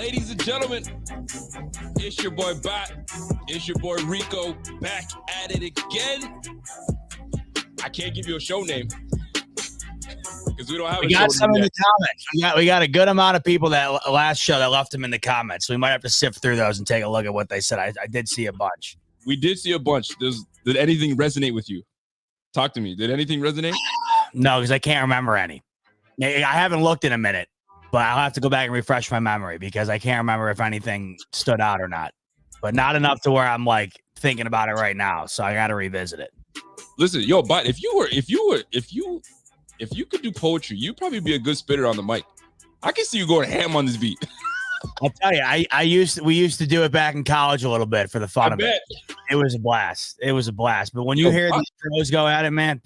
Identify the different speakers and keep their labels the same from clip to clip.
Speaker 1: Ladies and gentlemen, it's your boy Bat. It's your boy Rico back at it again. I can't give you a show name because we don't have a show name. We got some in the
Speaker 2: comments. We got a good amount of people that last show that left them in the comments. So we might have to sift through those and take a look at what they said. I did see a bunch.
Speaker 1: We did see a bunch. Did anything resonate with you? Talk to me. Did anything resonate?
Speaker 2: No, because I can't remember any. I haven't looked in a minute, but I'll have to go back and refresh my memory because I can't remember if anything stood out or not. But not enough to where I'm like thinking about it right now. So I got to revisit it.
Speaker 1: Listen, yo, but if you could do poetry, you'd probably be a good spitter on the mic. I can see you going ham on this beat.
Speaker 2: I'll tell you, we used to do it back in college a little bit for the fun of it. It was a blast. But when you hear these pros go at it, man.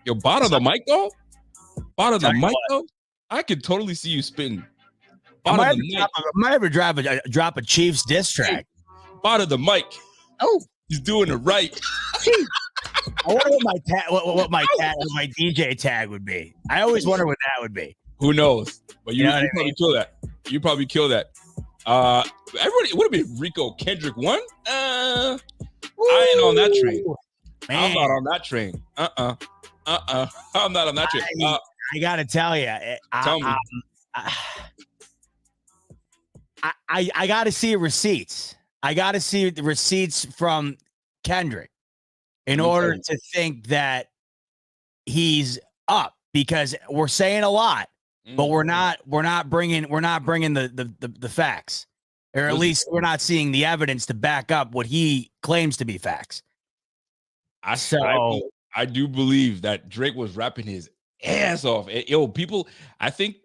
Speaker 1: Yo, bottom of the mic though? Bottom of the mic though? I could totally see you spitting.
Speaker 2: I might ever drop a Chiefs diss track.
Speaker 1: Bottom of the mic.
Speaker 2: Oh,
Speaker 1: he's doing it right.
Speaker 2: I wonder what my DJ tag would be. I always wonder what that would be.
Speaker 1: Who knows? But you probably kill that. You probably kill that. Everybody would have been Rico Kendrick one. I ain't on that train. Man. I'm not on that train. I'm not on that train.
Speaker 2: I gotta tell you, I gotta see receipts. I gotta see the receipts from Kendrick in order to think that he's up, because we're saying a lot, but we're not bringing the facts, or at least we're not seeing the evidence to back up what he claims to be facts.
Speaker 1: I do believe that Drake was rapping his ass off. Yo, people, I think,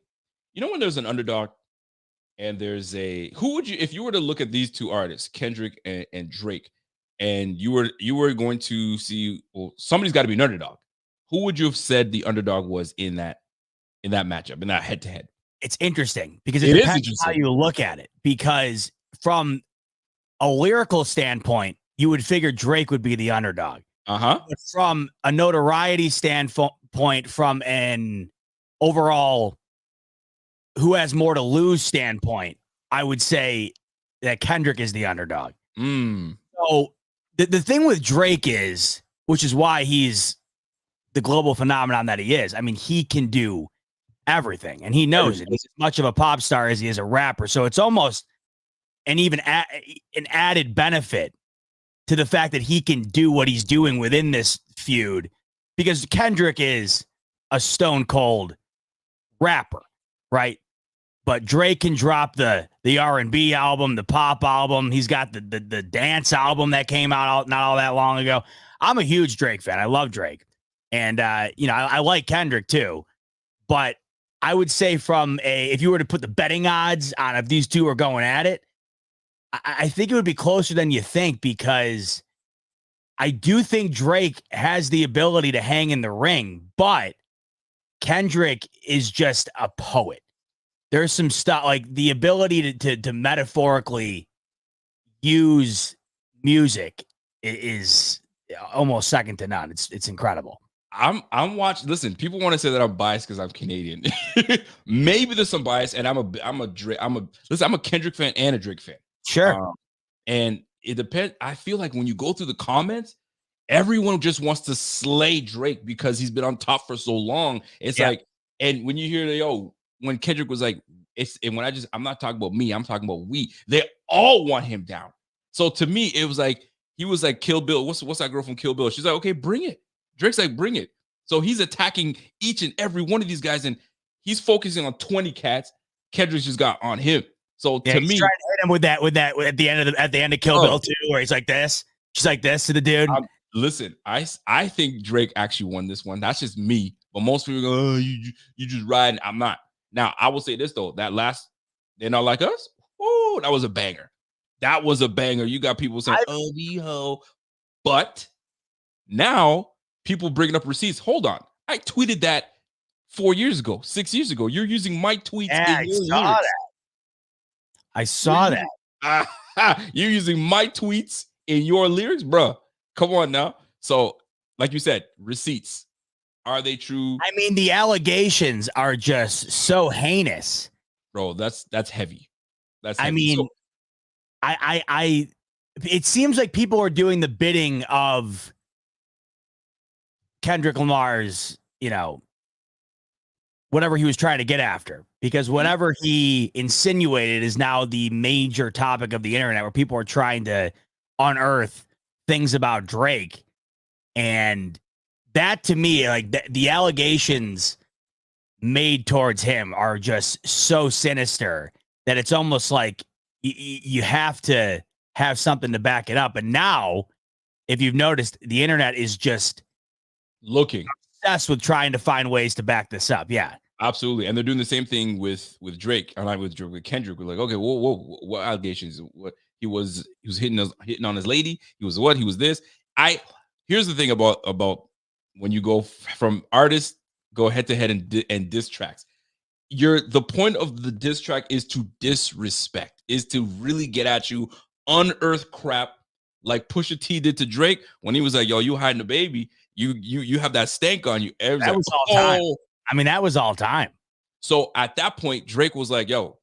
Speaker 1: when there's an underdog and there's if you were to look at these two artists, Kendrick and Drake, and you were going to see, well, somebody's got to be an underdog. Who would you have said the underdog was in that matchup, in that head to head?
Speaker 2: It's interesting because it depends on how you look at it. Because from a lyrical standpoint, you would figure Drake would be the underdog. But from a notoriety standpoint, from an overall who has more to lose standpoint, I would say that Kendrick is the underdog. So the thing with Drake is, which is why he's the global phenomenon that he is. I mean, he can do everything, and he knows it. He's as much of a pop star as he is a rapper. So it's almost an added benefit to the fact that he can do what he's doing within this feud, because Kendrick is a stone cold rapper, right? But Drake can drop the R&B album, the pop album. He's got the dance album that came out not all that long ago. I'm a huge Drake fan. I love Drake. And, I like Kendrick too. But I would say if you were to put the betting odds on if these two are going at it, I think it would be closer than you think, because I do think Drake has the ability to hang in the ring, but Kendrick is just a poet. There's some stuff like the ability to metaphorically use music is almost second to none. It's incredible.
Speaker 1: I'm watching. Listen, people want to say that I'm biased because I'm Canadian. Maybe there's some bias, and I'm a Kendrick fan and a Drake fan.
Speaker 2: Sure.
Speaker 1: And it depends. I feel like when you go through the comments, everyone just wants to slay Drake because he's been on top for so long. It's like, and when you hear when Kendrick was like, I'm not talking about me, I'm talking about we. They all want him down. So to me, it was like he was like Kill Bill. What's that girl from Kill Bill? She's like, okay, bring it. Drake's like, bring it. So he's attacking each and every one of these guys, and he's focusing on 20 cats. Kendrick's just got on him. So to me,
Speaker 2: trying to hit him with that at the end of Kill Bill too, where he's like this. She's like this to the dude.
Speaker 1: Listen, I think Drake actually won this one. That's just me. But most people go, oh, you just riding. I'm not. Now I will say this though, that last They're Not Like Us. Oh, that was a banger. That was a banger. You got people saying, "Oh, ho," but now people bringing up receipts. Hold on, I tweeted that 4 years ago, 6 years ago. You're using my tweets.
Speaker 2: Yeah, I saw that.
Speaker 1: You're using my tweets in your lyrics, bro. Come on now. So, like you said, receipts. Are they true?
Speaker 2: I mean, the allegations are just so heinous.
Speaker 1: Bro, that's heavy. That's
Speaker 2: I mean, I it seems like people are doing the bidding of Kendrick Lamar's, whatever he was trying to get after, because whatever he insinuated is now the major topic of the internet, where people are trying to unearth things about Drake. And that, to me, like the allegations made towards him are just so sinister that it's almost like you have to have something to back it up. And now, if you've noticed, the internet is just
Speaker 1: looking
Speaker 2: obsessed with trying to find ways to back this up. Yeah,
Speaker 1: absolutely. And they're doing the same thing with Drake, or not with Drake, with Kendrick. We're like, okay, what allegations? What he was hitting on his lady. He was what? He was this. Here's the thing about when you go from artists go head to head and diss tracks. The point of the diss track is to disrespect, is to really get at you, unearth crap like Pusha T did to Drake when he was like, "Yo, you hiding a baby, you have that stank on you."
Speaker 2: That was all time. I mean, that was all time.
Speaker 1: So at that point, Drake was like, "Yo,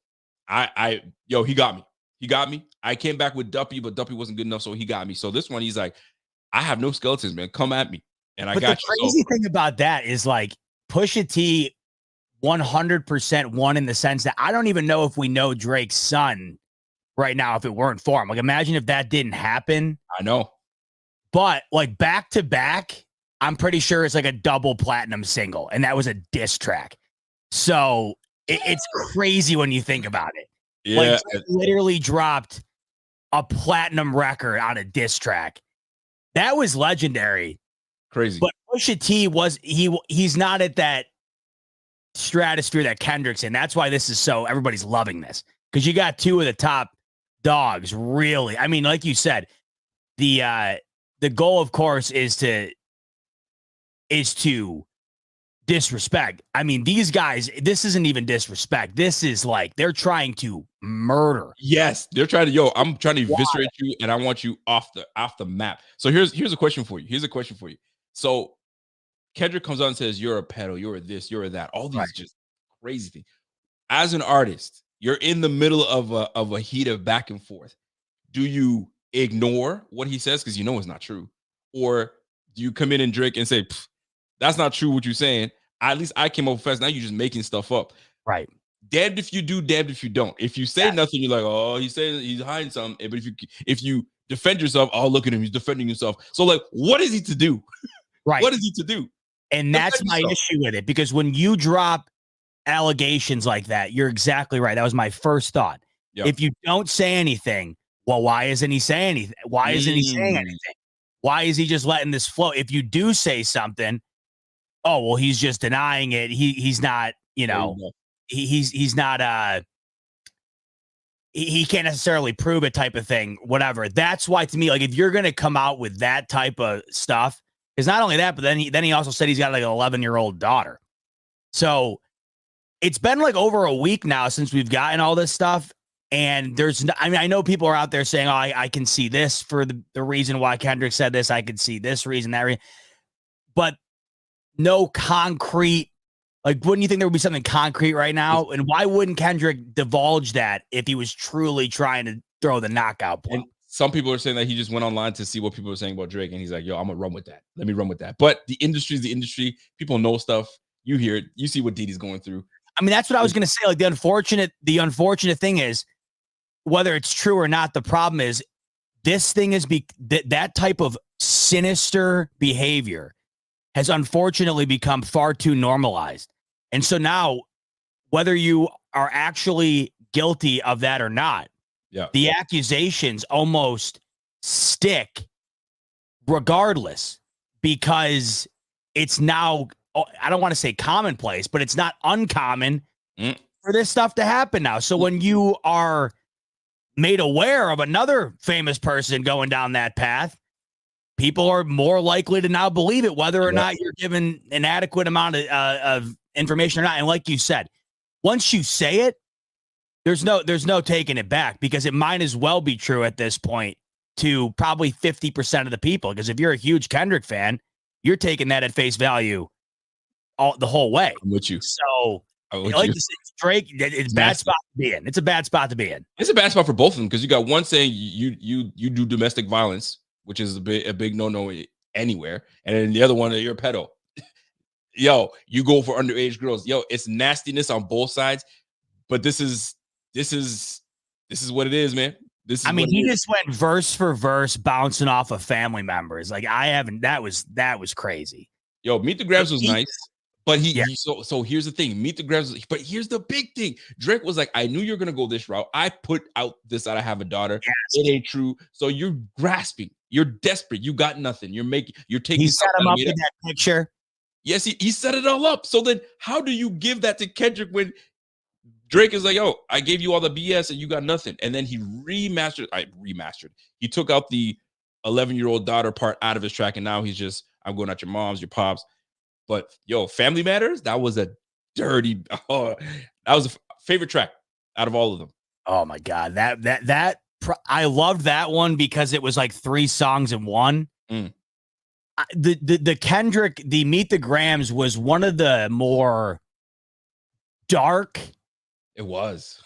Speaker 1: he got me. I came back with Duppy, but Duppy wasn't good enough, so he got me. So this one, he's like, I have no skeletons, man. Come at me, and I got you."
Speaker 2: The crazy thing about that is, like, Pusha T 100% won in the sense that I don't even know if we know Drake's son right now if it weren't for him. Like, imagine if that didn't happen.
Speaker 1: I know.
Speaker 2: But, like, back to back, I'm pretty sure it's like a double platinum single, and that was a diss track. So it's crazy when you think about it.
Speaker 1: Yeah.
Speaker 2: Like, Drake literally dropped a platinum record on a diss track. That was legendary.
Speaker 1: Crazy.
Speaker 2: But Pusha T he's not at that stratosphere that Kendrick's in. That's why this is so everybody's loving this, because you got two of the top dogs, really. I mean, like you said, the goal, of course, is to disrespect. I mean, these guys, this isn't even disrespect. This is like they're trying to murder.
Speaker 1: Yes, they're trying to. I'm trying to eviscerate you, and I want you off the map. So here's a question for you. So Kendrick comes on and says, "You're a pedo, you're a this, you're a that." All these just crazy things. As an artist, you're in the middle of a heat of back and forth. Do you ignore what he says because you know it's not true, or do you come in and Drake and say, "That's not true what you're saying"? At least I came up with fast. Now you're just making stuff up.
Speaker 2: Right.
Speaker 1: Damned if you do, damned if you don't. If you say nothing, you're like, "Oh, he says he's hiding something." But if you defend yourself, oh, look at him, he's defending himself. So, like, what is he to do?
Speaker 2: Right.
Speaker 1: What is he to do?
Speaker 2: And that's my issue with it, because when you drop allegations like that, you're exactly right. That was my first thought. Yep. If you don't say anything, well, why isn't he saying anything? Why isn't he saying anything? Why is he just letting this flow? If you do say something, oh, well, he's just denying it. He's not, he's not he can't necessarily prove it type of thing, whatever. That's why, to me, like, if you're gonna come out with that type of stuff, because not only that, but then he also said he's got like an 11-year-old daughter. So it's been like over a week now since we've gotten all this stuff. And I know people are out there saying, "Oh, I can see this for the reason why Kendrick said this. I could see this reason, that reason." But no concrete, like, wouldn't you think there would be something concrete right now? And why wouldn't Kendrick divulge that if he was truly trying to throw the knockout blow?
Speaker 1: And some people are saying that he just went online to see what people are saying about Drake, and he's like, "Yo, I'm gonna run with that. Let me run with that." But the industry is the industry. People know stuff. You hear it. You see what Didi's going through.
Speaker 2: I mean, that's what I was gonna say. Like, the unfortunate thing is, whether it's true or not, the problem is this thing is that type of sinister behavior has unfortunately become far too normalized. And so now, whether you are actually guilty of that or not, the accusations almost stick regardless, because it's now, I don't want to say commonplace, but it's not uncommon for this stuff to happen now. So when you are made aware of another famous person going down that path, people are more likely to now believe it, whether or not you're given an adequate amount of information or not. And like you said, once you say it, there's no taking it back, because it might as well be true at this point to probably 50% of the people. Because if you're a huge Kendrick fan, you're taking that at face value the whole way.
Speaker 1: I'm with you.
Speaker 2: So like you said, Drake, it's a bad spot to be in. It's a bad spot to be in.
Speaker 1: It's a bad spot for both of them because you got one saying you do domestic violence, which is a big no anywhere, and then the other one that you're a pedo. Yo, you go for underage girls. Yo, it's nastiness on both sides, but this is what it is, man.
Speaker 2: I mean, he just went verse for verse, bouncing off of family members. Like I haven't. That was crazy.
Speaker 1: Yo, Meet the Grams was nice. But so here's the thing. Meet the Grams. But here's the big thing. Drake was like, I knew you're gonna go this route. I put out this that I have a daughter. Yes. It ain't true. So you're grasping. You're desperate. You got nothing. You're taking.
Speaker 2: He set him up in that picture.
Speaker 1: Yes, he set it all up. So then how do you give that to Kendrick when Drake is like, yo, I gave you all the BS and you got nothing. And then he remastered. He took out the 11-year-old daughter part out of his track. And now he's just, I'm going at your moms, your pops. But yo, Family Matters, that was a dirty, that was a favorite track out of all of them.
Speaker 2: Oh my God. I loved that one because it was like 3 songs in one. The Kendrick, the Meet the Grams was one of the more dark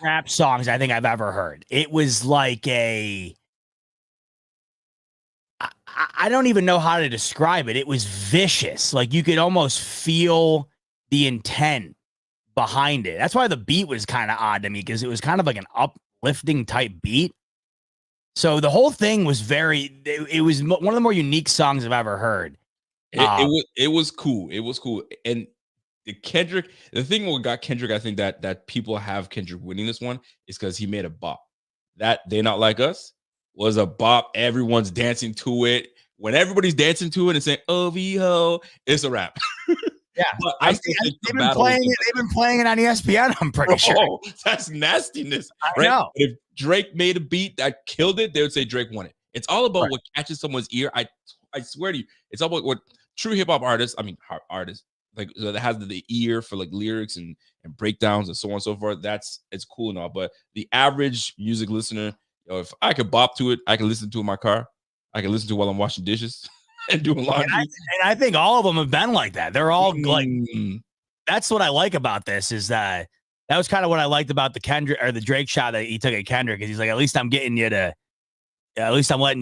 Speaker 2: rap songs I think I've ever heard. It was like I don't even know how to describe it. It was vicious. Like you could almost feel the intent behind it. That's why the beat was kind of odd to me because it was kind of like an uplifting type beat. So the whole thing was it was one of the more unique songs I've ever heard.
Speaker 1: It was cool. It was cool. And the thing what got Kendrick, I think that people have Kendrick winning this one is because he made a bop. That They Not Like Us was a bop. Everyone's dancing to it. When everybody's dancing to it and saying OVO, it's a rap.
Speaker 2: Yeah, they've been playing it on ESPN. I'm pretty sure.
Speaker 1: That's nastiness.
Speaker 2: I know.
Speaker 1: If Drake made a beat that killed it, they would say Drake won it. It's all about what catches someone's ear. I swear to you, it's all about what true hip hop artists. I mean, artists like that has the ear for like lyrics and breakdowns and so on and so forth. It's cool and all, but the average music listener, if I could bop to it, I can listen to it in my car. I can listen to it while I'm washing dishes and doing laundry.
Speaker 2: And I think all of them have been like that. They're all like, that's what I like about this is that was kind of what I liked about the Kendrick or the Drake shot that he took at Kendrick. Is he's like, at least I'm letting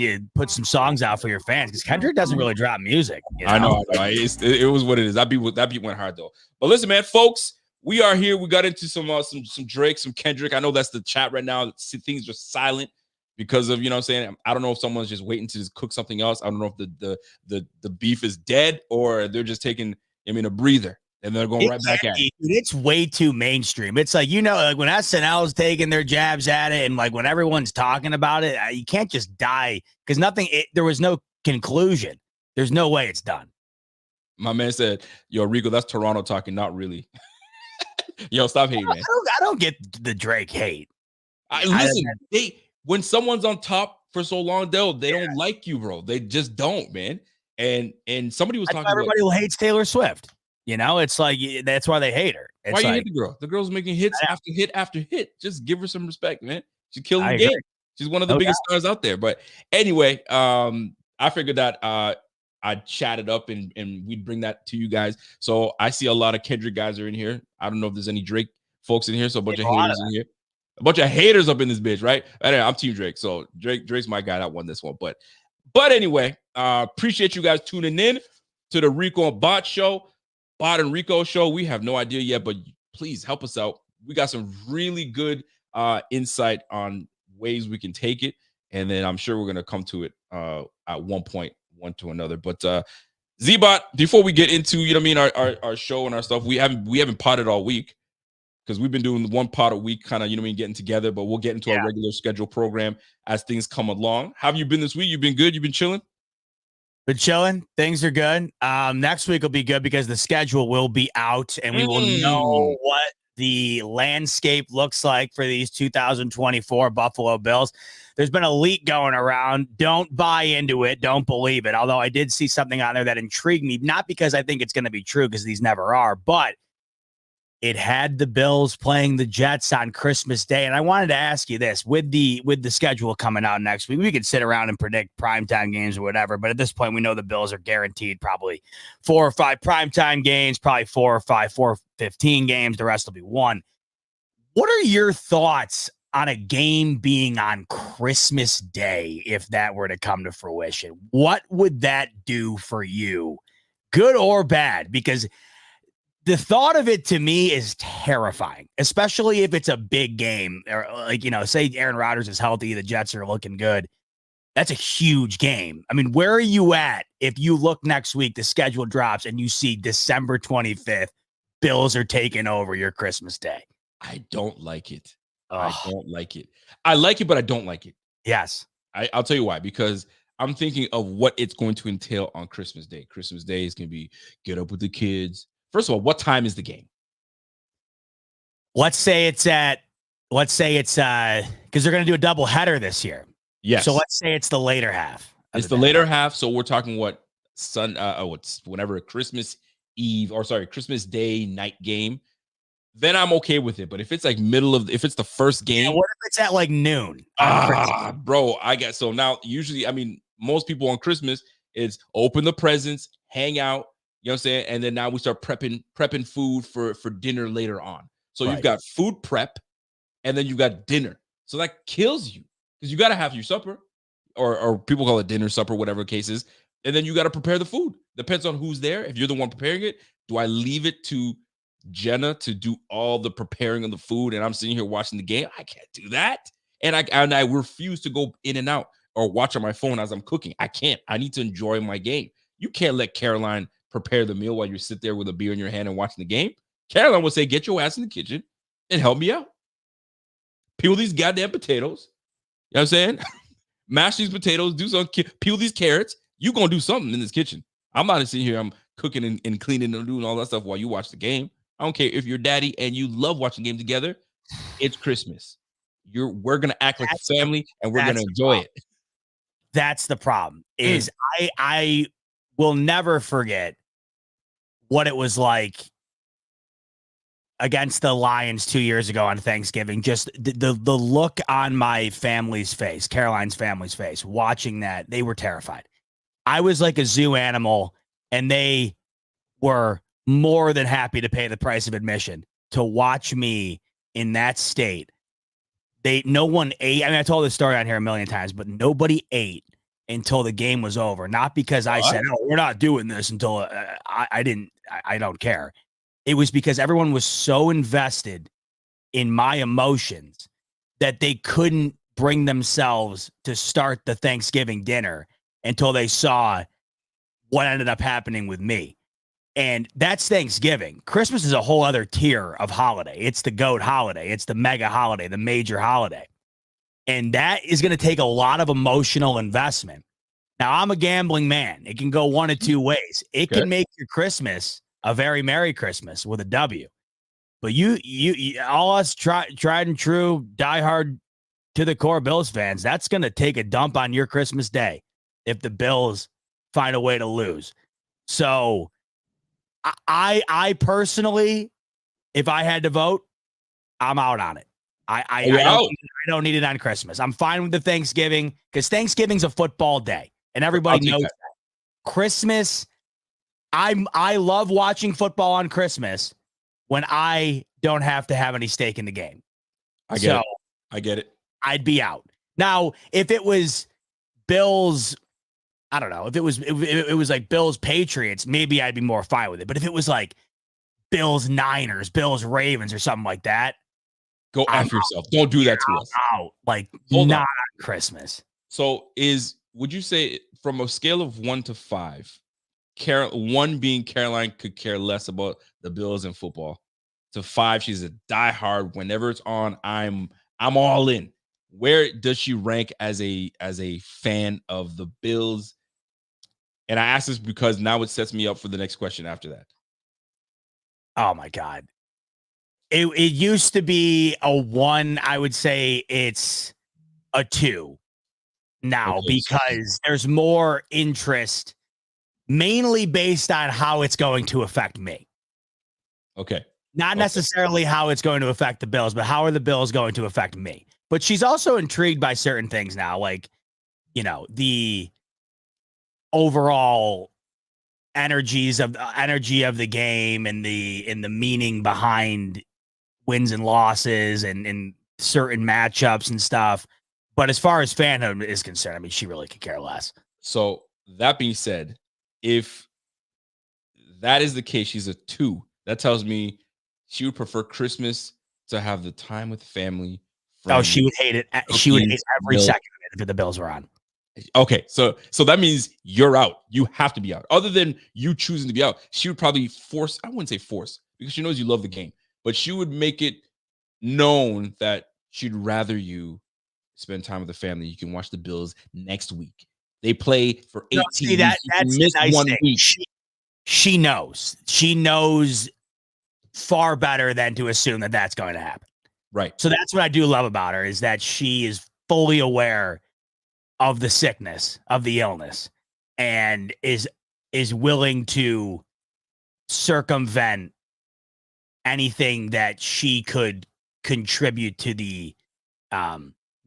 Speaker 2: you put some songs out for your fans because Kendrick doesn't really drop music. You know?
Speaker 1: I know. It was what it is. That beat went hard though. But listen, man, folks, we are here. We got into some Drake, some Kendrick. I know that's the chat right now. Things are silent because of, you know what I'm saying? I don't know if someone's just waiting to just cook something else. I don't know if the beef is dead or they're just taking, a breather and they're going right back at it.
Speaker 2: It's way too mainstream. It's like, like when SNL is taking their jabs at it and like when everyone's talking about it, you can't just die because there was no conclusion. There's no way it's done.
Speaker 1: My man said, yo, Rico, that's Toronto talking. Not really. Yo, stop hating, man.
Speaker 2: I don't get the Drake hate.
Speaker 1: Listen, when someone's on top for so long, they don't like you, bro. They just don't, man. And somebody was talking.
Speaker 2: Everybody hates Taylor Swift. It's like that's why they hate her.
Speaker 1: Why you hate the girl? The girl's making hits after hit after hit. Just give her some respect, man. She's killing the game. She's one of the biggest stars out there. But anyway, I figured that I'd chat it up and we'd bring that to you guys. So I see a lot of Kendrick guys are in here. I don't know if there's any Drake folks in here. So a bunch of haters in here. A bunch of haters up in this bitch, right? Anyway, I'm Team Drake. So Drake's my guy that won this one. But anyway, appreciate you guys tuning in to the Rico and Bot show. Bot and Rico show. We have no idea yet, but please help us out. We got some really good insight on ways we can take it. And then I'm sure we're going to come to it at one point, one to another. But Z-Bot, before we get into, our show and our stuff, we haven't potted all week because we've been doing one pot a week, kind of, getting together, but we'll get into our regular schedule program as things come along. How have you been this week? You've been good? You've been chilling?
Speaker 2: Been chilling. Things are good. Next week will be good because the schedule will be out and we will know what the landscape looks like for these 2024 Buffalo Bills. There's been a leak going around. Don't buy into it. Don't believe it. Although I did see something on there that intrigued me, not because I think it's going to be true because these never are, but It had the Bills playing the Jets on Christmas Day. And I wanted to ask you this, with the schedule coming out next week, we could sit around and predict primetime games or whatever. But at this point, we know the Bills are guaranteed probably 4 or 5 primetime games, probably 4 or 15 games. The rest will be 1. What are your thoughts on a game being on Christmas Day if that were to come to fruition? What would that do for you, good or bad? Because the thought of it to me is terrifying, especially if it's a big game or say Aaron Rodgers is healthy, the Jets are looking good. That's a huge game. I mean, where are you at if you look next week, the schedule drops and you see December 25th, Bills are taking over your Christmas Day?
Speaker 1: I don't like it. I don't like it. I like it, but I don't like it.
Speaker 2: Yes.
Speaker 1: I'll tell you why. Because I'm thinking of what it's going to entail on Christmas Day. Christmas Day is going to be get up with the kids. First of all, what time is the game?
Speaker 2: Let's say it's because they're going to do a double header this year.
Speaker 1: Yes.
Speaker 2: So let's say it's the later half.
Speaker 1: It's the later half. So we're talking it's whenever Christmas Eve Christmas Day night game. Then I'm okay with it. But if it's like if it's the first game.
Speaker 2: What if it's at like noon?
Speaker 1: Bro, so now usually, most people on Christmas is open the presents, hang out. You know what I'm saying? And then now we start prepping food for dinner later on. So You've got food prep and then you've got dinner. So that kills you because you got to have your supper or people call it dinner, supper, whatever the case is. And then you got to prepare the food. Depends on who's there. If you're the one preparing it, do I leave it to Jenna to do all the preparing of the food and I'm sitting here watching the game? I can't do that. And I refuse to go in and out or watch on my phone as I'm cooking. I can't. I need to enjoy my game. You can't let Caroline prepare the meal while you sit there with a beer in your hand and watching the game. Caroline will say, get your ass in the kitchen and help me out. Peel these goddamn potatoes. You know what I'm saying? Mash these potatoes, do something, peel these carrots. You going to do something in this kitchen. I'm not sitting here, I'm cooking and cleaning and doing all that stuff while you watch the game. I don't care if you're daddy and you love watching games together. It's Christmas. We're going to act like a family and we're going to enjoy it.
Speaker 2: That's the problem is I will never forget what it was like against the Lions 2 years ago on Thanksgiving. Just the look on my family's face, Caroline's family's face, watching that. They were terrified. I was like a zoo animal, and they were more than happy to pay the price of admission to watch me in that state. No one ate. I told this story on here a million times, but nobody ate until the game was over. Not because I said, "Oh, we're not doing this until I didn't." I don't care. It was because everyone was so invested in my emotions that they couldn't bring themselves to start the Thanksgiving dinner until they saw what ended up happening with me. And that's Thanksgiving. Christmas is a whole other tier of holiday. It's the GOAT holiday. It's the mega holiday, the major holiday. And that is going to take a lot of emotional investment. Now, I'm a gambling man. It can go one of two ways. It can make your Christmas a very Merry Christmas with a W. But you all us tried and true, diehard to the core Bills fans, that's going to take a dump on your Christmas Day if the Bills find a way to lose. So I personally, if I had to vote, I'm out on it. I don't need it on Christmas. I'm fine with the Thanksgiving because Thanksgiving's a football day and everybody knows that. Christmas, I love watching football on Christmas when I don't have to have any stake in the game.
Speaker 1: I get it.
Speaker 2: I'd be out. Now, if it was Bills, I don't know. If it was like Bills Patriots, maybe I'd be more fine with it. But if it was like Bills Niners, Bills Ravens, or something like that,
Speaker 1: go F yourself. Don't do that to us.
Speaker 2: Out. Like not on Christmas.
Speaker 1: So would you say from a scale of 1 to 5, 1 being Caroline could care less about the Bills and football, to 5, she's a diehard. Whenever it's on, I'm all in. Where does she rank as a fan of the Bills? And I ask this because now it sets me up for the next question after that.
Speaker 2: Oh my God. It used to be a 1. I would say it's a 2 now because there's more interest, mainly based on how it's going to affect me.
Speaker 1: Okay.
Speaker 2: Not necessarily how it's going to affect the Bills, but how are the Bills going to affect me? But she's also intrigued by certain things now, like, the overall energy of the game and the meaning behind wins and losses and certain matchups and stuff. But as far as fandom is concerned, I mean, she really could care less.
Speaker 1: So that being said, if that is the case, she's a 2. That tells me she would prefer Christmas to have the time with family.
Speaker 2: Friends, she would hate it. She would hate every second of it if the Bills were on.
Speaker 1: Okay, so that means you're out. You have to be out. Other than you choosing to be out, she would probably force. I wouldn't say force because she knows you love the game, but she would make it known that she'd rather you spend time with the family. You can watch the Bills next week. They play for 18 weeks.
Speaker 2: That's the nice thing. She knows. She knows far better than to assume that that's going to happen.
Speaker 1: Right.
Speaker 2: So that's what I do love about her is that she is fully aware of the sickness, of the illness, and is willing to circumvent anything that she could contribute to the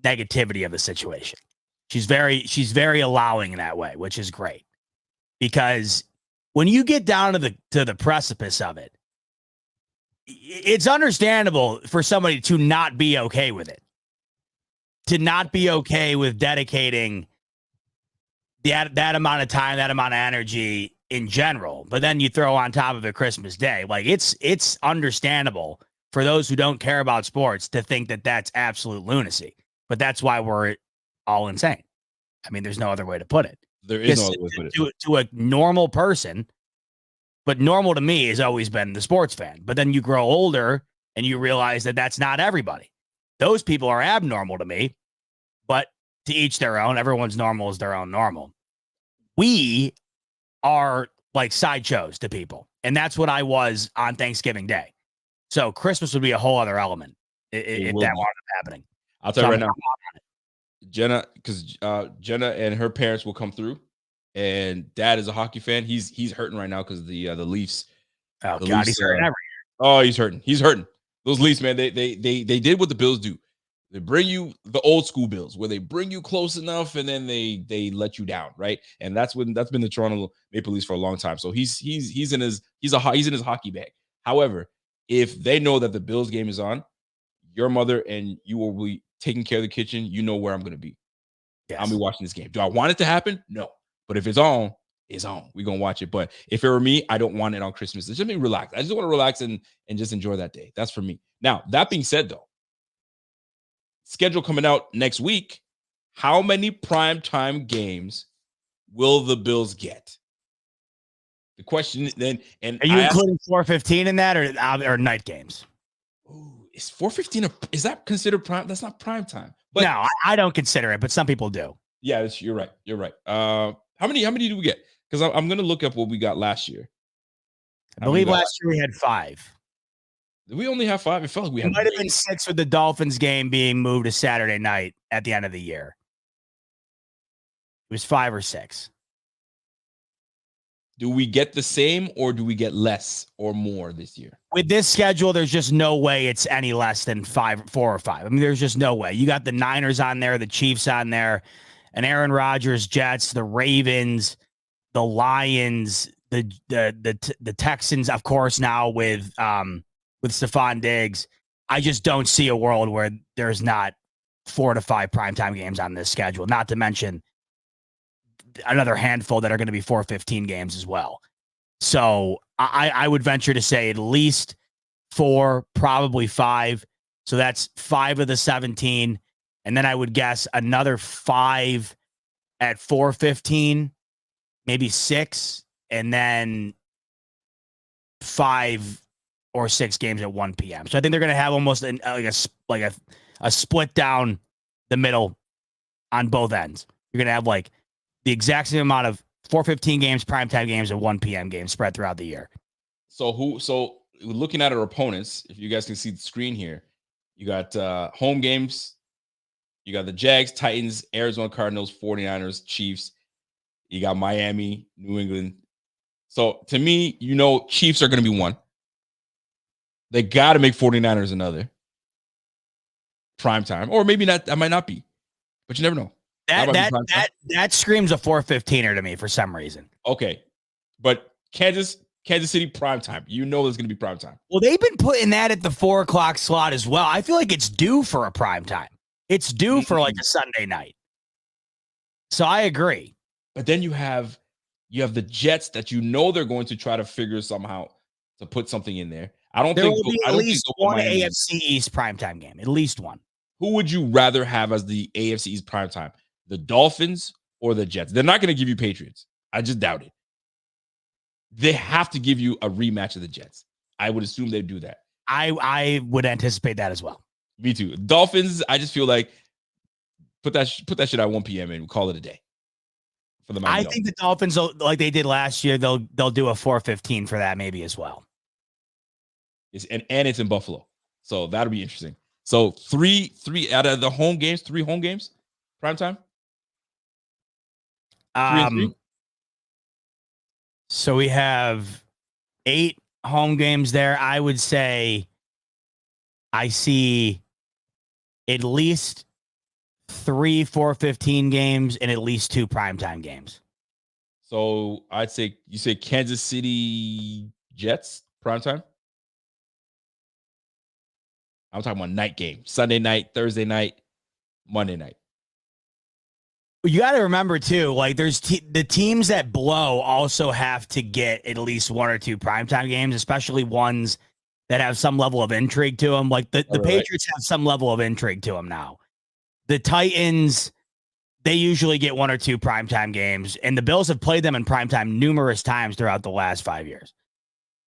Speaker 2: negativity of the situation. She's very allowing in that way, which is great. Because when you get down to the precipice of it, it's understandable for somebody to not be okay with it. To not be okay with dedicating that amount of time, that amount of energy in general. But then you throw on top of it Christmas Day. Like it's understandable for those who don't care about sports to think that that's absolute lunacy. But that's why we're all insane. I mean, there's no other way to put it.
Speaker 1: There is no other way to put it.
Speaker 2: To a normal person, but normal to me has always been the sports fan. But then you grow older and you realize that that's not everybody. Those people are abnormal to me, but to each their own. Everyone's normal is their own normal. We are like sideshows to people. And that's what I was on Thanksgiving Day. So Christmas would be a whole other element if that wound up happening.
Speaker 1: I'll tell you right now, Jenna, because Jenna and her parents will come through, and Dad is a hockey fan. He's hurting right now because the Leafs.
Speaker 2: Oh God, he's hurting every year.
Speaker 1: Oh, he's hurting. He's hurting. Those Leafs, man, they did what the Bills do. They bring you the old school Bills, where they bring you close enough and then they let you down, right? And that's been the Toronto Maple Leafs for a long time. So he's in his hockey bag. However, if they know that the Bills game is on, your mother and you will be taking care of the kitchen. You know where I'm going to be. Yes. I'll be watching this game. Do I want it to happen? No. But if it's on, it's on. We're going to watch it. But if it were me, I don't want it on Christmas. It's just me relax. I just want to relax and just enjoy that day. That's for me. Now, that being said, though, schedule coming out next week, how many primetime games will the Bills get? The question then, and
Speaker 2: are you including 4:15 in that or night games?
Speaker 1: Ooh, is 4:15 is that considered prime? That's not prime time. But
Speaker 2: no, I don't consider it, but some people do.
Speaker 1: Yeah, you're right. You're right. How many do we get? Because I'm going to look up what we got last year.
Speaker 2: I believe last year we had 5.
Speaker 1: Did we only have 5? It felt like we had.
Speaker 2: It might have been 6 with the Dolphins game being moved to Saturday night at the end of the year. It was 5 or 6.
Speaker 1: Do we get the same or do we get less or more this year?
Speaker 2: With this schedule, there's just no way it's any less than 4 or 5. I mean, there's just no way. You got the Niners on there, the Chiefs on there, and Aaron Rodgers, Jets, the Ravens, the Lions, the Texans, of course, now with Stephon Diggs. I just don't see a world where there's not 4 to 5 primetime games on this schedule, not to mention another handful that are going to be 4:15 games as well. So I would venture to say at least 4, probably 5. So that's 5 of the 17. And then I would guess another 5 at 4:15, maybe 6, and then 5 or 6 games at 1 p.m. So I think they're going to have almost a split down the middle on both ends. You're going to have like the exact same amount of 4:15 games, primetime games, and 1 p.m. games spread throughout the year.
Speaker 1: So looking at our opponents, if you guys can see the screen here, you got home games. You got the Jags, Titans, Arizona Cardinals, 49ers, Chiefs. You got Miami, New England. So to me, Chiefs are going to be 1. They got to make 49ers another prime time, or maybe not. That might not be, but you never know.
Speaker 2: That screams a 4:15er to me for some reason.
Speaker 1: Okay, but Kansas City prime time. You know there's going to be prime time.
Speaker 2: Well, they've been putting that at the 4 o'clock slot as well. I feel like it's due for a prime time. It's due for like a Sunday night. So I agree.
Speaker 1: But then you have the Jets that you know they're going to try to figure somehow to put something in there. I don't think
Speaker 2: will be at least one AFC East primetime game. At least one.
Speaker 1: Who would you rather have as the AFC East primetime? The Dolphins or the Jets? They're not going to give you Patriots. I just doubt it. They have to give you a rematch of the Jets. I would assume they'd do that.
Speaker 2: I would anticipate that as well.
Speaker 1: Me too. Dolphins, I just feel like put that shit at 1 p.m. and call it a day. For the
Speaker 2: I think the Dolphins, like they did last year, they'll do a 4:15 for that maybe as well.
Speaker 1: And it's in Buffalo, so that'll be interesting. So three out of the home games, 3 home games, prime time.
Speaker 2: 3 and 3? So we have 8 home games there. I would say I see at least 3 4:15 games and at least 2 primetime games.
Speaker 1: So I'd say you say Kansas City Jets primetime. I'm talking about night game, Sunday night, Thursday night, Monday night.
Speaker 2: You got to remember too, like there's the teams that blow also have to get at least 1 or 2 primetime games, especially ones that have some level of intrigue to them. Like the Patriots have some level of intrigue to them now. The Titans, they usually get 1 or 2 primetime games, and the Bills have played them in primetime numerous times throughout the last 5 years.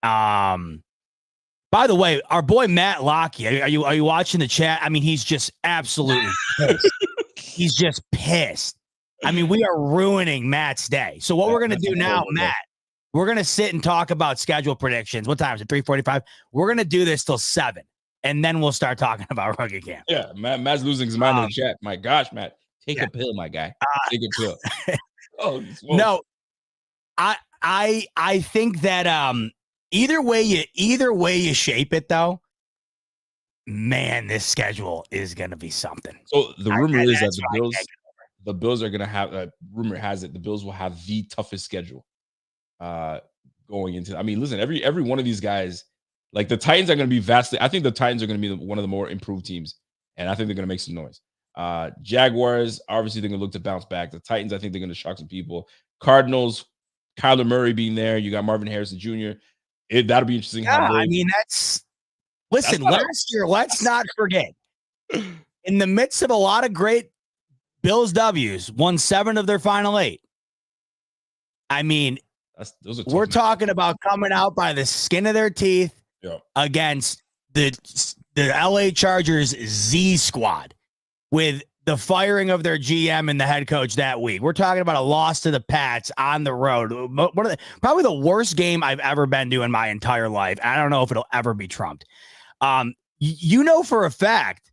Speaker 2: By the way, our boy Matt Lockey, are you watching the chat? I mean, he's just absolutely pissed. He's just pissed. I mean, we are ruining Matt's day. So what we're going to do now, Matt, we're going to sit and talk about schedule predictions. What time is it? 3:45. We're going to do this till 7, and then we'll start talking about rookie camp.
Speaker 1: Yeah, Matt's losing his mind in the chat. My gosh, Matt, take a pill, my guy. Take a pill.
Speaker 2: No, I think that either way you shape it though, man, this schedule is going to be something.
Speaker 1: So the rumor is that the Bills are going to have. Rumor has it the Bills will have the toughest schedule going into. I mean, listen, every one of these guys, like the Titans, are going to be vastly. I think the Titans are going to be one of the more improved teams, and I think they're going to make some noise. Jaguars, obviously, they're going to look to bounce back. The Titans, I think they're going to shock some people. Cardinals, Kyler Murray being there. You got Marvin Harrison Jr. That'll be interesting.
Speaker 2: Yeah, I mean, listen, last year, let's not forget, in the midst of a lot of great Bills W's, won 7 of their final 8. I mean, we're talking about coming out by the skin of their teeth against the LA Chargers Z squad with the firing of their GM and the head coach that week. We're talking about a loss to the Pats on the road. Probably the worst game I've ever been to in my entire life. I don't know if it'll ever be trumped. You know for a fact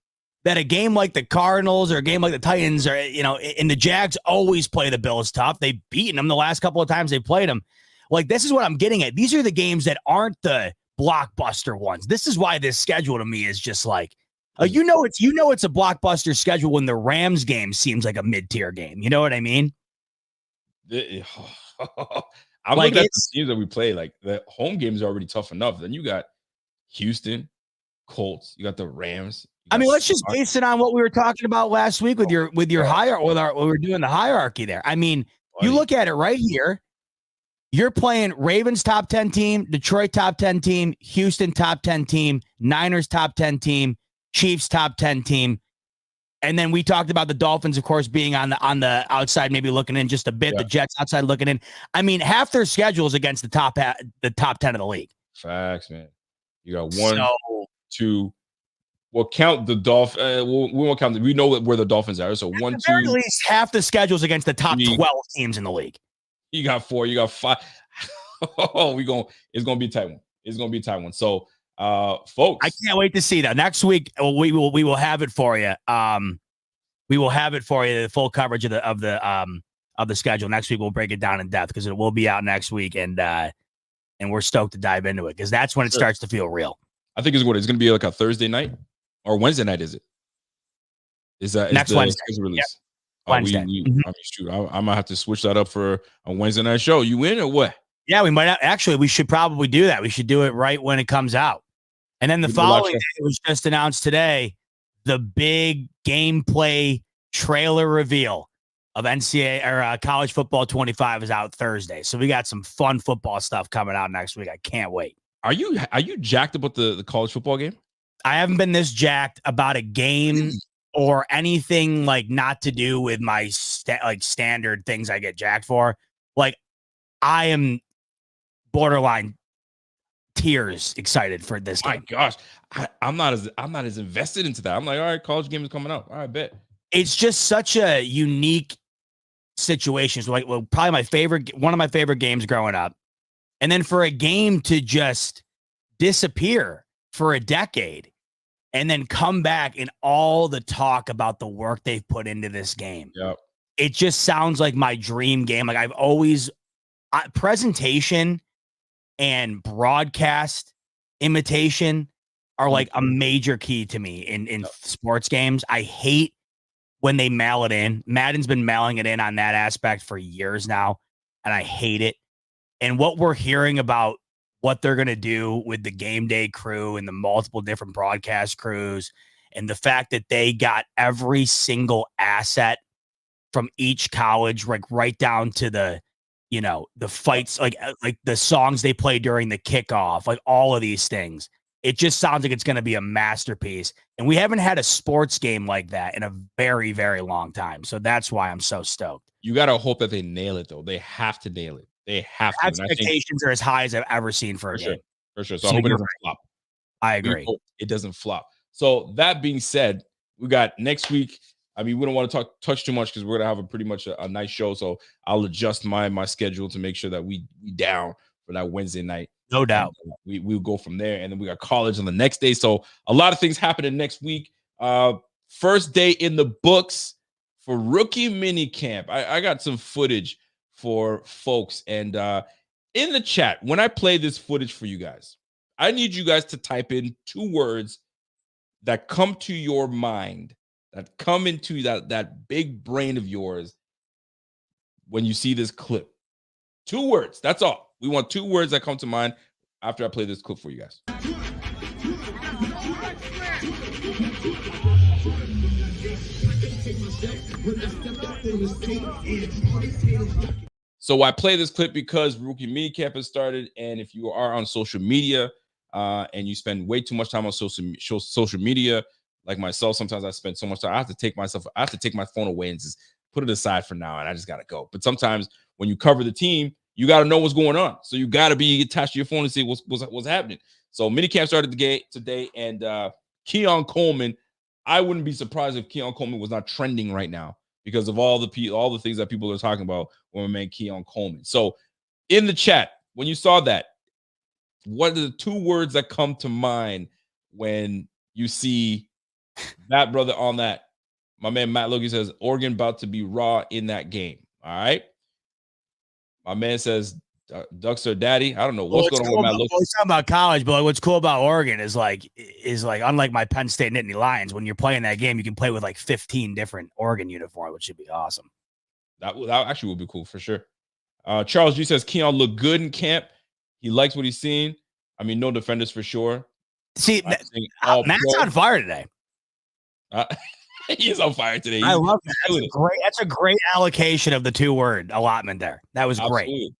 Speaker 2: that a game like the Cardinals or a game like the Titans or, and the Jags always play the Bills tough. They've beaten them the last couple of times they played them. Like, this is what I'm getting at. These are the games that aren't the blockbuster ones. This is why this schedule to me is just like, it's a blockbuster schedule when the Rams game seems like a mid-tier game. You know what I mean?
Speaker 1: I'm looking at the teams that we play. Like, the home games are already tough enough. Then you got Houston, Colts. You got the Rams.
Speaker 2: I mean, let's just base it on what we were talking about last week with your hierarchy. We were doing the hierarchy there. I mean, you look at it right here. You're playing Ravens top 10 team, Detroit top 10 team, Houston top 10 team, Niners top 10 team, Chiefs top 10 team. And then we talked about the Dolphins, of course, being on the outside, maybe looking in just a bit. Yeah. The Jets outside looking in. I mean, half their schedule is against the top 10 of the league.
Speaker 1: Facts, man. You got 1, 2. We'll count the Dolphins. We won't count. We know where the Dolphins are. So 1, 2.
Speaker 2: At least half the schedules against the top 12 teams in the league.
Speaker 1: You got 4. You got 5. It's gonna be a tight one. It's gonna be a tight one. So, folks,
Speaker 2: I can't wait to see that next week. We will have it for you. We will have it for you. The full coverage of the schedule next week. We'll break it down in depth because it will be out next week, and we're stoked to dive into it because that's when it starts to feel real.
Speaker 1: I think it's going to be like a Thursday night or Wednesday night. Is it? Is that
Speaker 2: next Wednesday
Speaker 1: release?
Speaker 2: Yep.
Speaker 1: Wednesday. I mean, shoot, I might have to switch that up for a Wednesday night show. You win or what?
Speaker 2: Yeah, we might actually. We should probably do that. We should do it right when it comes out, and then the following day, it was just announced today, the big gameplay trailer reveal of NCAA or college football 25 is out Thursday. So we got some fun football stuff coming out next week. I can't wait.
Speaker 1: Are you jacked about the college football game?
Speaker 2: I haven't been this jacked about a game or anything like not to do with my standard things I get jacked for. Like I am borderline tears excited for this game.
Speaker 1: My gosh, I'm not as invested into that. I'm like, all right, college game is coming out. All right, bet.
Speaker 2: It's just such a unique situation. So probably one of my favorite games growing up, and then for a game to just disappear for a decade and then come back and all the talk about the work they've put into this game.
Speaker 1: Yep.
Speaker 2: It just sounds like my dream game. Like I've always presentation and broadcast imitation are like a major key to me in sports games. I hate when they mail it in. Madden's been mailing it in on that aspect for years now, and I hate it. And what we're hearing about what they're going to do with the game day crew and the multiple different broadcast crews, and the fact that they got every single asset from each college, like right down to the fights, like the songs they play during the kickoff, like all of these things. It just sounds like it's going to be a masterpiece. And we haven't had a sports game like that in a very, very long time. So that's why I'm so stoked.
Speaker 1: You got to hope that they nail it, though. They have to nail it. They have to.
Speaker 2: Expectations are as high as I've ever seen for a game.
Speaker 1: For sure. So I hope it doesn't flop.
Speaker 2: I agree.
Speaker 1: It doesn't flop. So that being said, we got next week. I mean, we don't want to touch too much because we're gonna have a pretty much a nice show. So I'll adjust my schedule to make sure that we down for that Wednesday night.
Speaker 2: No doubt.
Speaker 1: We'll go from there, and then we got college on the next day. So a lot of things happening next week. First day in the books for rookie mini camp. I got some footage for folks, and in the chat when I play this footage for you guys, I need you guys to type in 2 words that come to your mind, that come into that big brain of yours when you see this clip. 2 words. That's all. We want 2 words that come to mind after I play this clip for you guys. So I play this clip because rookie minicamp has started, and if you are on social media and you spend way too much time on social media, like myself, sometimes I spend so much time. I have to take my phone away and just put it aside for now, and I just gotta go. But sometimes when you cover the team, you got to know what's going on. So you got to be attached to your phone and see what's happening. So minicamp started today, and Keon Coleman. I wouldn't be surprised if Keon Coleman was not trending right now because of all the things that people are talking about when we make Keon Coleman. So in the chat, when you saw that, what are the 2 words that come to mind when you see that brother on that? My man Matt Logie says Oregon about to be raw in that game. All right. My man says Ducks are daddy. I don't know what's going on with Matt Logie.
Speaker 2: We're talking about college, but what's cool about Oregon is like unlike my Penn State Nittany Lions, when you're playing that game, you can play with like 15 different Oregon uniforms, which should be awesome.
Speaker 1: That actually would be cool for sure. Charles G says Keon looked good in camp. He likes what he's seen. I mean, no defenders for sure.
Speaker 2: See, Matt's on fire today.
Speaker 1: He's on fire today.
Speaker 2: I love that. That's a great allocation of the 2-word allotment there. That was great.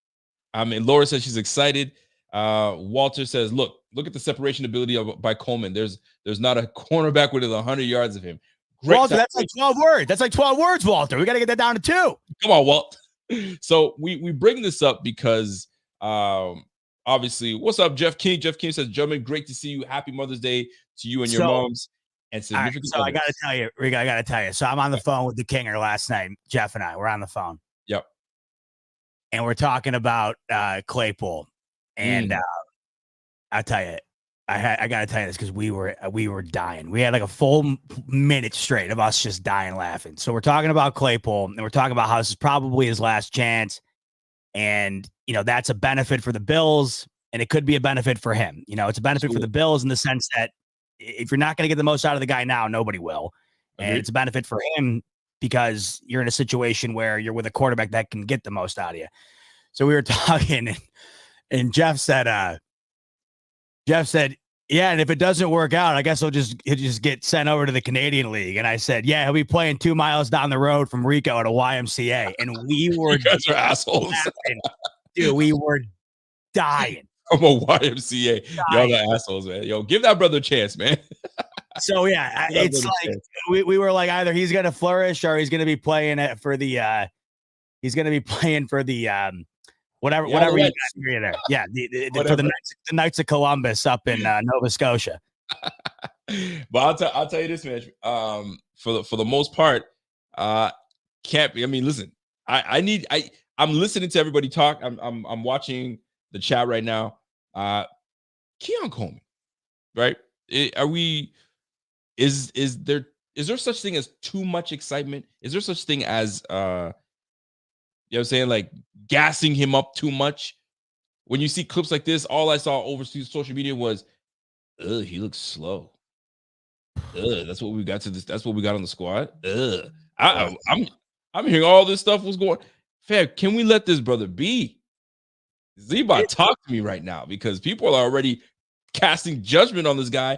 Speaker 1: I mean, Laura says she's excited. Walter says, look at the separation ability by Coleman. There's not a cornerback within 100 yards of him.
Speaker 2: Walter, that's like 12 words. That's like 12 words, Walter. We got to get that down to 2.
Speaker 1: Come on, Walt. So we bring this up because obviously, what's up, Jeff King? Jeff King says, gentlemen, great to see you. Happy Mother's Day to you and your moms. And significant
Speaker 2: so I gotta tell you, Rick, I gotta tell you. So I'm on the phone with the Kinger last night. Jeff and I were on the phone.
Speaker 1: Yep.
Speaker 2: And we're talking about Claypool. And I tell you, I gotta tell you this because we were dying. We had like a full minute straight of us just dying laughing. So we're talking about Claypool, and we're talking about how this is probably his last chance. And that's a benefit for the Bills. and it could be a benefit for him. It's a benefit for the Bills in the sense that if you're not going to get the most out of the guy now, nobody will. And it's a benefit for him because you're in a situation where you're with a quarterback that can get the most out of you. So we were talking, and Jeff said, yeah, and if it doesn't work out, I guess he'll just get sent over to the Canadian League. And I said, yeah, he'll be playing 2 miles down the road from Rico at a YMCA. And we were
Speaker 1: you guys are assholes.
Speaker 2: Dude, we were dying.
Speaker 1: From a YMCA. Y'all the assholes, man. Yo, give that brother a chance, man.
Speaker 2: So yeah, it's like we were like, either he's gonna flourish or he's gonna be playing it for the whatever you got there. Yeah, for the Knights of Columbus up in Nova Scotia.
Speaker 1: But I'll tell you this, man. For the most part, can't be. I mean, listen, I'm listening to everybody talk. I'm watching the chat right now. Keon Coleman, right? Is there such thing as too much excitement? Is there such thing as you know what I'm saying, like gassing him up too much? When you see clips like this, all I saw over social media was, he looks slow. That's what we got to this. That's what we got on the squad. I'm hearing all this stuff was going. Fam, can we let this brother be? Zeba, talk to me right now, because people are already casting judgment on this guy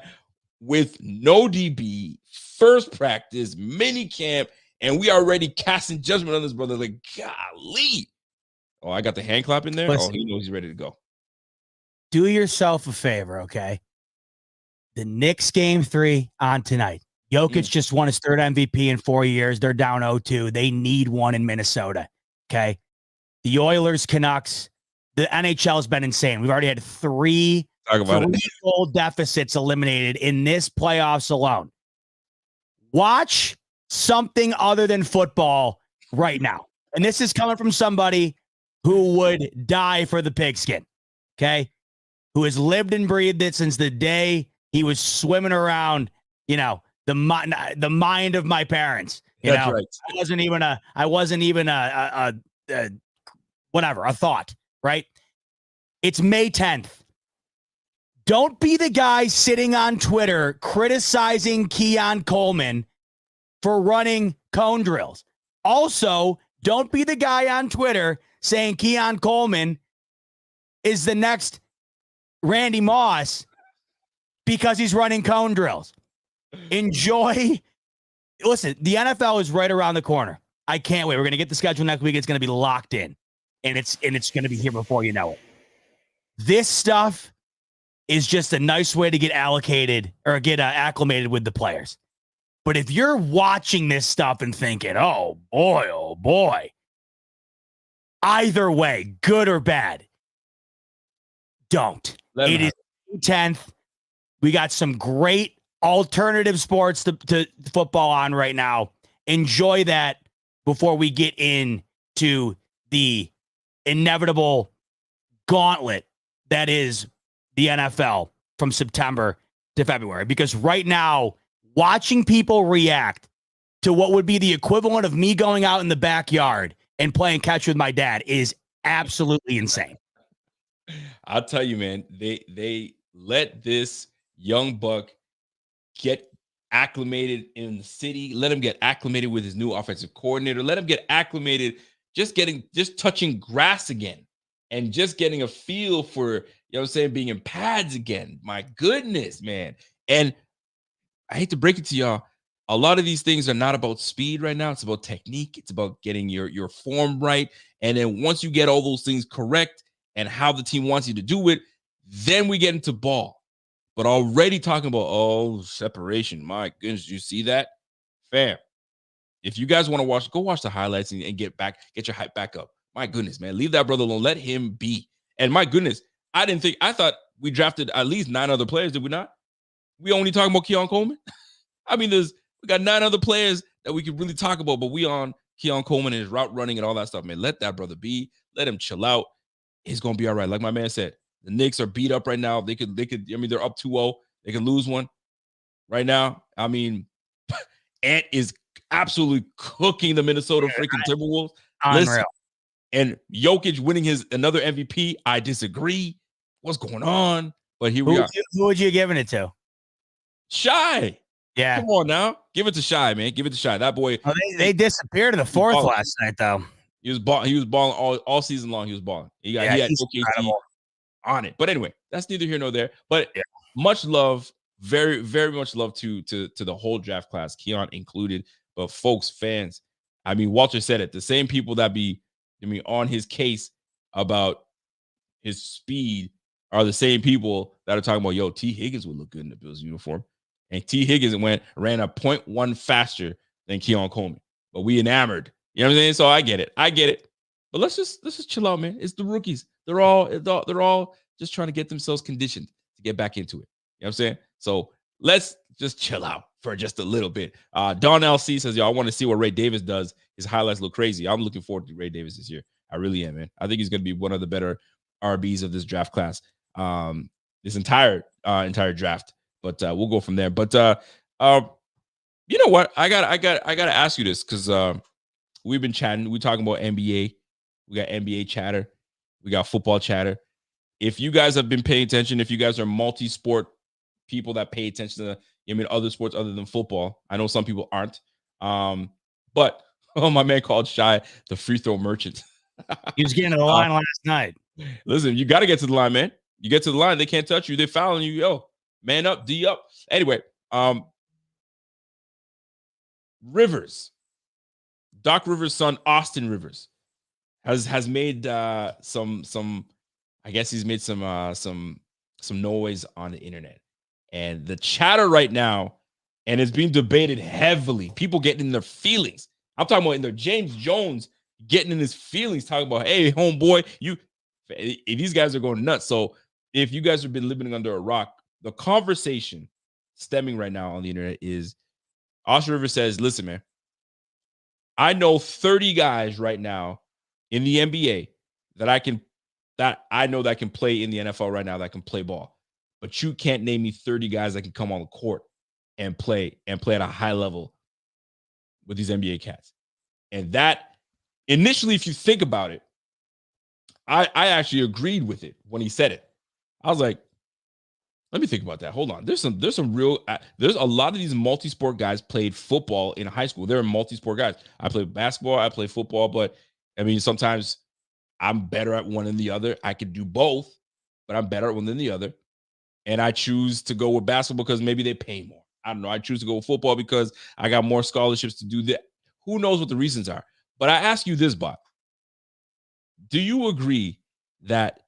Speaker 1: with no DB, first practice, mini camp, and we already casting judgment on this brother. Like, golly. Oh, I got the hand clap in there. Listen, he knows he's ready to go.
Speaker 2: Do yourself a favor, okay? The Knicks game 3 on tonight. Jokic just won his 3rd MVP in 4 years. They're down 0-2. They need one in Minnesota, okay? The Oilers, Canucks, the NHL has been insane. We've already had 3 goal deficits eliminated in this playoffs alone. Watch something other than football right now. And this is coming from somebody who would die for the pigskin, okay? Who has lived and breathed it since the day he was swimming around, the mind of my parents.
Speaker 1: That's right.
Speaker 2: I wasn't even a thought, right? It's May 10th. Don't be the guy sitting on Twitter criticizing Keon Coleman for running cone drills. Also, don't be the guy on Twitter saying Keon Coleman is the next Randy Moss because he's running cone drills. Enjoy. Listen, the NFL is right around the corner. I can't wait. We're going to get the schedule next week. It's going to be locked in, and it's going to be here before you know it. This stuff is just a nice way to get allocated or get acclimated with the players. But if you're watching this stuff and thinking, oh boy, either way, good or bad, don't. It is 10th. We got some great alternative sports to football on right now. Enjoy that before we get into the inevitable gauntlet that is the NFL from September to February. Because right now, watching people react to what would be the equivalent of me going out in the backyard and playing catch with my dad is absolutely insane.
Speaker 1: I'll tell you, man, they let this young buck get acclimated in the city. Let him get acclimated with his new offensive coordinator. Let him get acclimated just touching grass again and just getting a feel for, you know what I'm saying, being in pads again. My goodness, man. And I hate to break it to y'all, a lot of these things are not about speed right now. It's about technique. It's about getting your form right. And then once you get all those things correct and how the team wants you to do it, then we get into ball. But already talking about, separation. My goodness, you see that? Fam, if you guys want to watch, go watch the highlights and get your hype back up. My goodness, man, leave that brother alone. Let him be. And my goodness, I thought we drafted at least 9 other players, did we not? We only talking about Keon Coleman? I mean, we got 9 other players that we could really talk about, but we on Keon Coleman and his route running and all that stuff, man. Let that brother be. Let him chill out. He's going to be all right. Like my man said, the Knicks are beat up right now. They could, I mean, they're up 2-0. They can lose one right now. I mean, Ant is absolutely cooking the Minnesota freaking Timberwolves.
Speaker 2: Unreal.
Speaker 1: And Jokic winning his another MVP, I disagree. what's going on? But here we are.
Speaker 2: Who would you have given it to?
Speaker 1: Shy.
Speaker 2: Yeah.
Speaker 1: Come on now. Give it to Shy, man. Give it to Shy. That boy.
Speaker 2: Oh, they disappeared in the fourth last night, though.
Speaker 1: He was balling all season long. He was balling. He had OKC on it. But anyway, that's neither here nor there. But much love, very, very much love to the whole draft class, Keon included. But folks, fans, I mean, Walter said it. The same people that be, on his case about his speed are the same people that are talking about, yo, T. Higgins would look good in the Bills uniform. And T. Higgins ran a 0.1 faster than Keon Coleman. But we enamored. You know what I'm saying? So I get it. But let's just chill out, man. It's the rookies. They're all just trying to get themselves conditioned to get back into it. You know what I'm saying? So let's just chill out for just a little bit. Don LC says, yo, I want to see what Ray Davis does. His highlights look crazy. I'm looking forward to Ray Davis this year. I really am, man. I think he's going to be one of the better RBs of this draft class. This entire draft. But we'll go from there. But you know what? I gotta ask you this, because we've been chatting. We're talking about NBA. We got NBA chatter. We got football chatter. If you guys have been paying attention, if you guys are multi-sport people that pay attention to, other sports other than football, I know some people aren't. But my man called Shy the free throw merchant.
Speaker 2: He was getting to the line last night.
Speaker 1: Listen, you got to get to the line, man. You get to the line, they can't touch you. They're fouling you. Yo, man up, D up. Anyway, Rivers, Doc Rivers' son, Austin Rivers, has made some. I guess he's made some noise on the internet, and the chatter right now, and it's being debated heavily. People getting in their feelings. I'm talking about in their James Jones getting in his feelings, talking about, hey, homeboy, these guys are going nuts. So if you guys have been living under a rock, the conversation stemming right now on the internet is Austin Rivers says, listen, man, I know 30 guys right now in the NBA that I know that can play in the NFL right now, that can play ball. But you can't name me 30 guys that can come on the court and play at a high level with these NBA cats. And that, initially, if you think about it, I actually agreed with it when he said it. I was like, let me think about that. Hold on. There's a lot of these multi-sport guys played football in high school. They're multi-sport guys. I play basketball, I play football, but I mean, sometimes I'm better at one than the other. I could do both, but I'm better at one than the other. And I choose to go with basketball because maybe they pay more. I don't know. I choose to go with football because I got more scholarships to do that. Who knows what the reasons are? But I ask you this, Bob. Do you agree that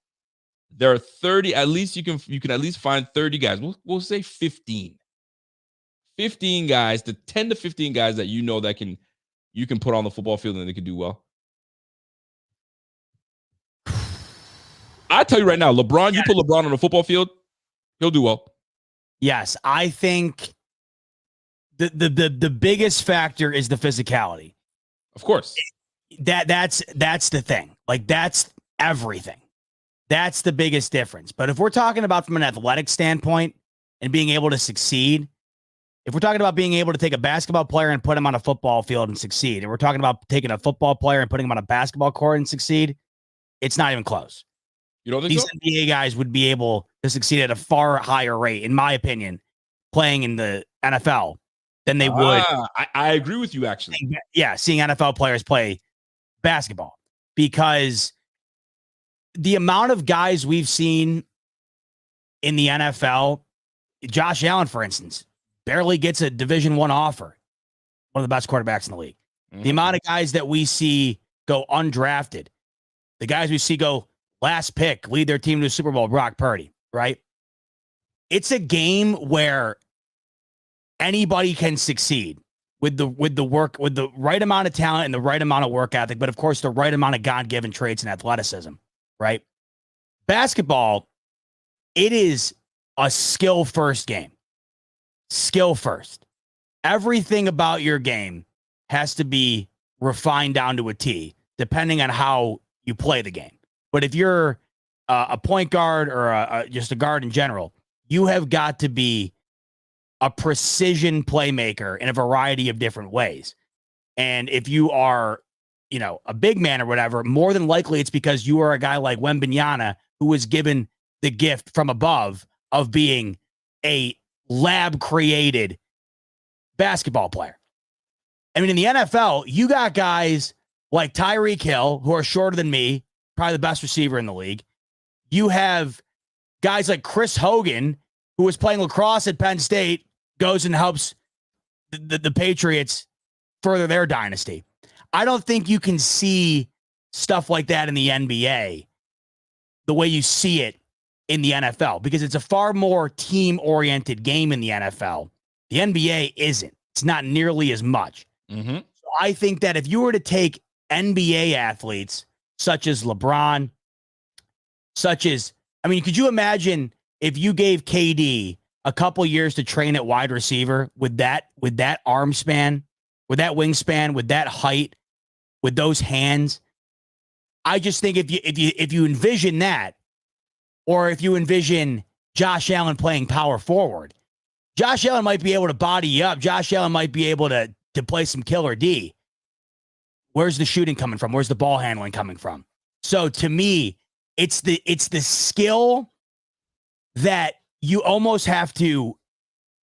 Speaker 1: there are 30, at least you can at least find 30 guys. We'll say 15. 15 guys, the 10 to 15 guys that that you can put on the football field and they can do well. I tell you right now, LeBron, you put LeBron on the football field, he'll do well.
Speaker 2: Yes, I think the biggest factor is the physicality.
Speaker 1: Of course.
Speaker 2: That's the thing. Like, that's everything. That's the biggest difference. But if we're talking about from an athletic standpoint and being able to succeed, if we're talking about being able to take a basketball player and put him on a football field and succeed, and we're talking about taking a football player and putting him on a basketball court and succeed, it's not even close.
Speaker 1: You don't think
Speaker 2: these
Speaker 1: so?
Speaker 2: NBA guys would be able to succeed at a far higher rate, in my opinion, playing in the NFL than they would.
Speaker 1: I agree with you, actually.
Speaker 2: Seeing NFL players play basketball, because the amount of guys we've seen in the NFL, Josh Allen, for instance, barely gets a Division I offer. One of the best quarterbacks in the league. Mm-hmm. The amount of guys that we see go undrafted, the guys we see go last pick, lead their team to the Super Bowl, Brock Purdy, right? It's a game where anybody can succeed with the work, with the right amount of talent and the right amount of work ethic, but of course the right amount of God-given traits and athleticism, right? Basketball, it is a skill first game. Skill first. Everything about your game has to be refined down to a T, depending on how you play the game. But if you're a point guard or just a guard in general, you have got to be a precision playmaker in a variety of different ways. And if you are, a big man or whatever, more than likely it's because you are a guy like Wembanyama who was given the gift from above of being a lab-created basketball player. I mean, in the NFL, you got guys like Tyreek Hill, who are shorter than me, probably the best receiver in the league. You have guys like Chris Hogan, who was playing lacrosse at Penn State, goes and helps the Patriots further their dynasty. I don't think you can see stuff like that in the NBA the way you see it in the NFL, because it's a far more team-oriented game in the NFL. The NBA isn't. It's not nearly as much.
Speaker 1: Mm-hmm.
Speaker 2: So I think that if you were to take NBA athletes such as LeBron, could you imagine if you gave KD a couple years to train at wide receiver with that arm span, with that wingspan, with that height, with those hands? I just think if you envision that, or if you envision Josh Allen playing power forward, Josh Allen might be able to body you up. Josh Allen might be able to play some killer D. Where's the shooting coming from? Where's the ball handling coming from? So to me, it's the skill that you almost have to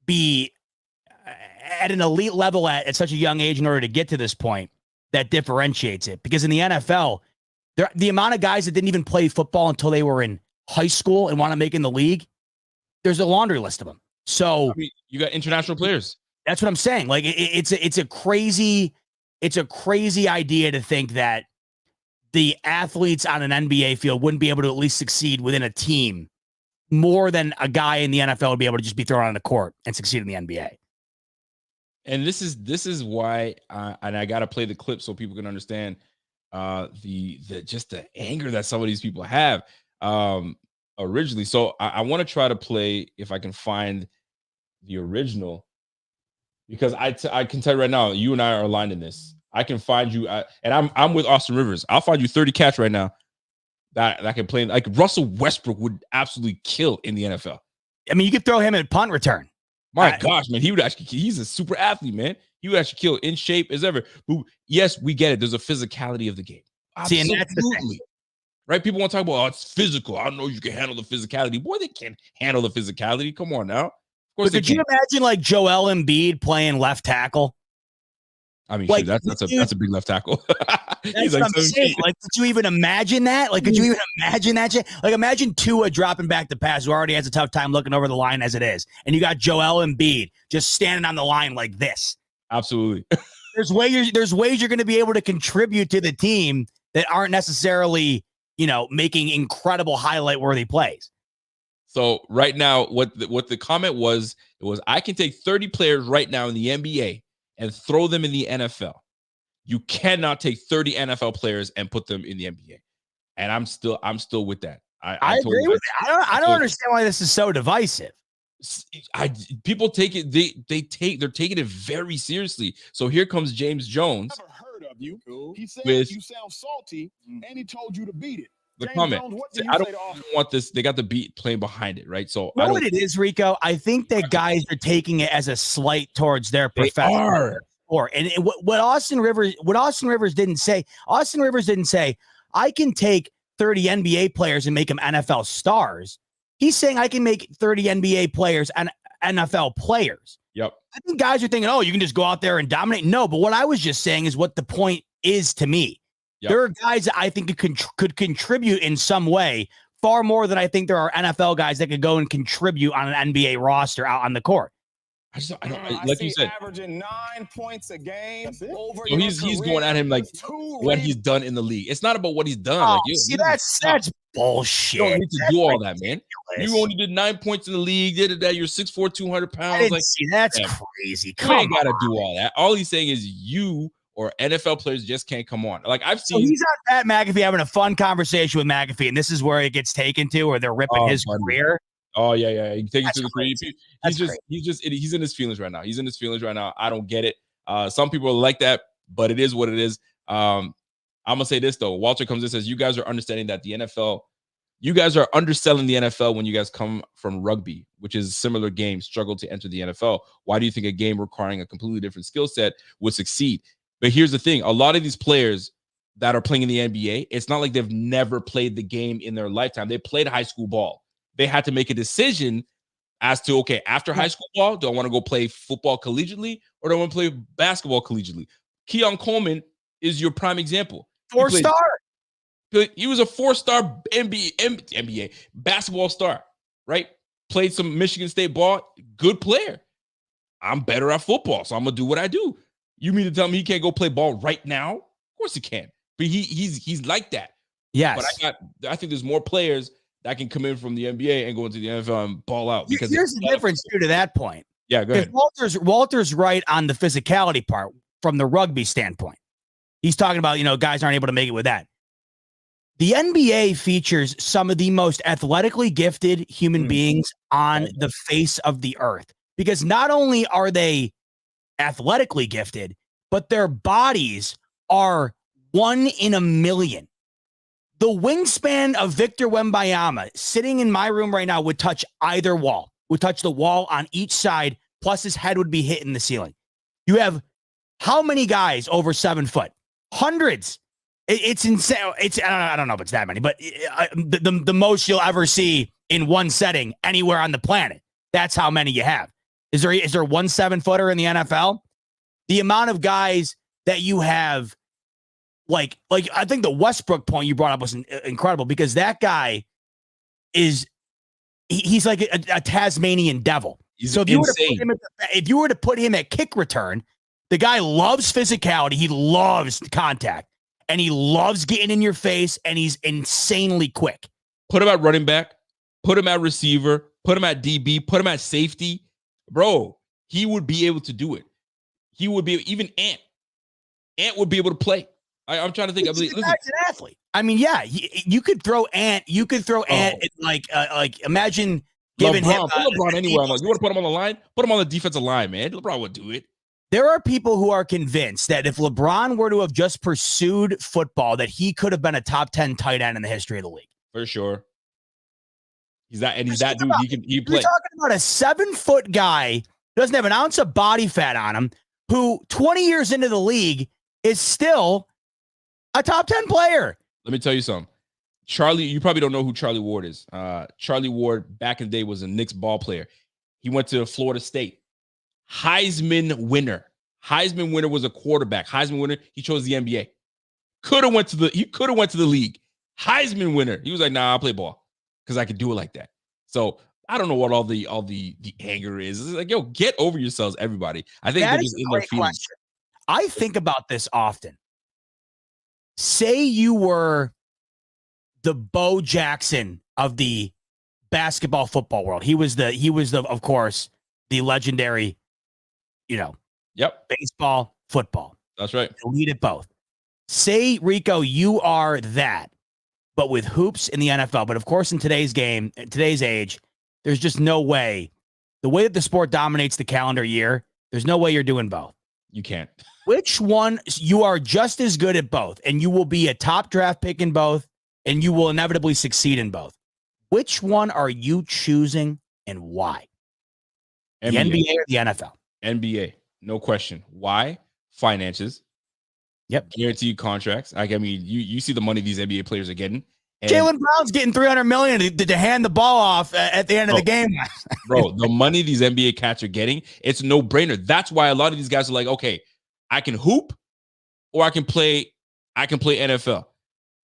Speaker 2: be at an elite level at such a young age in order to get to this point that differentiates it. Because in the NFL, the amount of guys that didn't even play football until they were in high school and want to make in the league, there's a laundry list of them. So
Speaker 1: you got international players.
Speaker 2: That's what I'm saying. Like it's a crazy idea to think that the athletes on an NBA field wouldn't be able to at least succeed within a team more than a guy in the NFL would be able to just be thrown on the court and succeed in the NBA.
Speaker 1: And this is why, and I got to play the clip so people can understand the anger that some of these people have originally. So I want to try to play, if I can find the original, because I can tell you right now, you and I are aligned in this. I can find you, and I'm with Austin Rivers. I'll find you 30 cats right now that can play. Like Russell Westbrook would absolutely kill in the NFL.
Speaker 2: I mean, you could throw him in punt return.
Speaker 1: My gosh, man, he's a super athlete, man. He would actually kill, in shape as ever. But yes, we get it. There's a physicality of the game.
Speaker 2: See, and that's the thing.
Speaker 1: Right? People want to talk about, it's physical. I don't know if you can handle the physicality. Boy, they can't handle the physicality. Come on now. Of course,
Speaker 2: could you imagine like Joel Embiid playing left tackle?
Speaker 1: I mean, like, that's a big left tackle.
Speaker 2: That's what I'm saying. Like, could you even imagine that? Like, could you even imagine that shit? Like, imagine Tua dropping back the pass, who already has a tough time looking over the line as it is, and you got Joel Embiid just standing on the line like this.
Speaker 1: Absolutely.
Speaker 2: There's ways you're going to be able to contribute to the team that aren't necessarily, making incredible highlight-worthy plays.
Speaker 1: So right now, what the comment was, I can take 30 players right now in the NBA and throw them in the NFL. You cannot take 30 NFL players and put them in the NBA. And I'm still with that.
Speaker 2: I agree with that. I don't understand why this is so divisive.
Speaker 1: People take it, they're taking it very seriously. So here comes James Jones.
Speaker 3: Never heard of you. He said you sound salty, and he told you to beat it.
Speaker 1: The comment. I don't want this. They got the beat playing behind it, right? So
Speaker 2: you know what it is, Rico? I think that guys are taking it as a slight towards their professional sport. And what Austin Rivers didn't say, I can take 30 NBA players and make them NFL stars. He's saying I can make 30 NBA players and NFL players.
Speaker 1: Yep.
Speaker 2: I think guys are thinking, oh, you can just go out there and dominate. No, but what I was just saying is what the point is to me. Yep. There are guys that I think could contribute in some way far more than I think there are NFL guys that could go and contribute on an NBA roster out on the court.
Speaker 1: I don't like you said,
Speaker 3: averaging 9 points a game. Over
Speaker 1: so he's going at him like what he's done in the league. It's not about what he's done.
Speaker 2: Oh, like, that's bullshit.
Speaker 1: You don't need to do all that, man. You only did 9 points in the league. Did that? You're 6'4", 200 pounds.
Speaker 2: That's crazy.
Speaker 1: You ain't got to do all that. All he's saying is you or NFL players just can't come on. Like I've seen.
Speaker 2: So he's on Pat McAfee having a fun conversation with McAfee, and this is where it gets taken to, where they're ripping his career.
Speaker 1: Oh yeah. You take it to the career. He's in his feelings right now. He's in his feelings right now. I don't get it. Some people are like that, but it is what it is. I'm gonna say this though. Walter comes in and says, you guys are understanding that the NFL, you guys are underselling the NFL when you guys come from rugby, which is a similar game, struggle to enter the NFL. Why do you think a game requiring a completely different skill set would succeed? But here's the thing. A lot of these players that are playing in the NBA, it's not like they've never played the game in their lifetime. They played high school ball. they had to make a decision as to, okay, after high school ball, do I want to go play football collegiately or do I want to play basketball collegiately? Keon Coleman is your prime example.
Speaker 2: 4-star.
Speaker 1: He was a 4-star NBA basketball star, right? Played some Michigan State ball, good player. I'm better at football, so I'm gonna do what I do. You mean to tell me he can't go play ball right now? Of course he can, but he's like that.
Speaker 2: Yes,
Speaker 1: but I think there's more players that can come in from the NBA and go into the NFL and ball out. Because
Speaker 2: here's the difference too to that point.
Speaker 1: Yeah, go ahead.
Speaker 2: Walter's right on the physicality part from the rugby standpoint. He's talking about, guys aren't able to make it with that. The NBA features some of the most athletically gifted human beings on the face of the earth, because not only are they athletically gifted, but their bodies are 1 in a million. The wingspan of Victor Wembanyama sitting in my room right now would touch either wall, would touch the wall on each side, plus his head would be hitting the ceiling. You have how many guys over 7 foot? Hundreds. It's insane. I don't know if it's that many, but the most you'll ever see in one setting anywhere on the planet. That's how many you have. Is there one 7-footer in the NFL? The amount of guys that you have, like I think the Westbrook point you brought up was incredible, because that guy he's like a Tasmanian devil. So if you were to put him at kick return, the guy loves physicality, he loves contact, and he loves getting in your face, and he's insanely quick.
Speaker 1: Put him at running back, put him at receiver, put him at DB, put him at safety. Bro, he would be able to do it. He would be, even Ant would be able to play. I'm trying to think.
Speaker 2: He's an athlete. I mean, yeah, you could throw Ant. You could throw Ant like imagine giving him
Speaker 1: LeBron anywhere. You want to put him on the line? Put him on the defensive line, man. LeBron would do it.
Speaker 2: There are people who are convinced that if LeBron were to have just pursued football, that he could have been a top 10 tight end in the history of the league.
Speaker 1: For sure. He's that dude. He can play.
Speaker 2: You're talking about a 7-foot guy, doesn't have an ounce of body fat on him, who 20 years into the league is still a top 10 player.
Speaker 1: Let me tell you something. Charlie, you probably don't know who Charlie Ward is. Charlie Ward back in the day was a Knicks ball player. He went to Florida State. Heisman winner. Heisman winner was a quarterback. Heisman winner. He chose the NBA. He could have went to the league. Heisman winner. He was like, nah, I'll play ball because I could do it like that. So I don't know what all the anger is. It's like, yo, get over yourselves, everybody. I think they're just in their feelings.
Speaker 2: Question. I think about this often. Say you were the Bo Jackson of the basketball football world. He was the of course, the legendary, baseball, football.
Speaker 1: That's right.
Speaker 2: Elite at both. Say, Rico, you are that, but with hoops in the NFL. But of course, in today's game, in today's age, there's just no way. The way that the sport dominates the calendar year, there's no way you're doing both.
Speaker 1: You can't.
Speaker 2: Which one? You are just as good at both, and you will be a top draft pick in both, and you will inevitably succeed in both. Which one are you choosing and why? NBA. The NBA or the NFL?
Speaker 1: NBA, no question. Why? Finances.
Speaker 2: Yep.
Speaker 1: Guaranteed contracts. I mean, you see the money these NBA players are getting.
Speaker 2: Jaylen Brown's getting $300 million to hand the ball off at the end of the game.
Speaker 1: Bro, the money these NBA cats are getting, it's a no-brainer. That's why a lot of these guys are like, okay, I can hoop or I can play NFL.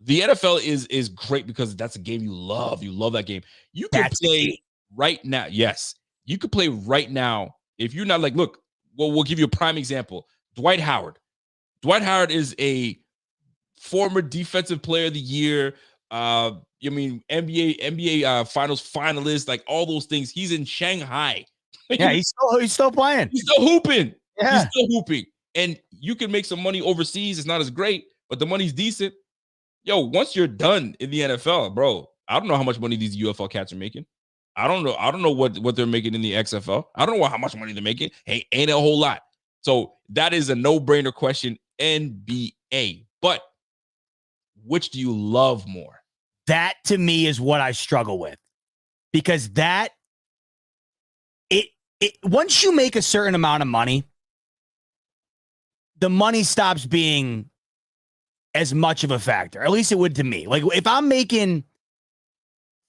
Speaker 1: The NFL is great because that's a game you love. You love that game. You can play right now. Yes. You could play right now. If you're not like, look, we'll give you a prime example. Dwight Howard. Dwight Howard is a former defensive player of the year. NBA finals finalist, like all those things. He's in Shanghai.
Speaker 2: Yeah, he's still playing.
Speaker 1: He's still hooping.
Speaker 2: Yeah.
Speaker 1: He's still hooping. And you can make some money overseas. It's not as great, but the money's decent. Yo, once you're done in the NFL, bro, I don't know how much money these UFL cats are making. I don't know what they're making in the XFL. I don't know how much money they're making. Hey, ain't a whole lot. So that is a no-brainer question. NBA. But which do you love more?
Speaker 2: That to me is what I struggle with, because that it once you make a certain amount of money, the money stops being as much of a factor. At least it would to me. Like if I'm making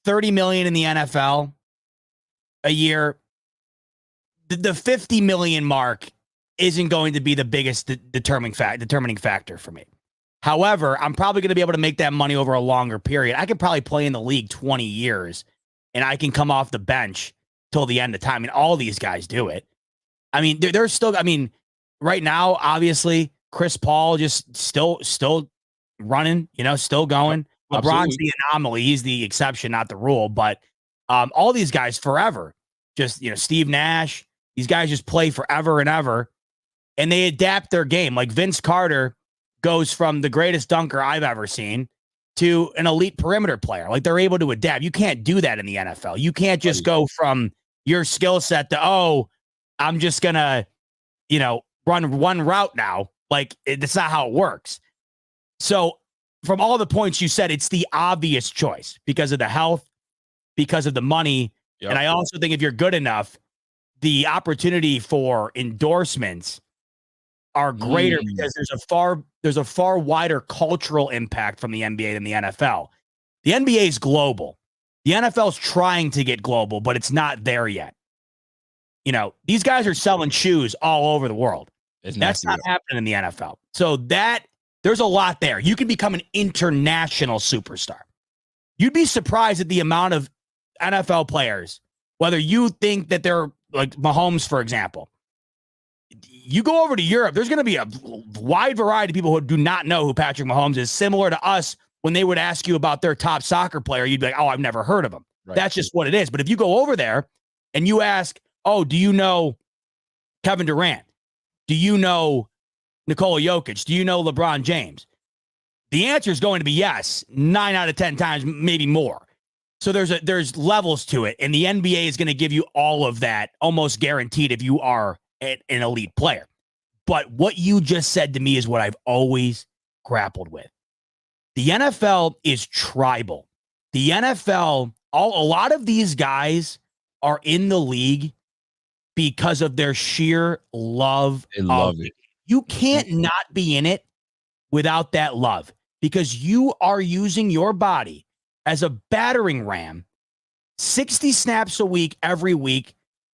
Speaker 2: $30 million in the NFL a year, the 50 million mark isn't going to be the biggest determining factor for me. However, I'm probably going to be able to make that money over a longer period. I could probably play in the league 20 years and I can come off the bench till the end of time. I mean, all these guys do it. I mean, they're still, I mean, right now, obviously, Chris Paul just still running, still going. LeBron's the anomaly. He's the exception, not the rule. But all these guys forever, just, Steve Nash, these guys just play forever and ever. And they adapt their game. Like Vince Carter goes from the greatest dunker I've ever seen to an elite perimeter player. Like they're able to adapt. You can't do that in the NFL. You can't just go from your skill set to, I'm just going to, run one route now. Like that's not how it works. So from all the points you said, it's the obvious choice because of the health, because of the money. Yep. And I also think if you're good enough, the opportunity for endorsements are greater because there's a far wider cultural impact from the NBA than the NFL. The NBA is global. The NFL is trying to get global, but it's not there yet. These guys are selling shoes all over the world. That's not happening in the NFL. So there's a lot there. You can become an international superstar. You'd be surprised at the amount of NFL players, whether you think that they're like Mahomes, for example. You go over to Europe, there's going to be a wide variety of people who do not know who Patrick Mahomes is, similar to us when they would ask you about their top soccer player. You'd be like, oh, I've never heard of him. Right. That's just what it is. But if you go over there and you ask, oh, do you know Kevin Durant? Do you know Nikola Jokic? Do you know LeBron James? The answer is going to be yes, 9 out of 10 times, maybe more. So there's levels to it. And the NBA is going to give you all of that almost guaranteed if you are an elite player. But what you just said to me is what I've always grappled with. The NFL is tribal. The NFL, a lot of these guys are in the league because of their sheer love.
Speaker 1: They love it.
Speaker 2: You can't not be in it without that love because you are using your body as a battering ram 60 snaps a week, every week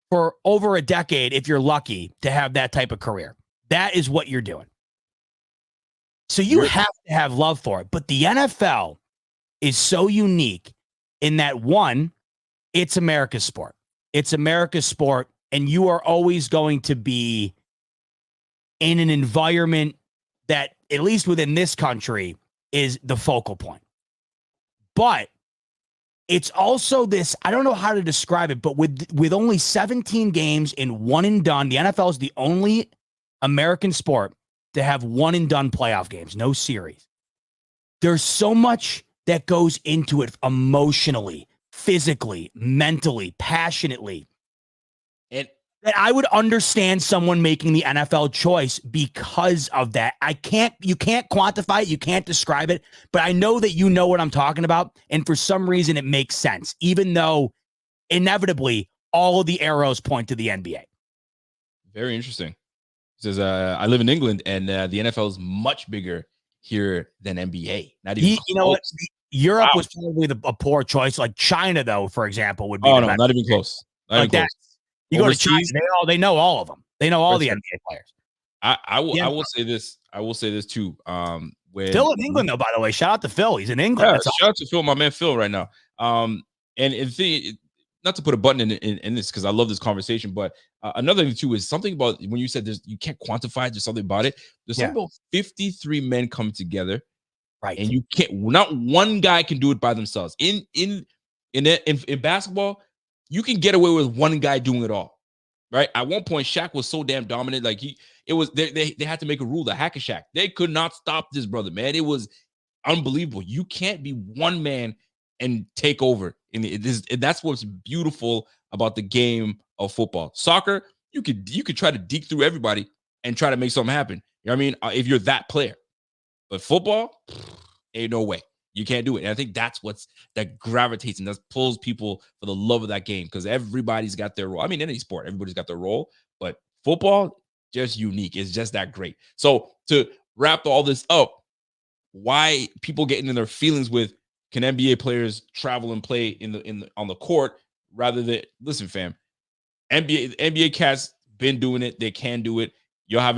Speaker 2: for over a decade, if you're lucky to have that type of career. That is what you're doing. So you have to have love for it. But the NFL is so unique in that, one, it's America's sport. It's America's sport, and you are always going to be in an environment that, at least within this country, is the focal point. But it's also this, I don't know how to describe it, but with only 17 games in one and done, the NFL is the only American sport to have one and done playoff games, no series. There's so much that goes into it emotionally, physically, mentally, passionately. That I would understand someone making the NFL choice because of that. You can't quantify it. You can't describe it, but I know that you know what I'm talking about. And for some reason it makes sense, even though inevitably all of the arrows point to the NBA.
Speaker 1: Very interesting. It says, I live in England and the NFL is much bigger here than NBA. Not even close.
Speaker 2: You know what? Europe was probably a poor choice. Like China, though, for example, would be.
Speaker 1: Oh, no, not even close. Not even close.
Speaker 2: You go to China, they know all of them. They know all the NBA players.
Speaker 1: I will say this. I will say this too.
Speaker 2: Phil in England, though, by the way. Shout out to Phil. He's in England.
Speaker 1: Yeah, shout out to Phil, my man Phil, right now. And not to put a button in this because I love this conversation, but another thing too is something about when you said you can't quantify it, there's something about it. There's something about 53 men come together,
Speaker 2: right?
Speaker 1: And you can't. Not one guy can do it by themselves. In basketball, you can get away with one guy doing it all, right? At one point, Shaq was so damn dominant, like they had to make a rule, the hack of Shaq. They could not stop this brother, man. It was unbelievable. You can't be one man and take over. And that's what's beautiful about the game of football. Soccer, you could try to deke through everybody and try to make something happen. You know what I mean? If you're that player. But football, ain't no way. You can't do it. And I think that's that gravitates and that pulls people for the love of that game because everybody's got their role. I mean, any sport, everybody's got their role, but football, just unique. It's just that great. So to wrap all this up, why people getting in their feelings with can NBA players travel and play on the court rather than listen, fam? NBA cats been doing it. They can do it. You'll have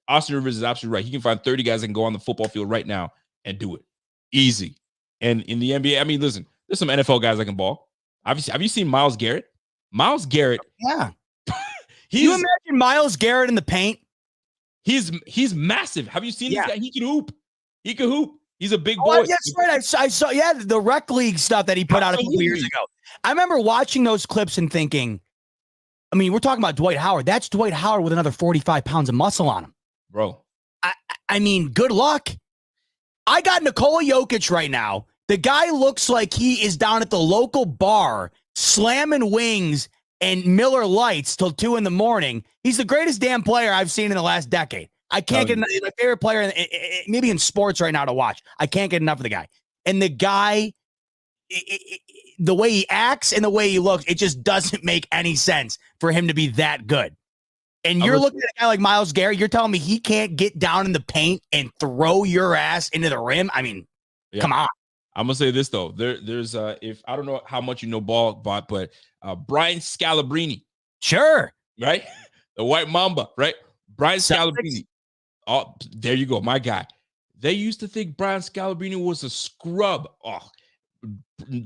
Speaker 1: Austin Rivers is absolutely right. He can find 30 guys that can go on the football field right now and do it. Easy. And in the NBA, I mean, listen, there's some NFL guys that can ball. Have you seen Myles Garrett? Myles Garrett.
Speaker 2: Yeah. You imagine Myles Garrett in the paint?
Speaker 1: He's massive. Have you seen this guy? He can hoop. He can hoop. He's a big boy.
Speaker 2: Oh, that's right. I saw, the rec league stuff that he put out a couple years ago. I remember watching those clips and thinking, I mean, we're talking about Dwight Howard. That's Dwight Howard with another 45 pounds of muscle on him.
Speaker 1: Bro.
Speaker 2: I mean, good luck. I got Nikola Jokic right now. The guy looks like he is down at the local bar slamming wings and Miller Lights till 2 a.m. He's the greatest damn player I've seen in the last decade. I can't get enough. My favorite player, maybe in sports right now to watch. I can't get enough of the guy. And the guy, the way he acts and the way he looks, it just doesn't make any sense for him to be that good. And you're looking at a guy like Myles Garrett. You're telling me he can't get down in the paint and throw your ass into the rim? I mean, come on.
Speaker 1: I'm gonna say this though. There's if I don't know how much you know ball, but Brian Scalabrine,
Speaker 2: sure,
Speaker 1: right? The White Mamba, right? Brian Scalabrine. Oh, there you go, my guy. They used to think Brian Scalabrine was a scrub. Oh,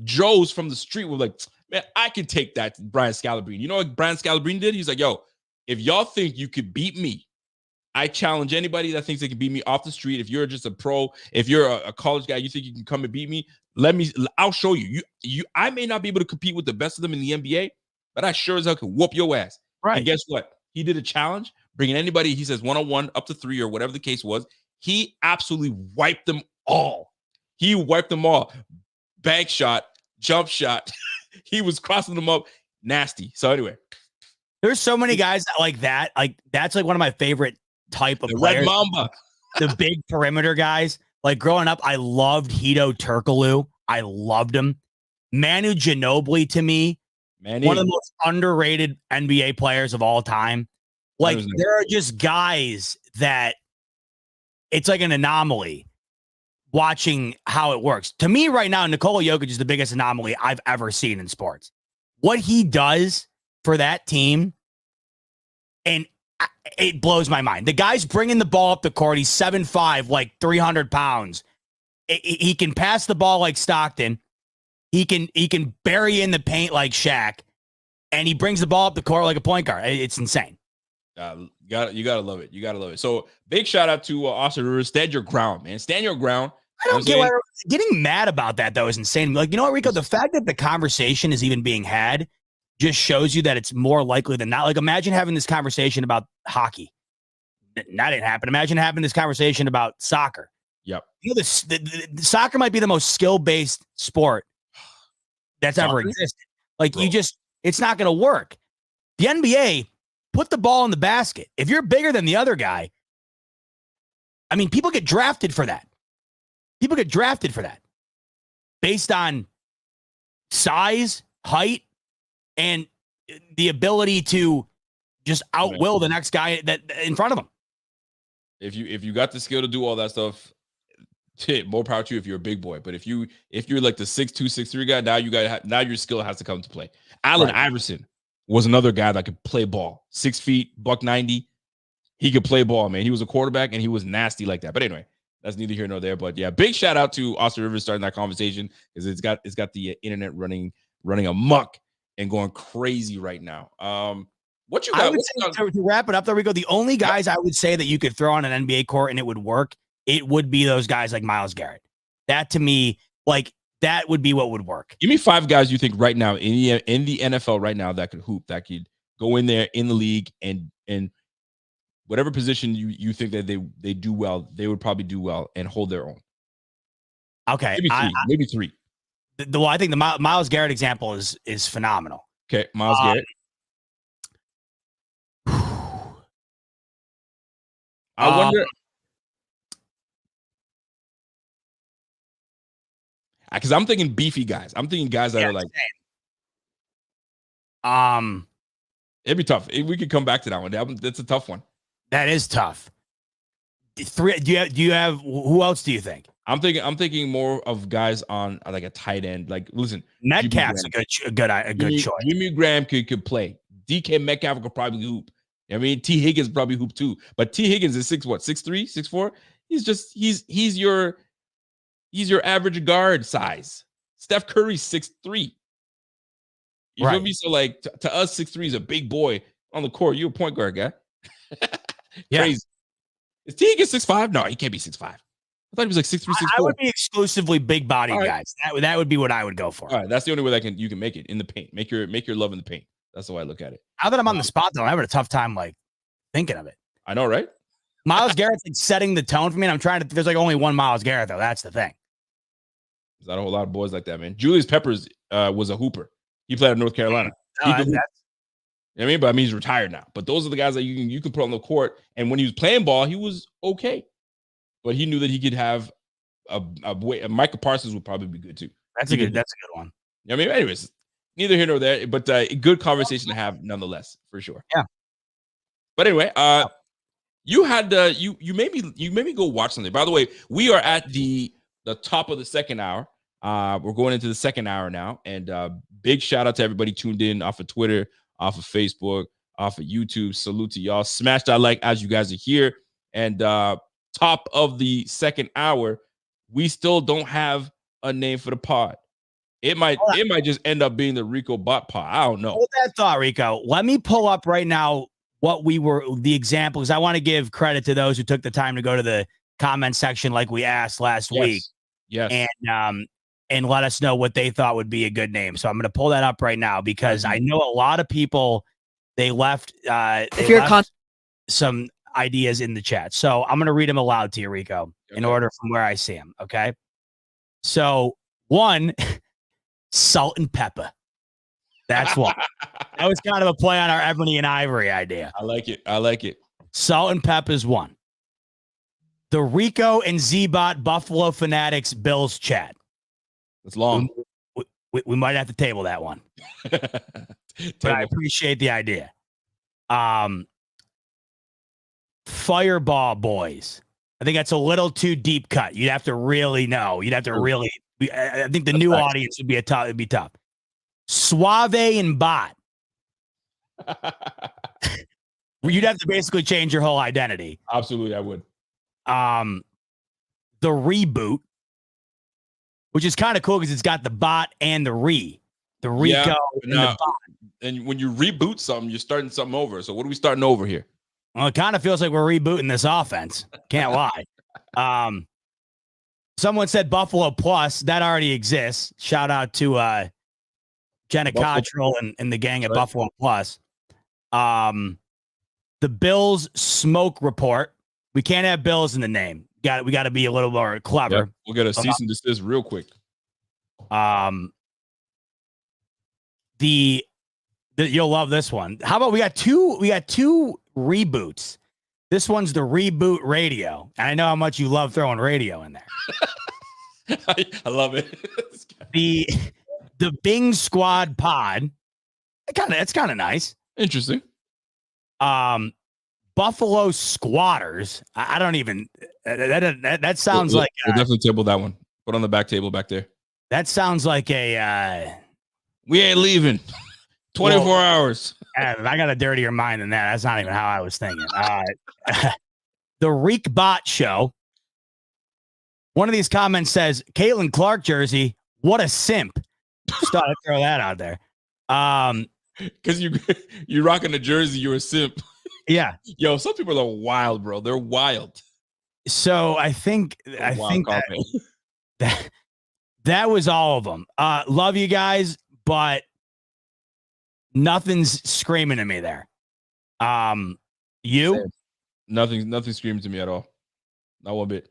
Speaker 1: Joes from the street were like, man, I can take that, Brian Scalabrine. You know what Brian Scalabrine did? He's like, yo, if y'all think you could beat me, I challenge anybody that thinks they can beat me off the street. If you're just a pro, if you're a college guy, you think you can come and beat me, I'll show you. I may not be able to compete with the best of them in the NBA, but I sure as hell can whoop your ass.
Speaker 2: Right.
Speaker 1: And guess what? He did a challenge, bringing anybody, he says 1-on-1 up to 3 or whatever the case was. He absolutely wiped them all. He wiped them all. Bank shot, jump shot. He was crossing them up. Nasty. So anyway.
Speaker 2: There's so many guys like that. Like that's like one of my favorite type of players.
Speaker 1: Red Mamba.
Speaker 2: The big perimeter guys. Like growing up, I loved Hedo Turkoglu. I loved him. Manu Ginobili to me, one of the most underrated NBA players of all time. Like there are just guys that it's like an anomaly watching how it works. To me right now, Nikola Jokic is the biggest anomaly I've ever seen in sports. What he does for that team, and it blows my mind. The guy's bringing the ball up the court. He's 7'5", like 300 pounds. He can pass the ball like Stockton. He can bury in the paint like Shaq, and he brings the ball up the court like a point guard. It's insane.
Speaker 1: You gotta love it. You gotta love it. So big shout out to Austin Rivers. Stand your ground, man. Stand your ground.
Speaker 2: I don't get why getting mad about that though is insane. Like, you know what, Rico? The fact that the conversation is even being had just shows you that it's more likely than not. Like, imagine having this conversation about hockey. That didn't happen. Imagine having this conversation about soccer.
Speaker 1: Yep.
Speaker 2: You know, the soccer might be the most skill-based sport that's ever existed. Like, it's not going to work. The NBA, put the ball in the basket. If you're bigger than the other guy, I mean, people get drafted for that. People get drafted for that based on size, height, and the ability to just outwill the next guy that in front of him.
Speaker 1: If you got the skill to do all that stuff, more power to you if you're a big boy. But if you're like the 6'2", 6'3" guy, now your skill has to come to play. Allen Iverson was another guy that could play ball. 6 feet, $190. He could play ball, man. He was a quarterback and he was nasty like that. But anyway, that's neither here nor there. But yeah, big shout out to Austin Rivers starting that conversation because it's got the internet running amok and going crazy right now. What you got?
Speaker 2: I would say, to wrap it up, there we go. The only guys I would say that you could throw on an NBA court and it would work, it would be those guys like Myles Garrett. That to me, like that would be what would work.
Speaker 1: Give me 5 guys you think right now in the NFL right now that could hoop, that could go in there in the league and whatever position you think that they do well, they would probably do well and hold their own.
Speaker 2: Okay,
Speaker 1: maybe three.
Speaker 2: Well, I think the Myles Garrett example is phenomenal.
Speaker 1: Okay, Myles Garrett. I wonder, because I'm thinking beefy guys. I'm thinking guys that are like, it'd be tough. We could come back to that one. That's a tough one.
Speaker 2: That is tough. 3. Do you have? Who else do you think?
Speaker 1: I'm thinking more of guys on like a tight end. Like, listen,
Speaker 2: Metcalf's a good choice.
Speaker 1: Jimmy Graham could play. DK Metcalf could probably hoop. I mean, T Higgins probably hoop too. But T Higgins is 6'3", 6'4". He's your average guard size. Steph Curry's 6'3". You feel me? So like to us, 6'3" is a big boy on the court. You're a point guard guy. Crazy. Is T Higgins 6'5"? No, he can't be 6'5". I thought he was like 6'3", 6'4".
Speaker 2: I would be exclusively big body guys. That would be what I would go for.
Speaker 1: All right, that's the only way that you can make it in the paint. Make your love in the paint. That's the way I look at it.
Speaker 2: Now that I'm on the spot, though, I'm having a tough time like thinking of it.
Speaker 1: I know, right?
Speaker 2: Myles Garrett's like setting the tone for me, and I'm trying to. There's like only one Myles Garrett, though. That's the thing.
Speaker 1: There's not a whole lot of boys like that, man. Julius Peppers was a hooper. He played at North Carolina. You know what I mean? But I mean, he's retired now. But those are the guys that you can put on the court. And when he was playing ball, he was okay. But he knew that he could have a Micah Parsons would probably be good too.
Speaker 2: That's a good one.
Speaker 1: I mean, anyways, neither here nor there, but a good conversation to have nonetheless, for sure.
Speaker 2: Yeah.
Speaker 1: But anyway, you had you made me go watch something. By the way, we are at the top of the second hour. We're going into the second hour now, and big shout out to everybody tuned in off of Twitter, off of Facebook, off of YouTube. Salute to y'all. Smash that like as you guys are here. And top of the second hour, we still don't have a name for the pod. It might just end up being the Rico Bot Pod. I don't know.
Speaker 2: Hold that thought, Rico. Let me pull up right now what the examples. I want to give credit to those who took the time to go to the comment section like we asked last week.
Speaker 1: Yes.
Speaker 2: And let us know what they thought would be a good name. So I'm going to pull that up right now because I know a lot of people, they left some ideas in the chat. So I'm going to read them aloud to you, Rico, in order from where I see them. Okay. So 1, salt and pepper. That's one. That was kind of a play on our Ebony and Ivory idea.
Speaker 1: I like it.
Speaker 2: Salt and pepper is 1. The Rico and Z-Bot Buffalo Fanatics Bills chat.
Speaker 1: It's long.
Speaker 2: We might have to table that one. But I appreciate the idea. Fireball Boys. I think that's a little too deep cut. You'd have to really know. You'd have to really. I think the new audience would be it'd be tough. Suave and Bot. You'd have to basically change your whole identity.
Speaker 1: Absolutely, I would.
Speaker 2: The Reboot, which is kind of cool because it's got the bot and the Rico and the bot.
Speaker 1: And when you reboot something, you're starting something over. So what are we starting over here?
Speaker 2: Well, it kind of feels like we're rebooting this offense. Can't lie. Someone said Buffalo Plus. That already exists. Shout out to Jenna Cottrell and the gang at Buffalo Plus. The Bills Smoke Report. We can't have Bills in the name. We got to be a little more clever.
Speaker 1: Yep. We'll get a cease and desist real quick.
Speaker 2: You'll love this one. How about we got two reboots. This one's the Reboot Radio. And I know how much you love throwing radio in there.
Speaker 1: I love it.
Speaker 2: the Bing Squad Pod. It's kind of nice.
Speaker 1: Interesting.
Speaker 2: Buffalo Squatters. I don't even that sounds like
Speaker 1: we'll definitely table that one. Put on the back table back there.
Speaker 2: That sounds like a
Speaker 1: we ain't leaving. 24 hours.
Speaker 2: I got a dirtier mind than that. That's not even how I was thinking. The Reek Bot Show. One of these comments says, Caitlin Clark jersey. What a simp. Just thought I'd throw that out there.
Speaker 1: Because you're rocking a jersey, you're a simp.
Speaker 2: Yeah.
Speaker 1: Yo, some people are wild, bro. They're wild.
Speaker 2: So I think that was all of them. Love you guys, but nothing's screaming to me there. You?
Speaker 1: Nothing screaming to me at all. Not one bit.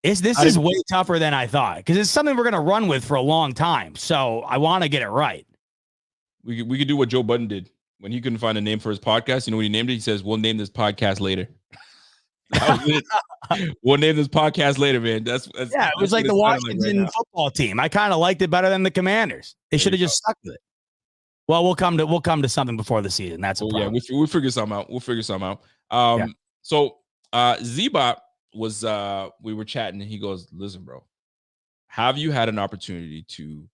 Speaker 2: This is way tougher than I thought because it's something we're gonna run with for a long time. So I want to get it right.
Speaker 1: We could do what Joe Budden did when he couldn't find a name for his podcast. You know what he named it? He says, "We'll name this podcast later." That was it. We'll name this podcast later, man. That's it
Speaker 2: was like the Washington football team. I kind of liked it better than the Commanders. They should have just stuck with it. Well, we'll come to something before the season. That's a problem.
Speaker 1: Yeah, we'll figure something out. So Z-Bot was we were chatting and he goes, "Listen, bro, have you had an opportunity to,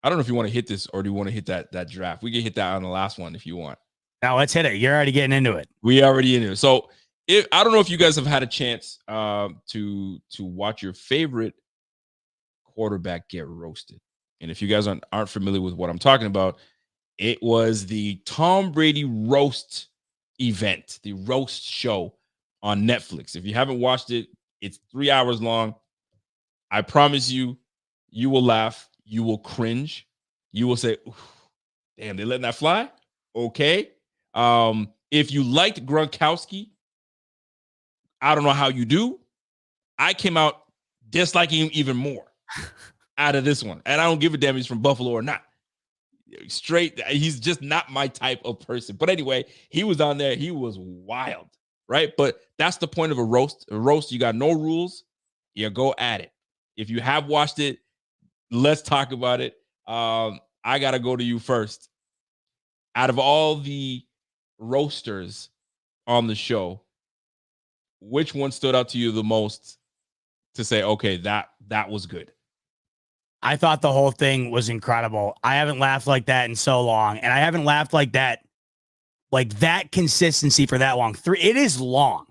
Speaker 1: I don't know if you want to hit this or do you want to hit that draft? We can hit that on the last one if you want."
Speaker 2: Now let's hit it. You're already getting into it.
Speaker 1: We already into it. So I don't know if you guys have had a chance to watch your favorite quarterback get roasted. And if you guys aren't familiar with what I'm talking about, it was the Tom Brady roast event, the roast show on Netflix. If you haven't watched it, it's 3 hours long. I promise you, you will laugh, you will cringe, you will say, "Damn, they letting that fly?" Okay. If you liked Gronkowski, I don't know how you do. I came out disliking him even more out of this one. And I don't give a damn if he's from Buffalo or not. Straight, he's just not my type of person. But anyway, he was on there. He was wild, right? But that's the point of a roast. A roast, you got no rules. You go at it. If you have watched it, let's talk about it. I got to go to you first. Out of all the roasters on the show, which one stood out to you the most to say, okay, that was good?
Speaker 2: I thought the whole thing was incredible. I haven't laughed like that in so long, and I haven't laughed like that consistency for that long. It is long.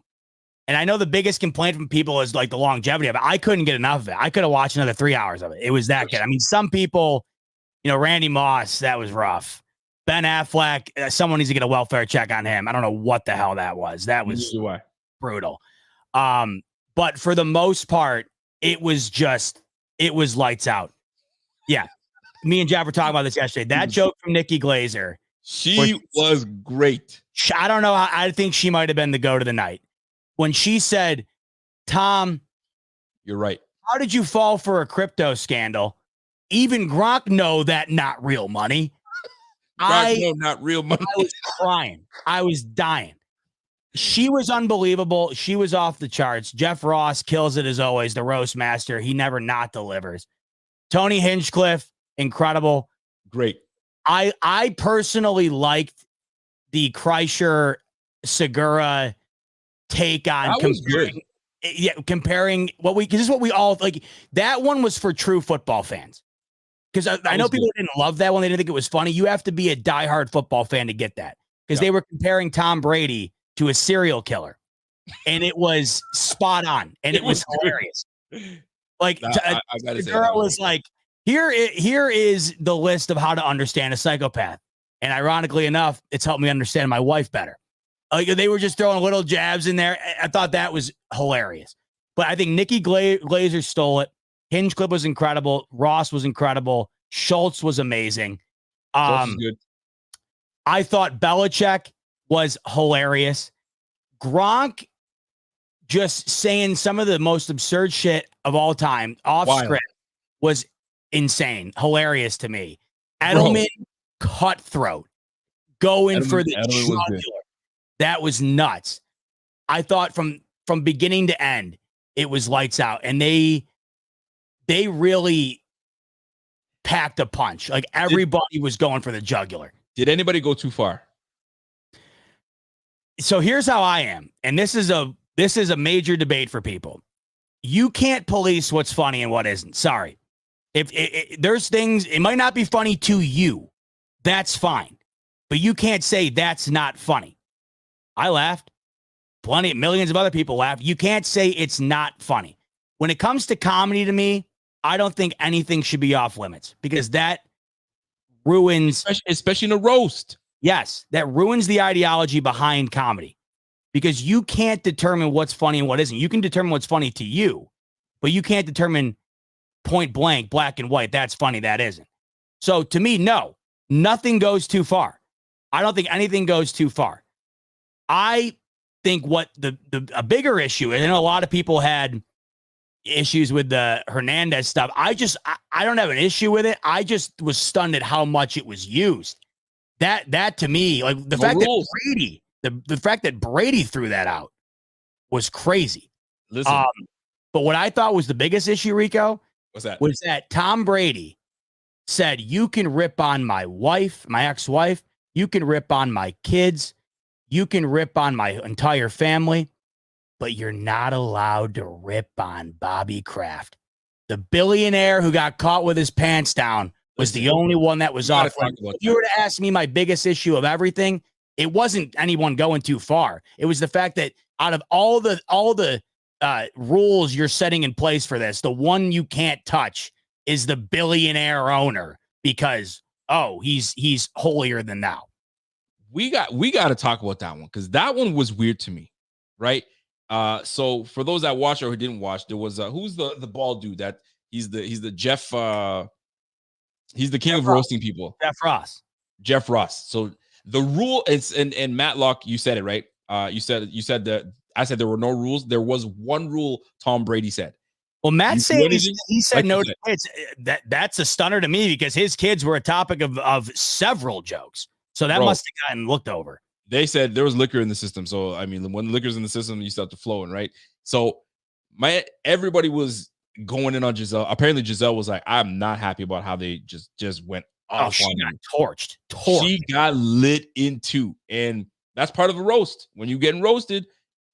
Speaker 2: And I know the biggest complaint from people is like the longevity of it. I couldn't get enough of it. I could have watched another 3 hours of it. It was that good. I mean, some people, Randy Moss, that was rough. Ben Affleck, someone needs to get a welfare check on him. I don't know what the hell that was. That was brutal. But for the most part, it was lights out. Yeah. Me and Jeff were talking about this yesterday. That joke from Nikki Glazer.
Speaker 1: She was great.
Speaker 2: I don't know. I think she might have been the goat of the night. When she said, "Tom,
Speaker 1: you're right.
Speaker 2: How did you fall for a crypto scandal? Even Gronk know that not real money."
Speaker 1: Not real money.
Speaker 2: I was crying. I was dying. She was unbelievable. She was off the charts. Jeff Ross kills it as always. The roast master. He never not delivers. Tony Hinchcliffe, incredible.
Speaker 1: Great.
Speaker 2: I personally liked the Kreischer Segura take on comparing this is what we all like. That one was for true football fans. Because I know people didn't love that one. They didn't think it was funny. You have to be a diehard football fan to get that. Because they were comparing Tom Brady to a serial killer. And it was spot on. And it was hilarious. Like, the girl was like, here is the list of how to understand a psychopath. And ironically enough, it's helped me understand my wife better. They were just throwing little jabs in there. I thought that was hilarious. But I think Nikki Glazer stole it. Hinchcliffe was incredible. Ross was incredible. Schultz was amazing.
Speaker 1: Good.
Speaker 2: I thought Belichick was hilarious. Gronk just saying some of the most absurd shit of all time off script was insane. Hilarious to me. Edelman, cutthroat. Going for the jugular. That was nuts. I thought from beginning to end, it was lights out. And they really packed a punch. Like everybody was going for the jugular.
Speaker 1: Did anybody go too far?
Speaker 2: So here's how I am. And this is a major debate for people. You can't police what's funny and what isn't. Sorry. If there's things, it might not be funny to you. That's fine. But you can't say that's not funny. I laughed. Millions of other people laughed. You can't say it's not funny. When it comes to comedy to me, I don't think anything should be off limits because that ruins...
Speaker 1: Especially in a roast.
Speaker 2: Yes, that ruins the ideology behind comedy because you can't determine what's funny and what isn't. You can determine what's funny to you, but you can't determine point blank, black and white, that's funny, that isn't. So to me, no, nothing goes too far. I don't think anything goes too far. I think what a bigger issue, and I know a lot of people had issues with the Hernandez stuff. I don't have an issue with it. I just was stunned at how much it was used. That to me, like the fact that Brady threw that out was crazy.
Speaker 1: Listen.
Speaker 2: But what I thought was the biggest issue, Rico, was that Tom Brady said, "You can rip on my wife, my ex-wife. You can rip on my kids. You can rip on my entire family. but you're not allowed to rip on Bobby Kraft. The billionaire who got caught with his pants down was the only one that was off. If you were to ask me my biggest issue of everything, it wasn't anyone going too far. It was the fact that out of all the rules you're setting in place for this, the one you can't touch is the billionaire owner because he's holier than thou.
Speaker 1: We got to talk about that one because that one was weird to me, right? So for those that watched or who didn't watch, there was who's the bald dude that he's the Jeff he's the king of roasting people. Jeff Ross. So the rule is and Matlock, you said it right. You said that I said there were no rules. There was one rule Tom Brady said.
Speaker 2: Well, Matt said he said no to kids. That's a stunner to me because his kids were a topic of several jokes. So that must have gotten looked over.
Speaker 1: They said there was liquor in the system. So, I mean, when liquor's in the system, you start to flowing, right? So everybody was going in on Giselle. Apparently, Giselle was like, I'm not happy about how they just went off.
Speaker 2: She got torched.
Speaker 1: She got lit into. And that's part of a roast. When you're getting roasted,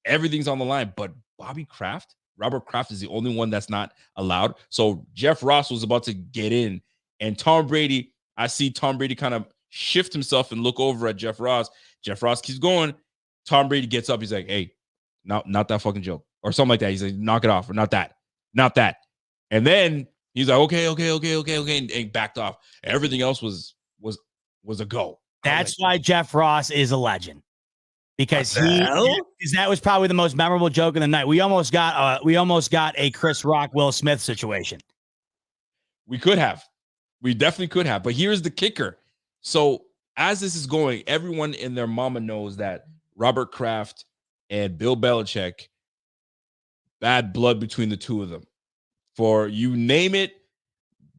Speaker 1: everything's on the line. But Robert Kraft is the only one that's not allowed. So Jeff Ross was about to get in. And Tom Brady, I see Tom Brady kind of shift himself and look over at Jeff Ross. Jeff Ross keeps going. Tom Brady gets up. He's like, hey, not that fucking joke. Or something like that. He's like, knock it off. Or not that. And then he's like, okay. And backed off. Everything else was a go.
Speaker 2: That's why Jeff Ross is a legend. Because that was probably the most memorable joke of the night. We almost got a Chris Rock, Will Smith situation.
Speaker 1: We definitely could have. But here's the kicker. So as this is going, everyone and their mama knows that Robert Kraft and Bill Belichick, bad blood between the two of them. For you name it,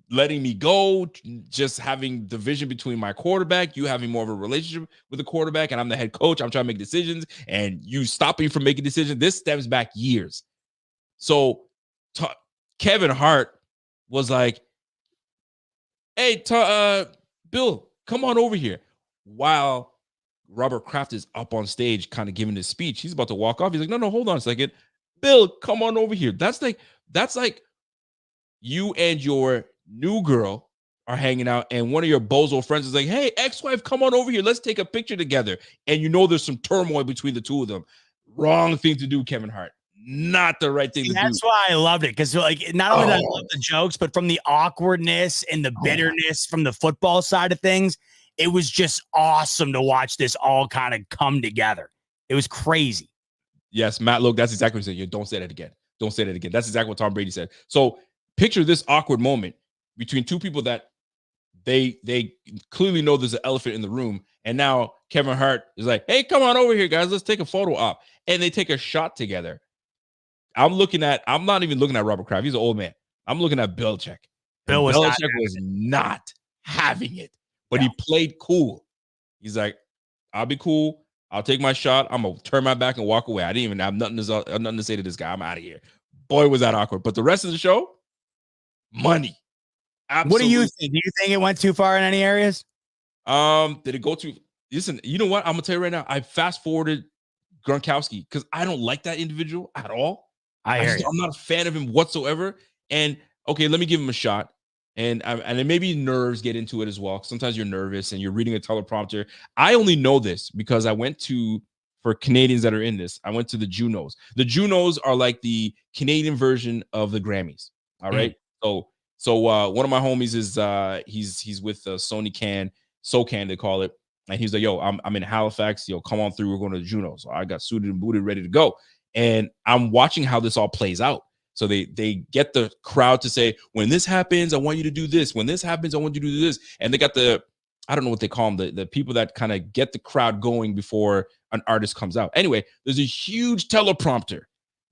Speaker 1: letting me go, just having division between my quarterback, you having more of a relationship with the quarterback, and I'm the head coach. I'm trying to make decisions, and you stopping from making decisions. This stems back years. So Kevin Hart was like, hey, Bill, come on over here. While Robert Kraft is up on stage kind of giving his speech, he's about to walk off. He's like, no, hold on a second. Bill, come on over here. That's like you and your new girl are hanging out and one of your bozo friends is like, hey, ex-wife, come on over here. Let's take a picture together. And you know there's some turmoil between the two of them. Wrong thing to do, Kevin Hart. Not the right thing to do.
Speaker 2: That's why I loved it. Because not only did I love the jokes, but from the awkwardness and the bitterness from the football side of things, it was just awesome to watch this all kind of come together. It was crazy.
Speaker 1: Yes, Matt, look, that's exactly what he said. Don't say that again. Don't say that again. That's exactly what Tom Brady said. So picture this awkward moment between two people that they clearly know there's an elephant in the room. And now Kevin Hart is like, hey, come on over here, guys. Let's take a photo op. And they take a shot together. I'm not even looking at Robert Kraft. He's an old man. I'm looking at Belichick. Belichick was not having it, but he played cool. He's like, I'll be cool. I'll take my shot. I'm going to turn my back and walk away. I didn't even have nothing to say to this guy. I'm out of here. Boy, was that awkward. But the rest of the show, money. Absolutely.
Speaker 2: What do you think? Do you think it went too far in any areas?
Speaker 1: Did it go too? Listen, you know what? I'm going to tell you right now. I fast-forwarded Gronkowski because I don't like that individual at all. I'm not a fan of him whatsoever. And okay, let me give him a shot. And maybe nerves get into it as well. Sometimes you're nervous and you're reading a teleprompter. I only know this because I went for Canadians that are in this, I went to the Junos. The Junos are like the Canadian version of the Grammys. All right. So one of my homies is he's with SoCan they call it. And he's like, yo, I'm in Halifax. Yo, come on through. We're going to the Junos. So I got suited and booted, ready to go. And I'm watching how this all plays out. So they get the crowd to say, when this happens, I want you to do this. When this happens, I want you to do this. And they got I don't know what they call them, the people that kind of get the crowd going before an artist comes out. Anyway, there's a huge teleprompter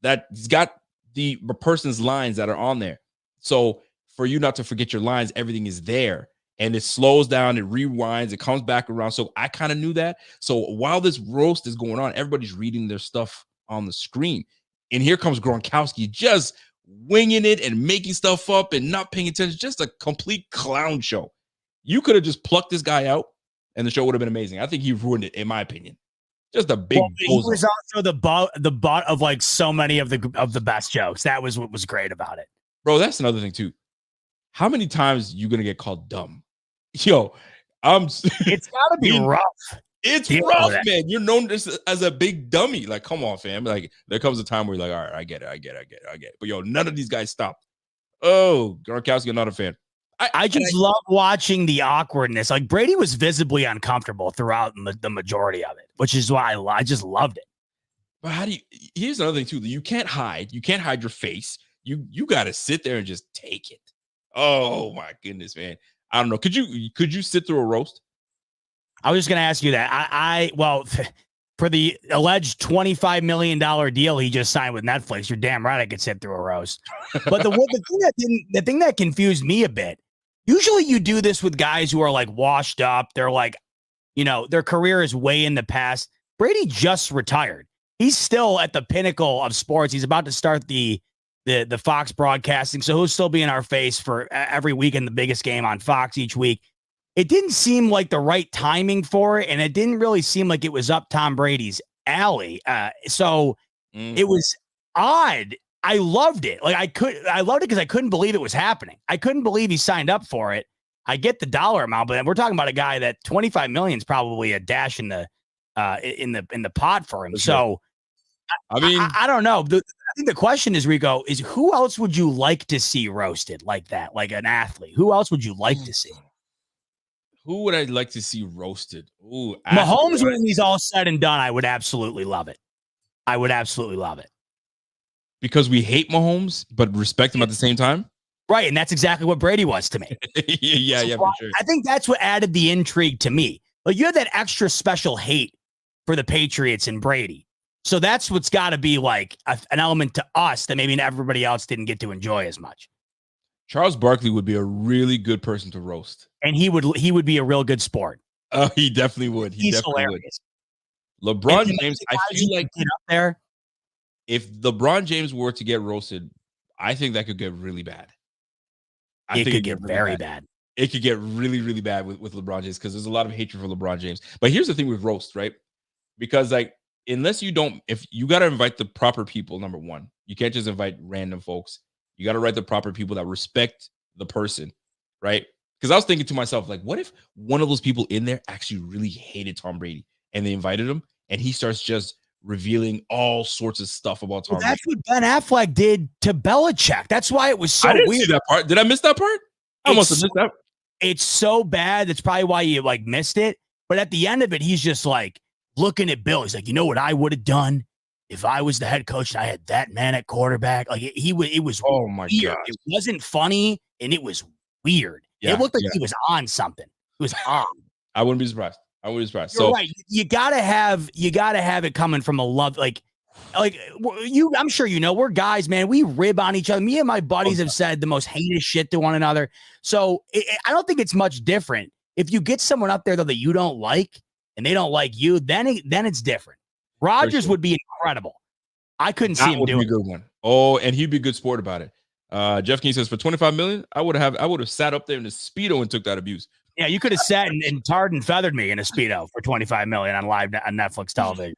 Speaker 1: that's got the person's lines that are on there. So for you not to forget your lines, everything is there. And it slows down, it rewinds, it comes back around. So I kind of knew that. So while this roast is going on, everybody's reading their stuff on the screen. And here comes Gronkowski just winging it and making stuff up and not paying attention. Just a complete clown show. You could have just plucked this guy out and the show would have been amazing. I think he ruined it, in my opinion. Just a big.
Speaker 2: He was also the butt of like so many of the best jokes. That was what was great about it,
Speaker 1: bro. That's another thing too. How many times you gonna get called dumb? Yo,
Speaker 2: it's gotta be rough.
Speaker 1: It's rough, man. You're known as a big dummy. Like, come on, fam. Like, there comes a time where you're like, all right, I get it. But yo, none of these guys stopped. Oh, Gronkowski, I'm not a fan.
Speaker 2: I just love watching the awkwardness. Like, Brady was visibly uncomfortable throughout the majority of it, which is why I just loved it.
Speaker 1: But here's another thing too. You can't hide. You can't hide your face. You got to sit there and just take it. Oh my goodness, man. I don't know. Could you sit through a roast?
Speaker 2: I was just going to ask you that. Well, for the alleged $25 million deal he just signed with Netflix, you're damn right I could sit through a roast. But the thing that confused me a bit, usually you do this with guys who are like washed up. They're like, their career is way in the past. Brady just retired. He's still at the pinnacle of sports. He's about to start the Fox broadcasting. So he'll still be in our face for every week in the biggest game on Fox each week. It didn't seem like the right timing for it, and it didn't really seem like it was up Tom Brady's alley. It was odd. I loved it. Like I loved it because I couldn't believe it was happening. I couldn't believe he signed up for it. I get the dollar amount, but we're talking about a guy that 25 million is probably a dash in the pot for him. So
Speaker 1: I mean,
Speaker 2: I don't know. I think the question is, Rico, is who else would you like to see roasted like that? Like an athlete? Who else would you like to see?
Speaker 1: Who would I like to see roasted? Ooh,
Speaker 2: Mahomes, when he's all said and done, I would absolutely love it.
Speaker 1: Because we hate Mahomes, but respect him at the same time?
Speaker 2: Right, and that's exactly what Brady was to me.
Speaker 1: yeah, for sure.
Speaker 2: I think that's what added the intrigue to me. Like, you had that extra special hate for the Patriots and Brady. So that's what's got to be like an element to us that maybe everybody else didn't get to enjoy as much.
Speaker 1: Charles Barkley would be a really good person to roast.
Speaker 2: And he would be a real good sport.
Speaker 1: Oh, he definitely would. He's hilarious. LeBron James, I feel like
Speaker 2: get up there.
Speaker 1: If LeBron James were to get roasted, I think that could get really bad.
Speaker 2: It could get very bad.
Speaker 1: It could get really, really bad with LeBron James because there's a lot of hatred for LeBron James. But here's the thing with roast, right? Because like, unless if you got to invite the proper people, number one, you can't just invite random folks. You got to write the proper people that respect the person, right? Because I was thinking to myself, like, what if one of those people in there actually really hated Tom Brady and they invited him and he starts just revealing all sorts of stuff about Tom Brady?
Speaker 2: That's what Ben Affleck did to Belichick. That's why it was so weird.
Speaker 1: I didn't see that part. Did I miss that part? I must have missed that.
Speaker 2: It's so bad. That's probably why you like missed it. But at the end of it, he's just like looking at Bill. He's like, you know what I would have done if I was the head coach and I had that man at quarterback? Like it was.
Speaker 1: Oh my god!
Speaker 2: It wasn't funny and it was weird.
Speaker 1: Yeah,
Speaker 2: it looked like he was on something. It was on.
Speaker 1: I wouldn't be surprised.
Speaker 2: You're right. You gotta have it coming from a love like you. I'm sure we're guys, man. We rib on each other. Me and my buddies have said the most heinous shit to one another. So I don't think it's much different. If you get someone up there though that you don't like and they don't like you, then it's different. Rodgers would be incredible. I couldn't see him doing
Speaker 1: a good one. Oh, and he'd be a good sport about it. Jeff King says for $25 million, I would have sat up there in the Speedo and took that abuse.
Speaker 2: Yeah, you could have sat and tarred and feathered me in a Speedo for $25 million on Netflix television.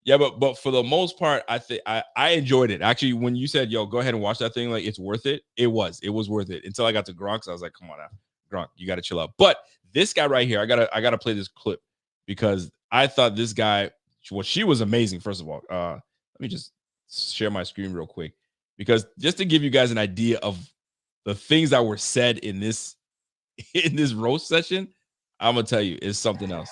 Speaker 1: Yeah, but for the most part, I think I enjoyed it. Actually, when you said, yo, go ahead and watch that thing, like it's worth it. It was worth it until I got to Gronk. So I was like, come on now, Gronk, you got to chill out. But this guy right here, I gotta play this clip because I thought this guy, she was amazing. First of all, let me just share my screen real quick because just to give you guys an idea of the things that were said in this roast session, I'm gonna tell you, it's something else.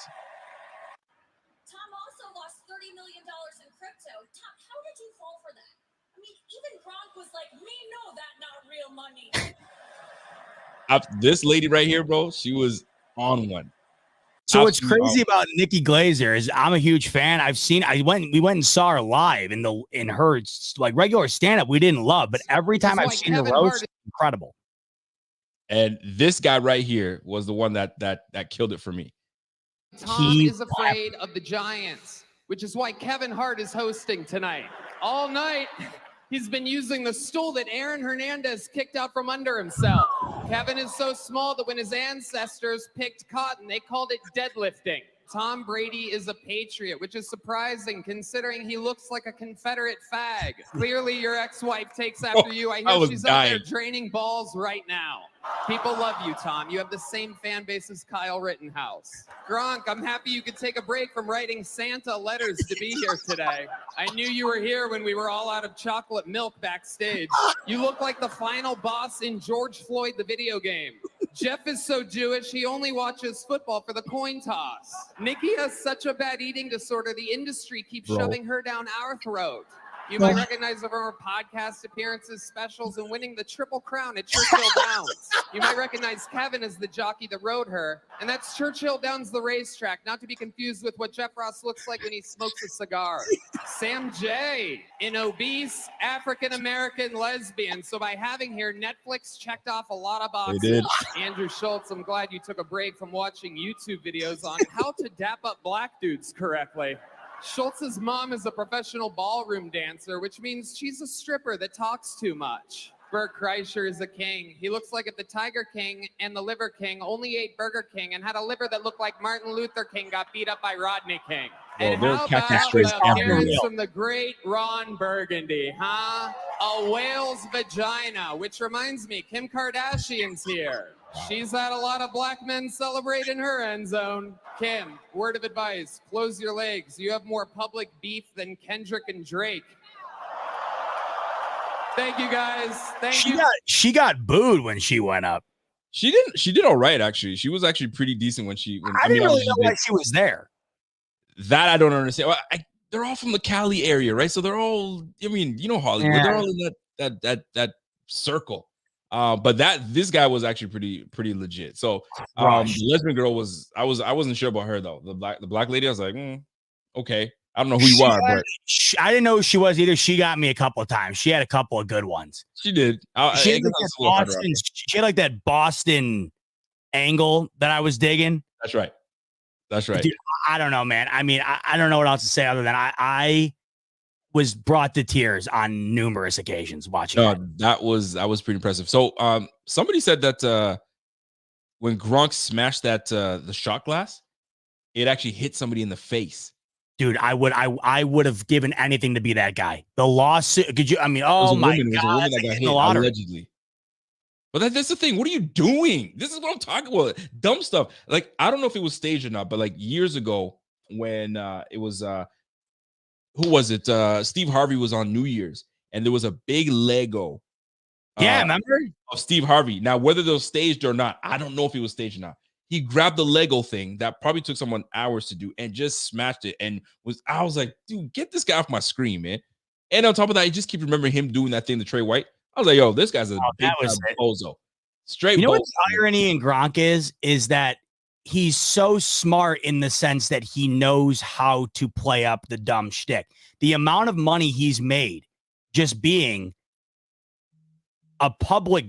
Speaker 4: Tom also lost $30 million in crypto. Tom, how did you fall for that? I mean, even Gronk was like, "Me know that not real money."
Speaker 1: This lady right here, bro, she was on one.
Speaker 2: So what's crazy about Nikki Glaser is I'm a huge fan. We went and saw her live in her like regular stand-up we didn't love, but every time I've seen the roast, incredible.
Speaker 1: And this guy right here was the one that killed it for me.
Speaker 5: Tom is afraid of the Giants, which is why Kevin Hart is hosting tonight. All night, he's been using the stool that Aaron Hernandez kicked out from under himself. Kevin is so small that when his ancestors picked cotton, they called it deadlifting. Tom Brady is a patriot, which is surprising considering he looks like a Confederate fag. Clearly, your ex-wife takes after you. I hear she's out there draining balls right now. People love you, Tom. You have the same fan base as Kyle Rittenhouse. Gronk, I'm happy you could take a break from writing Santa letters to be here today. I knew you were here when we were all out of chocolate milk backstage. You look like the final boss in George Floyd, the video game. Jeff is so Jewish, he only watches football for the coin toss. Nikki has such a bad eating disorder, the industry keeps shoving her down our throat. You might recognize her from her podcast appearances, specials, and winning the Triple Crown at Churchill Downs. You might recognize Kevin as the jockey that rode her. And that's Churchill Downs, the racetrack, not to be confused with what Jeff Ross looks like when he smokes a cigar. Sam J, an obese African-American lesbian. So by having here, Netflix checked off a lot of boxes. They did. Andrew Schultz, I'm glad you took a break from watching YouTube videos on how to dap up black dudes correctly. Schultz's mom is a professional ballroom dancer, which means she's a stripper that talks too much. Bert Kreischer is a king. He looks like if the Tiger King and the Liver King only ate Burger King and had a liver that looked like Martin Luther King got beat up by Rodney King. And how about the appearance from the great Ron Burgundy, huh? A whale's vagina, which reminds me, Kim Kardashian's here. She's had a lot of black men celebrate in her end zone. Kim, word of advice, close your legs. You have more public beef than Kendrick and Drake. Thank you, guys. Thank you.
Speaker 2: She got booed when she went up.
Speaker 1: She did all right, actually. She was actually pretty decent when
Speaker 2: I didn't really know why she was there.
Speaker 1: That I don't understand. Well, they're all from the Cali area, right? So they're all, I mean, you know, Hollywood. Yeah. They're all in that circle. But this guy was actually pretty legit. So the lesbian girl I wasn't sure about her though. The black lady, I was like, okay. I don't know who you are, but
Speaker 2: I didn't know who she was either. She got me a couple of times. She had a couple of good ones.
Speaker 1: She did.
Speaker 2: She had like that Boston angle that I was digging.
Speaker 1: That's right.
Speaker 2: Dude, I don't know, man. I mean, I don't know what else to say other than I was brought to tears on numerous occasions watching.
Speaker 1: That was pretty impressive. So somebody said that when Gronk smashed the shot glass, it actually hit somebody in the face.
Speaker 2: Dude, I would have given anything to be that guy. The lawsuit, could you? I mean, oh my God,
Speaker 1: that got hit, allegedly. But that's the thing. What are you doing? This is what I'm talking about. Dumb stuff. Like, I don't know if it was staged or not, but like years ago when it was who was it? Steve Harvey was on New Year's, and there was a big Lego.
Speaker 2: Remember?
Speaker 1: Of Steve Harvey. Now, whether they were staged or not, I don't know if it was staged or not. He grabbed the Lego thing that probably took someone hours to do and just smashed it. And I was like, dude, get this guy off my screen, man. And on top of that, I just keep remembering him doing that thing to Trey White. I was like, yo, this guy's a big bozo. Straight.
Speaker 2: You know what the irony in Gronk is that he's so smart in the sense that he knows how to play up the dumb shtick. The amount of money he's made just being a public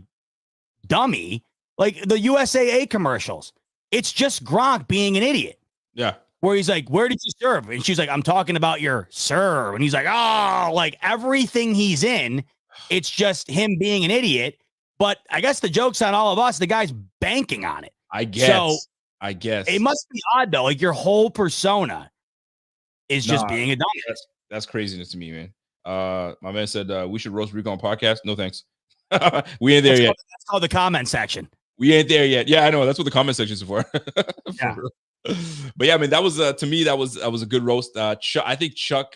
Speaker 2: dummy, like the USAA commercials. It's just Gronk being an idiot.
Speaker 1: Yeah.
Speaker 2: Where he's like, where did you serve? And she's like, I'm talking about your serve. And he's like, oh, like everything he's in, it's just him being an idiot. But I guess the joke's on all of us. The guy's banking on it.
Speaker 1: I guess.
Speaker 2: It must be odd, though. Like your whole persona is just being a dummy.
Speaker 1: That's craziness to me, man. My man said we should roast Rico on podcast. No, thanks. We ain't there yet.
Speaker 2: That's called the comment section.
Speaker 1: We ain't there yet. Yeah, I know. That's what the comment section is for.
Speaker 2: Yeah.
Speaker 1: But yeah, I mean, that was to me, that was a good roast. I think Charles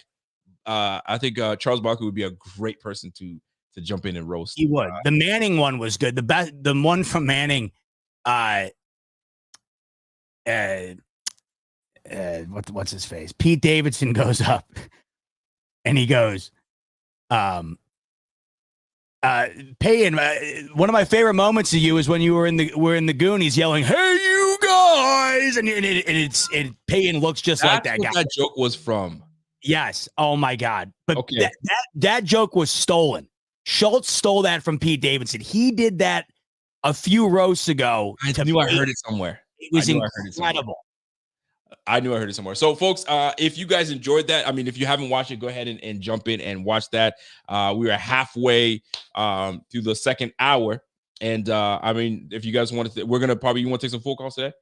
Speaker 1: Barkley would be a great person to jump in and roast.
Speaker 2: He would. The Manning one was good. The one from Manning, what's his face? Pete Davidson goes up and he goes, Payne, one of my favorite moments of you is when you were in the Goonies yelling, "Hey, you guys!" and Payne looks just like that guy.
Speaker 1: That joke was from.
Speaker 2: Yes. Oh my God. But okay. that joke was stolen. Schultz stole that from Pete Davidson. He did that a few roasts ago.
Speaker 1: I knew I heard it somewhere.
Speaker 2: It was incredible.
Speaker 1: I knew I heard it somewhere. So, folks, if you guys enjoyed that, I mean, if you haven't watched it, go ahead and jump in and watch that. We are halfway through the second hour. And, I mean, if you guys want to, you want to take some phone calls today?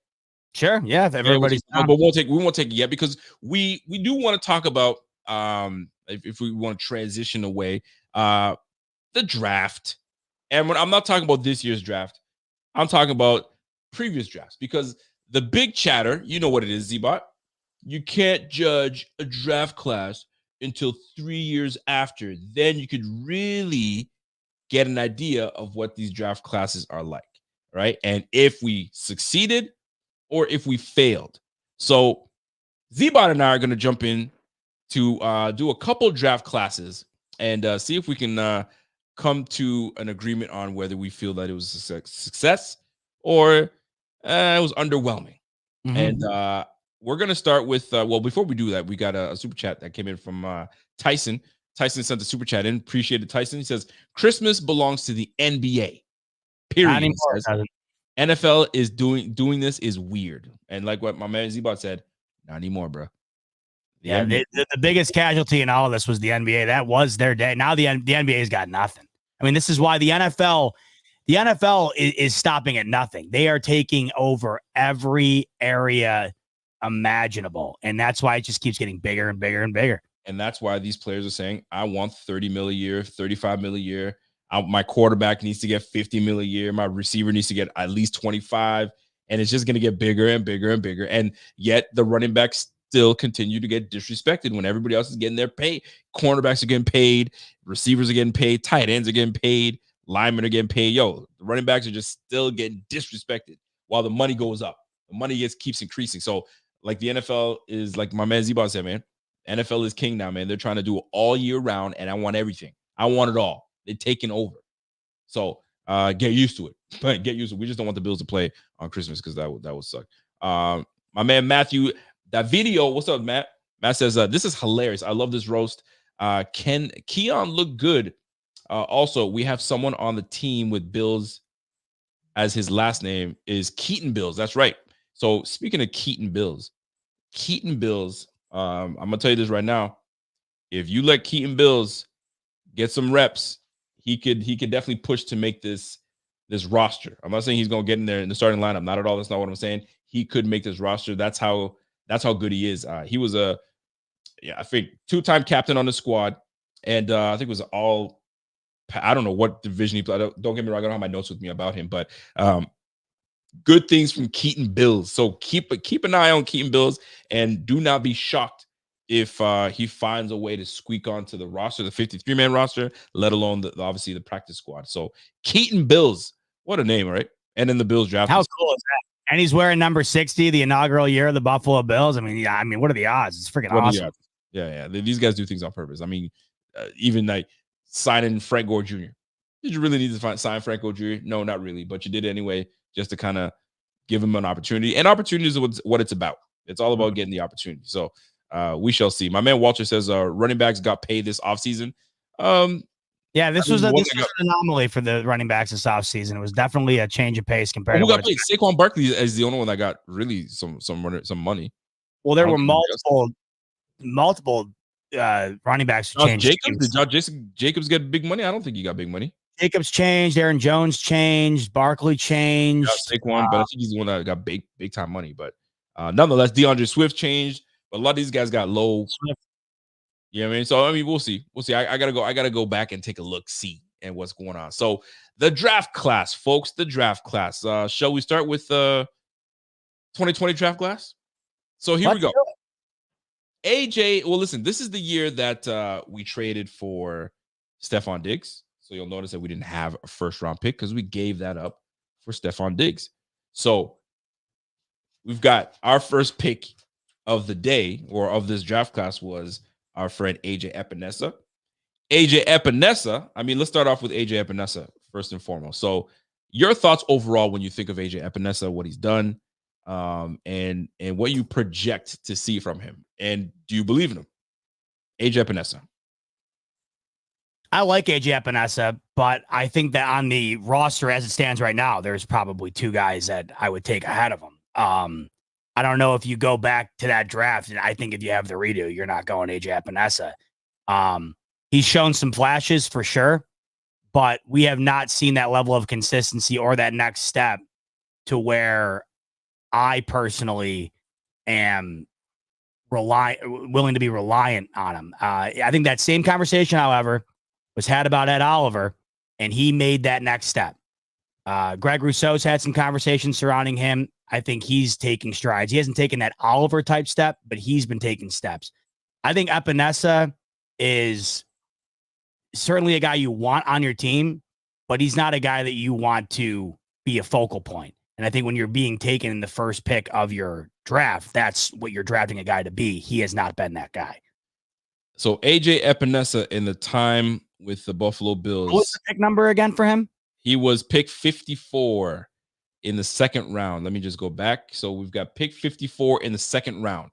Speaker 2: Sure. Yeah. If everybody's
Speaker 1: but we won't take it yet because we do want to talk about if we want to transition away the draft. And when I'm not talking about this year's draft, I'm talking about previous drafts because the big chatter, you know what it is, Z-Bot. You can't judge a draft class until 3 years after. Then you could really get an idea of what these draft classes are like, right? And if we succeeded or if we failed. So Z-Bot and I are going to jump in to do a couple draft classes and see if we can come to an agreement on whether we feel that it was a success or it was underwhelming. Mm-hmm. And we're going to start with, well, before we do that, we got a super chat that came in from Tyson. Tyson sent a super chat in. Appreciate it, Tyson. He says, Christmas belongs to the NBA. Period. NFL is doing this is weird. And like what my man Z-Bot said, not anymore, bro.
Speaker 2: The biggest casualty in all of this was the NBA. That was their day. Now the NBA's got nothing. I mean, this is why the NFL is stopping at nothing. They are taking over every area imaginable. And that's why it just keeps getting bigger and bigger and bigger.
Speaker 1: And that's why these players are saying, I want 30 mil a year, 35 mil a year. My quarterback needs to get 50 mil a year. My receiver needs to get at least 25. And it's just going to get bigger and bigger and bigger. And yet the running backs still continue to get disrespected when everybody else is getting their pay. Cornerbacks are getting paid. Receivers are getting paid. Tight ends are getting paid. Linemen are getting paid. The running backs are just still getting disrespected while the money goes up. The money keeps increasing. So like the NFL is like my man Z-Bot said, man, NFL is king now, man. They're trying to do it all year round, and I want everything. I want it all. They're taking over. So get used to it. But get used to it. We just don't want the Bills to play on Christmas because that would suck. My man Matthew, that video. What's up, Matt? Matt says this is hilarious. I love this roast. Keon looked good. Also, we have someone on the team with Bills as his last name is Keaton Bills. That's right. So speaking of Keaton Bills, I'm gonna tell you this right now. If you let Keaton Bills get some reps, he could definitely push to make this roster. I'm not saying he's gonna get in there in the starting lineup. Not at all. That's not what I'm saying. He could make this roster. That's how good he is. He was I think 2-time captain on the squad, and I think it was all. I don't know what division he played. Don't get me wrong. I don't have my notes with me about him, but good things from Keaton Bills. So keep an eye on Keaton Bills, and do not be shocked if he finds a way to squeak onto the roster, the 53-man roster, let alone obviously the practice squad. So Keaton Bills, what a name, right? And then the Bills draft.
Speaker 2: How cool is that? And he's wearing number 60, the inaugural year of the Buffalo Bills. I mean, what are the odds? It's freaking awesome.
Speaker 1: Yeah. These guys do things on purpose. I mean, even like signing Frank Gore Jr. Did you really need to sign Frank Gore Jr.? No, not really, but you did it anyway, just to kind of give him an opportunity. And opportunity is what it's about. It's all about getting the opportunity. So we shall see. My man Walter says running backs got paid this offseason.
Speaker 2: This was an anomaly for the running backs this offseason. It was definitely a change of pace compared to what
Speaker 1: Saquon Barkley is the only one that got really some money.
Speaker 2: Well, there were multiple running backs who changed.
Speaker 1: Did Josh Jacobs get big money? I don't think he got big money.
Speaker 2: Jacobs changed. Aaron Jones changed. Barkley changed.
Speaker 1: Saquon, but I think he's the one that got big time money. But nonetheless, DeAndre Swift changed. But a lot of these guys got low. You know what I mean? So I mean, we'll see. I gotta go back and take a look, see and what's going on. So the draft class, folks. The draft class. Shall we start with 2020 draft class? So here we go. AJ, well, listen, this is the year that we traded for Stephon Diggs. So you'll notice that we didn't have a first-round pick because we gave that up for Stephon Diggs. So we've got our first pick of the day or of this draft class was our friend AJ Epinesa. AJ Epinesa, I mean, let's start off with AJ Epinesa first and foremost. So your thoughts overall when you think of AJ Epinesa, what he's done, and what you project to see from him. And do you believe in him? AJ Epinesa.
Speaker 2: I like AJ Epinesa, but I think that on the roster as it stands right now, there's probably two guys that I would take ahead of him. I don't know if you go back to that draft, and I think if you have the redo, you're not going AJ Epinesa. He's shown some flashes for sure, but we have not seen that level of consistency or that next step to where I personally am willing to be reliant on him. I think that same conversation, however, was had about Ed Oliver, and he made that next step. Greg Rousseau's had some conversations surrounding him. I think he's taking strides. He hasn't taken that Oliver type step, but he's been taking steps. I think Epinesa is certainly a guy you want on your team, but he's not a guy that you want to be a focal point. And I think when you're being taken in the first pick of your draft, that's what you're drafting a guy to be. He has not been that guy.
Speaker 1: So AJ Epinesa in the time with the Buffalo Bills.
Speaker 2: What was the pick number again for him?
Speaker 1: He was pick 54 in the second round. Let me just go back. So we've got pick 54 in the second round.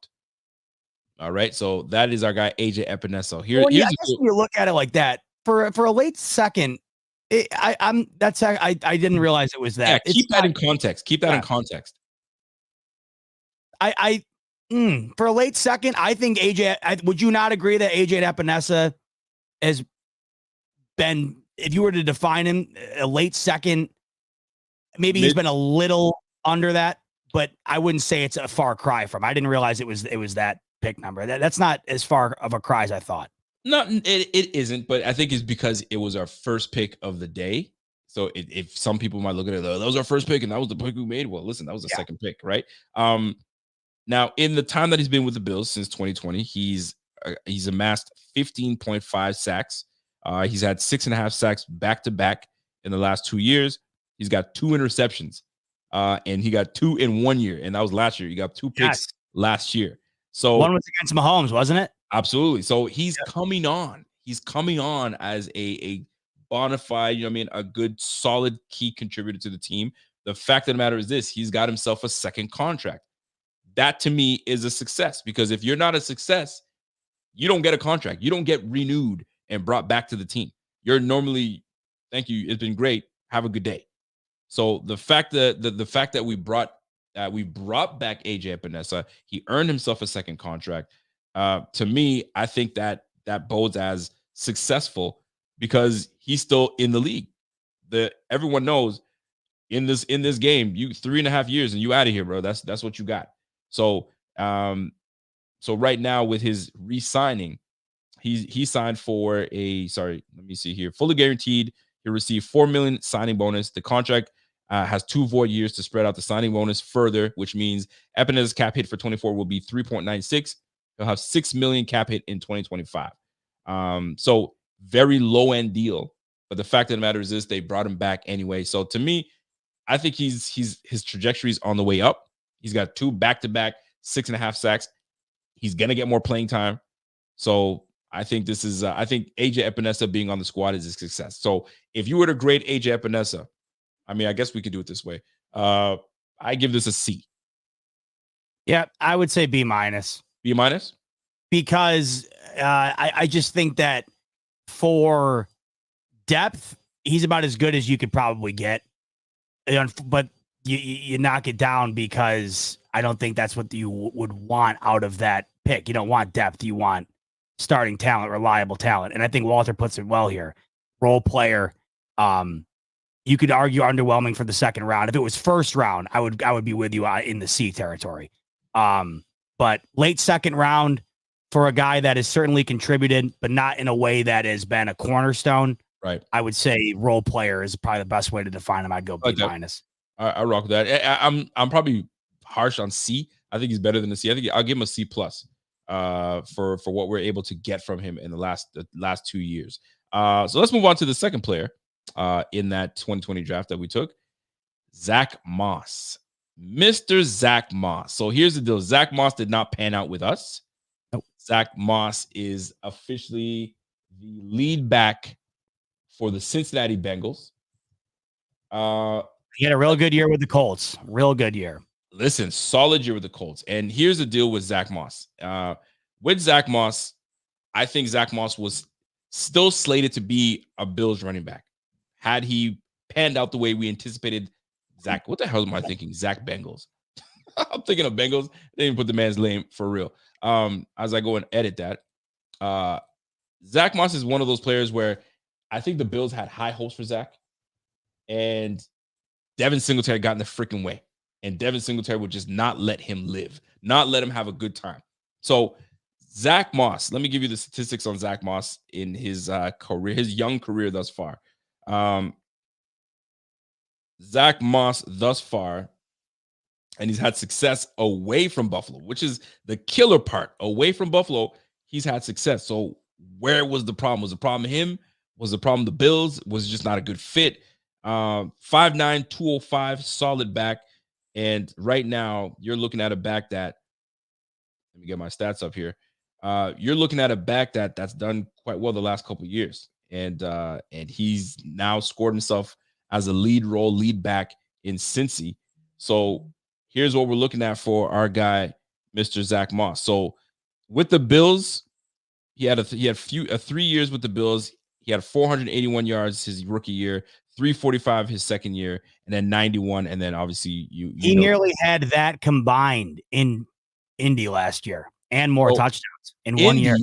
Speaker 1: All right. So that is our guy, AJ Epinesa. Here,
Speaker 2: well, yeah, I guess when you look at it like that, for a late second, I didn't realize it was that.
Speaker 1: Yeah, keep that in context. Keep that in context.
Speaker 2: For a late second, I think AJ. Would you not agree that AJ Epinesa has been, if you were to define him, a late second? Maybe he's been a little under that, but I wouldn't say it's a far cry from. I didn't realize it was that pick number. That's not as far of a cry as I thought.
Speaker 1: No, it isn't, but I think it's because it was our first pick of the day. So if some people might look at it, that was our first pick and that was the pick we made. Well, listen, that was the second pick, right? Now, in the time that he's been with the Bills since 2020, he's amassed 15.5 sacks. He's had 6.5 sacks back to back in the last 2 years. He's got 2 interceptions, and he got 2 in 1 year, and that was last year. He got 2 picks last year. So
Speaker 2: one was against Mahomes, wasn't it?
Speaker 1: Absolutely. So he's coming on. He's coming on as a bona fide, a good, solid key contributor to the team. The fact of the matter is this: he's got himself a second contract. That to me is a success, because if you're not a success, you don't get a contract. You don't get renewed and brought back to the team. You're normally, thank you, it's been great, have a good day. So the fact that we brought back AJ Epinesa, he earned himself a second contract. To me, I think that bodes as successful because he's still in the league. Everyone knows in this game, you 3.5 years and you out of here, bro. That's what you got. So right now with his re-signing, he signed for fully guaranteed. He'll receive $4 million signing bonus. The contract has 2 void years to spread out the signing bonus further, which means Epinesa's cap hit for 24 will be 3.96. He'll have $6 million cap hit in 2025. So very low end deal. But the fact of the matter is this: they brought him back anyway. So to me, I think his trajectory is on the way up. He's got 2 back-to-back 6.5 sacks. He's gonna get more playing time. So I think I think AJ Epinesa being on the squad is a success. So if you were to grade AJ Epinesa, I guess we could do it this way. I give this a C.
Speaker 2: Yeah, I would say B minus.
Speaker 1: B minus?
Speaker 2: Because I just think that for depth, he's about as good as you could probably get. But you knock it down because I don't think that's what you would want out of that pick. You don't want depth. You want starting talent, reliable talent. And I think Walter puts it well here. Role player. You could argue underwhelming for the second round. If it was first round, I would be with you in the C territory. But late second round for a guy that has certainly contributed, but not in a way that has been a cornerstone.
Speaker 1: Right.
Speaker 2: I would say role player is probably the best way to define him. I'd go B minus.
Speaker 1: I rock with that. I'm probably harsh on C. I think he's better than a C. I think I'll give him a C plus for what we're able to get from him in the last 2 years. So let's move on to the second player in that 2020 draft that we took, Zach Moss. Mr. Zach Moss. So here's the deal. Zach Moss did not pan out with us.
Speaker 2: Nope.
Speaker 1: Zach Moss is officially the lead back for the Cincinnati Bengals.
Speaker 2: He had a real good year with the Colts. Real good year.
Speaker 1: Listen, solid year with the Colts. And here's the deal with Zach Moss. With Zach Moss, I think Zach Moss was still slated to be a Bills running back. Had he panned out the way we anticipated, Zach, what the hell am I thinking? Zach Bengals. I'm thinking of Bengals. They didn't put the man's name for real. As I go and edit that, Zach Moss is one of those players where I think the Bills had high hopes for Zach, and Devin Singletary got in the freaking way. and Devin Singletary would just not let him live, not let him have a good time. So Zach Moss, let me give you the statistics on Zach Moss in his career, his young career thus far. Zach Moss thus far, and he's had success away from Buffalo, which is the killer part. Away from Buffalo, he's had success. So where was the problem? Was the problem him? Was the problem the Bills? Was it just not a good fit? 5'9", 205, solid back. And right now, you're looking at a back that, let me get my stats up here. You're looking at a back that's done quite well the last couple of years. And he's now scored himself as a lead back in Cincy. So here's what we're looking at for our guy, Mr. Zach Moss. So with the Bills, he had 3 years with the Bills. He had 481 yards his rookie year, 345 his second year, and then 91. And then obviously
Speaker 2: he nearly had that combined in Indy last year and more touchdowns in 1 year.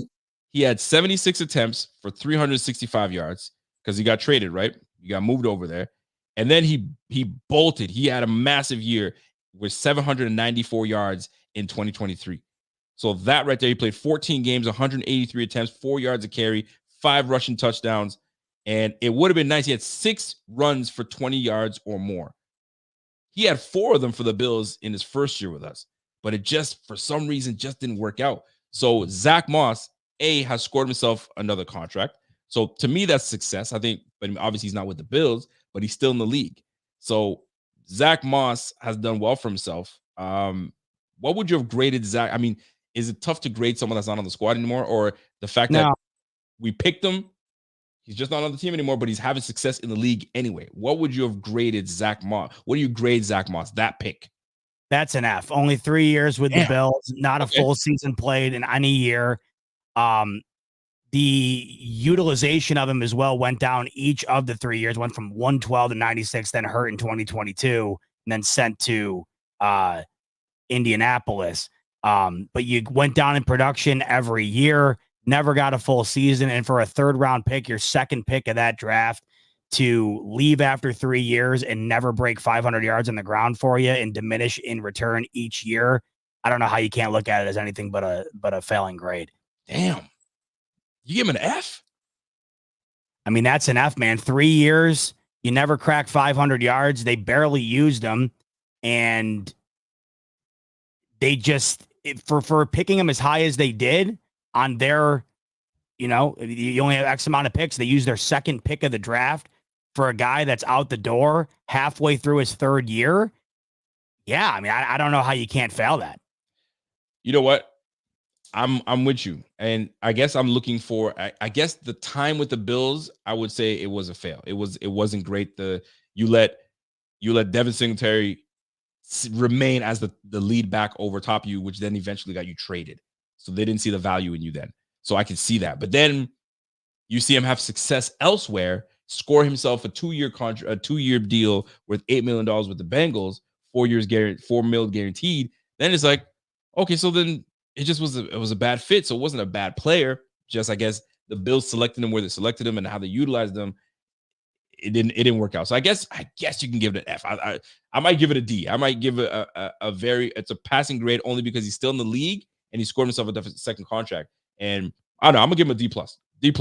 Speaker 1: He had 76 attempts for 365 yards because he got traded, right? He got moved over there. And then he bolted. He had a massive year with 794 yards in 2023. So that right there, he played 14 games, 183 attempts, 4 yards a carry, 5 rushing touchdowns. And it would have been nice. He had 6 runs for 20 yards or more. He had 4 of them for the Bills in his first year with us, but it just, for some reason, just didn't work out. So Zach Moss, has scored himself another contract. So to me, that's success. I think, but obviously he's not with the Bills, but he's still in the league. So Zach Moss has done well for himself. What would you have graded Zach? I mean, is it tough to grade someone that's not on the squad anymore, or the fact that we picked him, he's just not on the team anymore, but he's having success in the league anyway? What would you have graded Zach Moss? What do you grade Zach Moss, that pick?
Speaker 2: That's an F. Only 3 years with the Bills, not a full season played in any year. The utilization of him as well went down each of the 3 years, went from 112 to 96, then hurt in 2022, and then sent to Indianapolis. But you went down in production every year, never got a full season. And for a 3rd round pick, your 2nd pick of that draft, to leave after 3 years and never break 500 yards on the ground for you and diminish in return each year, I don't know how you can't look at it as anything but a failing grade.
Speaker 1: Damn. You give him an F?
Speaker 2: I mean, that's an F, man. 3 years, you never cracked 500 yards. They barely used them. And they just, for picking him as high as they did on their, you only have X amount of picks. They use their 2nd pick of the draft for a guy that's out the door halfway through his 3rd year. Yeah, I mean, I don't know how you can't fail that.
Speaker 1: You know what? I'm with you. And I guess I'm looking for, I guess the time with the Bills, I would say it was a fail. It wasn't great. You let Devin Singletary remain as the lead back over top of you, which then eventually got you traded. So they didn't see the value in you then. So I can see that. But then you see him have success elsewhere, score himself a 2-year contract, a 2-year deal worth $8 million with the Bengals, 4 years $4 million guaranteed. Then it's like, okay, so then it was a bad fit. So it wasn't a bad player. Just, I guess, the Bills selected him where they selected him and how they utilized them. It didn't work out. So I guess you can give it an F. I might give it a D. I might give it it's a passing grade only because he's still in the league and he scored himself a 2nd contract. And I don't know, I'm gonna give him a D+,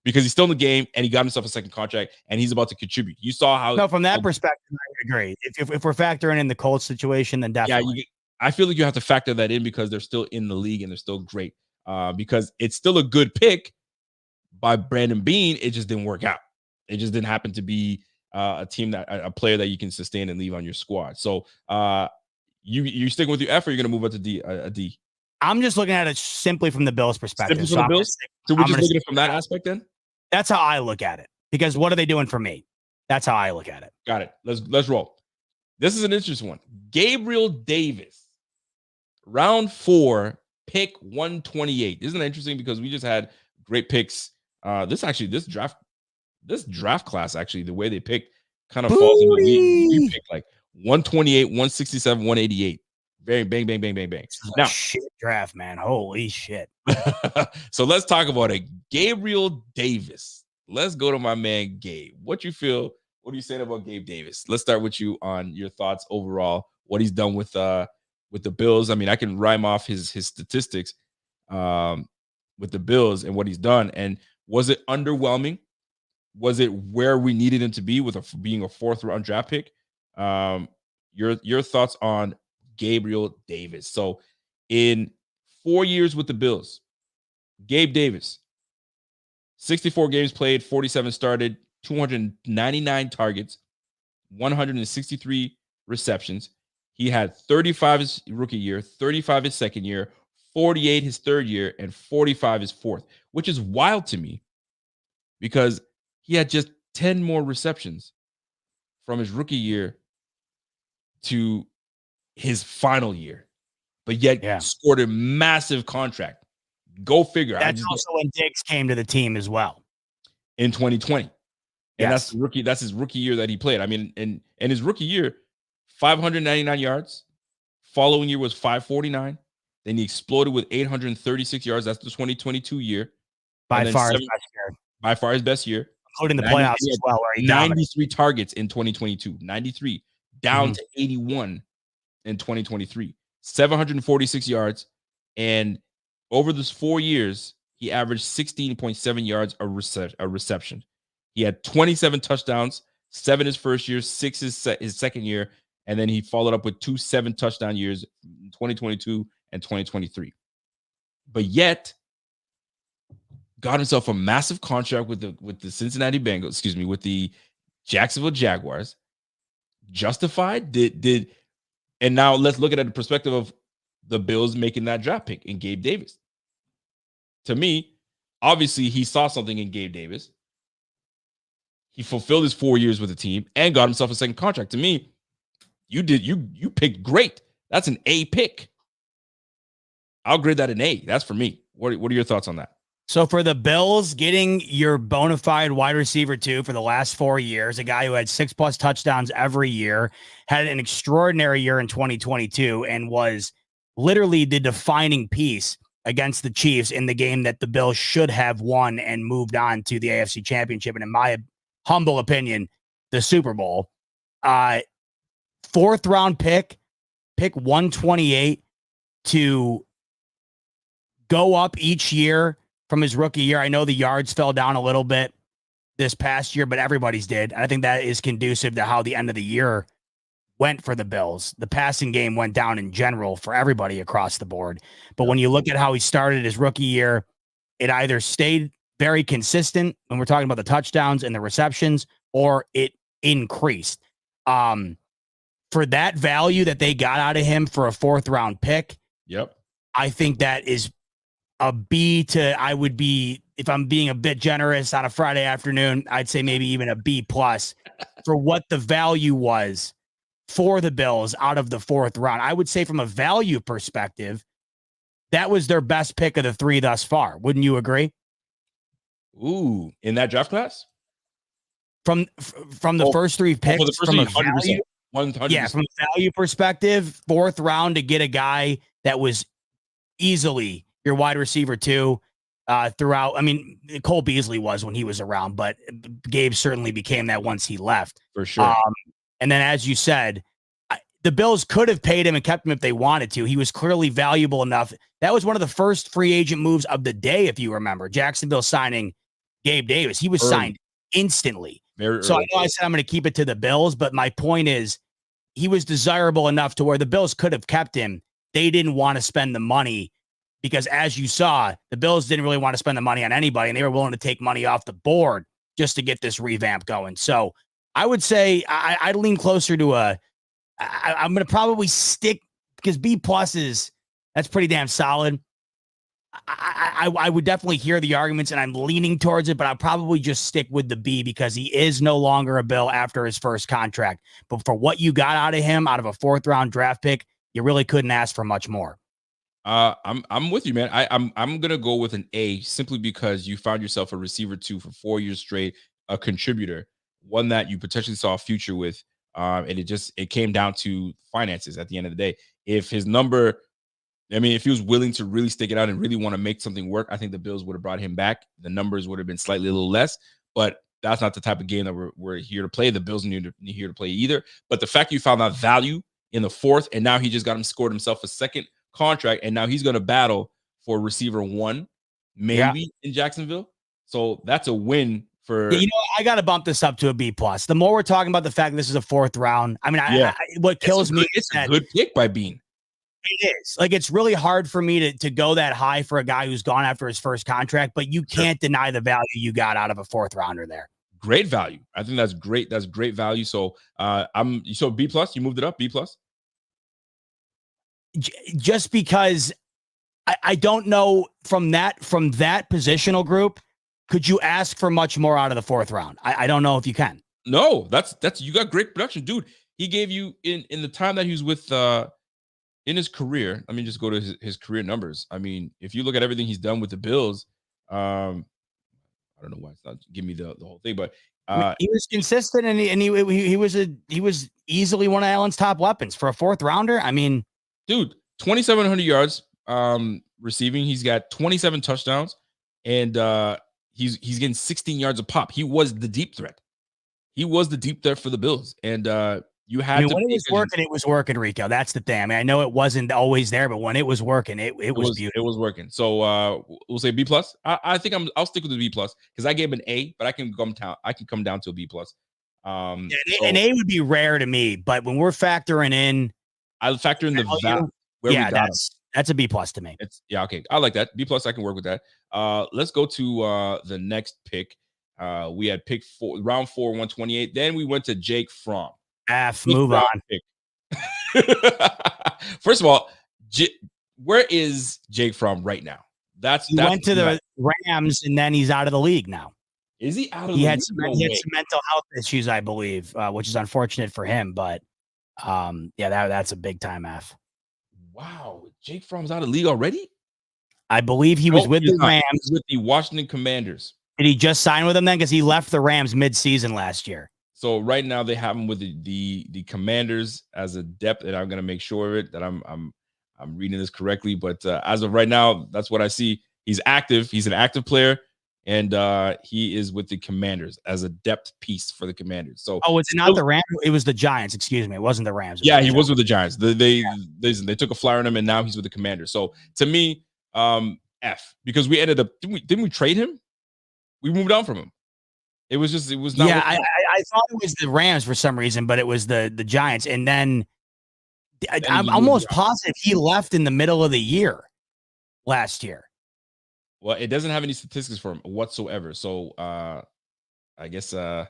Speaker 1: because he's still in the game and he got himself a 2nd contract and he's about to contribute. You saw how.
Speaker 2: No, from that perspective, I agree. If we're factoring in the Colts situation, then definitely.
Speaker 1: Yeah, I feel like you have to factor that in because they're still in the league and they're still great. Because it's still a good pick by Brandon Beane. It just didn't work out. It just didn't happen to be a player that you can sustain and leave on your squad. So you sticking with your F, or you're gonna move up to a D?
Speaker 2: I'm just looking at it simply from the Bills' perspective.
Speaker 1: So we're just looking at it from that aspect then?
Speaker 2: That's how I look at it. Because what are they doing for me? That's how I look at it.
Speaker 1: Got it. Let's roll. This is an interesting one. Gabriel Davis, round 4, pick 128. Isn't that interesting? Because we just had great picks. This draft class, actually, the way they picked kind of falls into we picked like 128, 167, 188. Very bang, bang, bang, bang, bang.
Speaker 2: Now, shit draft, man. Holy shit.
Speaker 1: So let's talk about it. Gabriel Davis. Let's go to my man Gabe. What you feel What are you saying about Gabe Davis? Let's start with you on your thoughts overall. What he's done with the Bills. I mean, I can rhyme off his statistics with the Bills and what he's done. And was it underwhelming? Was it where we needed him to be with being a 4th round draft pick? Your thoughts on Gabriel Davis. So in 4 years with the Bills, Gabe Davis, 64 games played, 47 started, 299 targets, 163 receptions. He had 35 his rookie year, 35 his second year, 48 his third year, and 45 his fourth, which is wild to me because he had just 10 more receptions from his rookie year to his final year, but yet scored a massive contract. Go figure.
Speaker 2: That's also when Diggs came to the team as well.
Speaker 1: In 2020. And that's his rookie year that he played. I mean, in his rookie year, 599 yards. Following year was 549. Then he exploded with 836 yards. That's the 2022 year.
Speaker 2: By far his best year.
Speaker 1: By far his best year.
Speaker 2: Including the playoffs as well. Where he
Speaker 1: 93 targets in 2022. 93. Down to 81 in 2023. 746 yards. And over those 4 years, he averaged 16.7 yards a reception. He had 27 touchdowns, 7 his first year, 6 his second year, and then he followed up with 2 7-touchdown years in 2022 and 2023. But yet, got himself a massive contract with the Cincinnati Bengals, with the Jacksonville Jaguars. Justified? And now let's look at it the perspective of the Bills making that draft pick in Gabe Davis. To me, obviously, he saw something in Gabe Davis. He fulfilled his 4 years with the team and got himself a second contract. To me, you picked great. That's an A pick. I'll grade that an A. That's for me. What are your thoughts on that?
Speaker 2: So for the Bills, getting your bona fide wide receiver 2 for the last 4 years, a guy who had 6+ touchdowns every year, had an extraordinary year in 2022, and was literally the defining piece against the Chiefs in the game that the Bills should have won and moved on to the AFC Championship. And in my humble opinion, the Super Bowl. 4th round pick 128 to go up each year from his rookie year. I know the yards fell down a little bit this past year, but everybody's did. I think that is conducive to how the end of the year went for the Bills. The passing game went down in general for everybody across the board. But when you look at how he started his rookie year, it either stayed very consistent when we're talking about the touchdowns and the receptions, or it increased. For that value that they got out of him for a 4th round pick, I think that is a B to, I would be, if I'm being a bit generous on a Friday afternoon, I'd say maybe even a B+ for what the value was for the Bills out of the 4th round. I would say from a value perspective, that was their best pick of the 3 thus far. Wouldn't you agree?
Speaker 1: Ooh, in that draft class?
Speaker 2: From the first 3 picks, from a value, 100%. Yeah, from a value perspective, 4th round to get a guy that was easily your wide receiver 2 throughout. I mean, Cole Beasley was when he was around, but Gabe certainly became that once he left.
Speaker 1: For sure.
Speaker 2: And then, as you said, the Bills could have paid him and kept him if they wanted to. He was clearly valuable enough. That was one of the first free agent moves of the day, if you remember. Jacksonville signing Gabe Davis. He was signed instantly. So I know I said I'm going to keep it to the Bills, but my point is he was desirable enough to where the Bills could have kept him. They didn't want to spend the money because, as you saw, the Bills didn't really want to spend the money on anybody, and they were willing to take money off the board just to get this revamp going. So I would say I'd lean closer to I'm going to probably stick, because B+ that's pretty damn solid. I would definitely hear the arguments, and I'm leaning towards it, but I'll probably just stick with the B because he is no longer a Bill after his first contract. But for what you got out of him, out of a 4th round draft pick, you really couldn't ask for much more.
Speaker 1: I'm with you, man. I'm gonna go with an A simply because you found yourself a receiver 2 for 4 years straight, a contributor, one that you potentially saw a future with. And it came down to finances at the end of the day. If his number, if he was willing to really stick it out and really want to make something work, I think the Bills would have brought him back. The numbers would have been slightly a little less, but that's not the type of game that we're here to play. The Bills need here to play either. But the fact you found that value in the 4th, and now he just scored himself a second contract, and now he's going to battle for receiver 1, maybe in Jacksonville. So that's a win for.
Speaker 2: Yeah, I got to bump this up to a B+. The more we're talking about the fact that this is a 4th round, I mean, what kills me is
Speaker 1: a good pick by Bean.
Speaker 2: It is. Like, it's really hard for me to go that high for a guy who's gone after his first contract, but you can't deny the value you got out of a 4th rounder there.
Speaker 1: Great value. I think that's great. That's great value. So B+, you moved it up, B+.
Speaker 2: Just because I don't know from that positional group, could you ask for much more out of the 4th round? I don't know if you can.
Speaker 1: No, that's you got great production, dude. He gave you in the time that he was with in his career. Let me just go to his career numbers. I mean, if you look at everything he's done with the Bills, I don't know why it's not giving me the whole thing, but
Speaker 2: he was consistent, and he was easily one of Allen's top weapons for a 4th rounder. I mean,
Speaker 1: dude, 2,700 yards receiving. He's got 27 touchdowns, and he's getting 16 yards a pop. He was the deep threat. He was the deep threat for the Bills, and you had to.
Speaker 2: When it was working, Rico. That's the thing. I mean, I know it wasn't always there, but when it was working, it was beautiful.
Speaker 1: It was working. So we'll say B+. I think I'll stick with the B+ because I gave him an A, but I can come down to a B+.
Speaker 2: An A would be rare to me, but when we're factoring in,
Speaker 1: I'll factor in the value.
Speaker 2: That's a B+ to me.
Speaker 1: Okay. I like that. B+, I can work with that. Let's go to the next pick. We had pick 4, round 4, 128. Then we went to Jake Fromm.
Speaker 2: Move on.
Speaker 1: First of all, where is Jake Fromm right now?
Speaker 2: He went to the Rams, and then he's out of the league now.
Speaker 1: Is he out of the
Speaker 2: league? He had some mental health issues, I believe, which is unfortunate for him. But that's a big time F.
Speaker 1: Wow, Jake Fromm's out of the league already?
Speaker 2: I believe he was with the Rams.
Speaker 1: He was with the Washington Commanders.
Speaker 2: Did he just sign with them then? Because he left the Rams mid-season last year.
Speaker 1: So right now they have him with the Commanders as a depth, and I'm going to make sure of it that I'm reading this correctly. But as of right now, that's what I see. He's active. He's an active player, and he is with the Commanders as a depth piece for the Commanders. So
Speaker 2: it's not the Rams. It was the Giants. Excuse me. It wasn't the Rams.
Speaker 1: Yeah, he was with the Giants. They took a flyer on him, and now he's with the Commanders. So to me, F, because we ended up didn't we trade him? We moved on from him. It was not.
Speaker 2: Yeah, I thought it was the Rams for some reason, but it was the Giants. And then I'm almost positive he left in the middle of the year last year.
Speaker 1: Well, it doesn't have any statistics for him whatsoever. So I guess I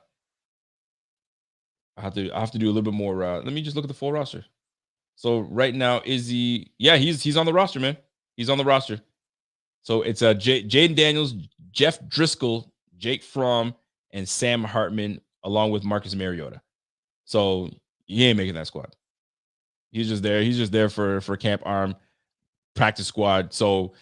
Speaker 1: have to do a little bit more. Let me just look at the full roster. So right now, is he? Yeah, he's on the roster, man. He's on the roster. So it's Jaden Daniels, Jeff Driscoll, Jake Fromm, and Sam Hartman, along with Marcus Mariota. So he ain't making that squad. He's just there. He's just there for camp arm, practice squad. So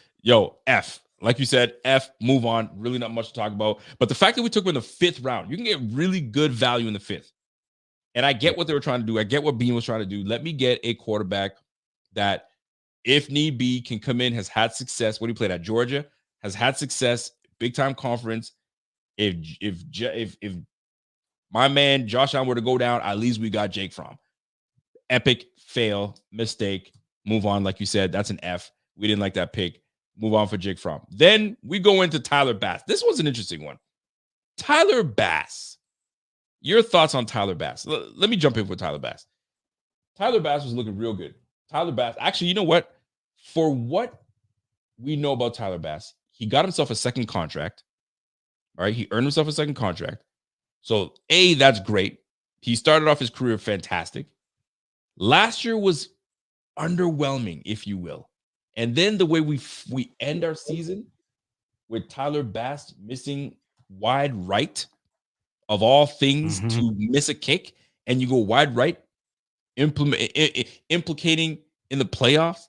Speaker 1: F. Like you said, F, move on. Really not much to talk about. But the fact that we took him in the 5th round, you can get really good value in the 5th. And I get what they were trying to do. I get what Bean was trying to do. Let me get a quarterback that, if need be, can come in, has had success. When he played at Georgia, has had success, big time conference. If my man Josh Allen were to go down, at least we got Jake Fromm. Epic fail, mistake, move on. Like you said, that's an F. We didn't like that pick. Move on for Jake Fromm. Then we go into Tyler Bass. This was an interesting one. Tyler Bass. Your thoughts on Tyler Bass? Let me jump in with Tyler Bass. Tyler Bass was looking real good. Tyler Bass, actually, you know what? For what we know about Tyler Bass, he got himself a second contract. All right, he earned himself a second contract. So, that's great. He started off his career fantastic. Last year was underwhelming, if you will. And then the way we end our season with Tyler Bass missing wide right, of all things, to miss a kick, and you go wide right, implicating in the playoffs,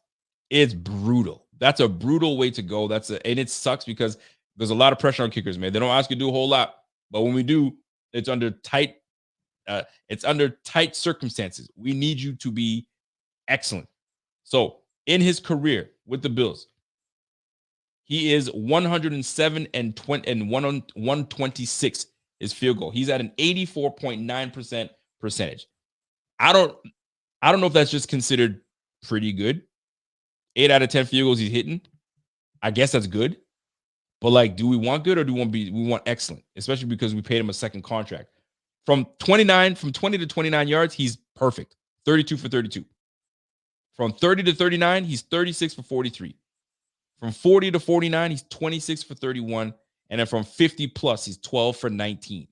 Speaker 1: it's brutal. That's a brutal way to go. And it sucks because there's a lot of pressure on kickers, man. They don't ask you to do a whole lot, but when we do, it's under tight circumstances. We need you to be excellent. So in his career with the Bills, he is 107 and 126 his field goal. He's at an 84.9% percentage. I don't know if that's just considered pretty good. 8 out of 10 field goals he's hitting. I guess that's good. But like, do we want good or do we want excellent? Especially because we paid him a second contract. From 20 to 29 yards, he's perfect. 32 for 32. From 30 to 39, he's 36 for 43. From 40 to 49, he's 26 for 31. And then from 50 plus, he's 12 for 19.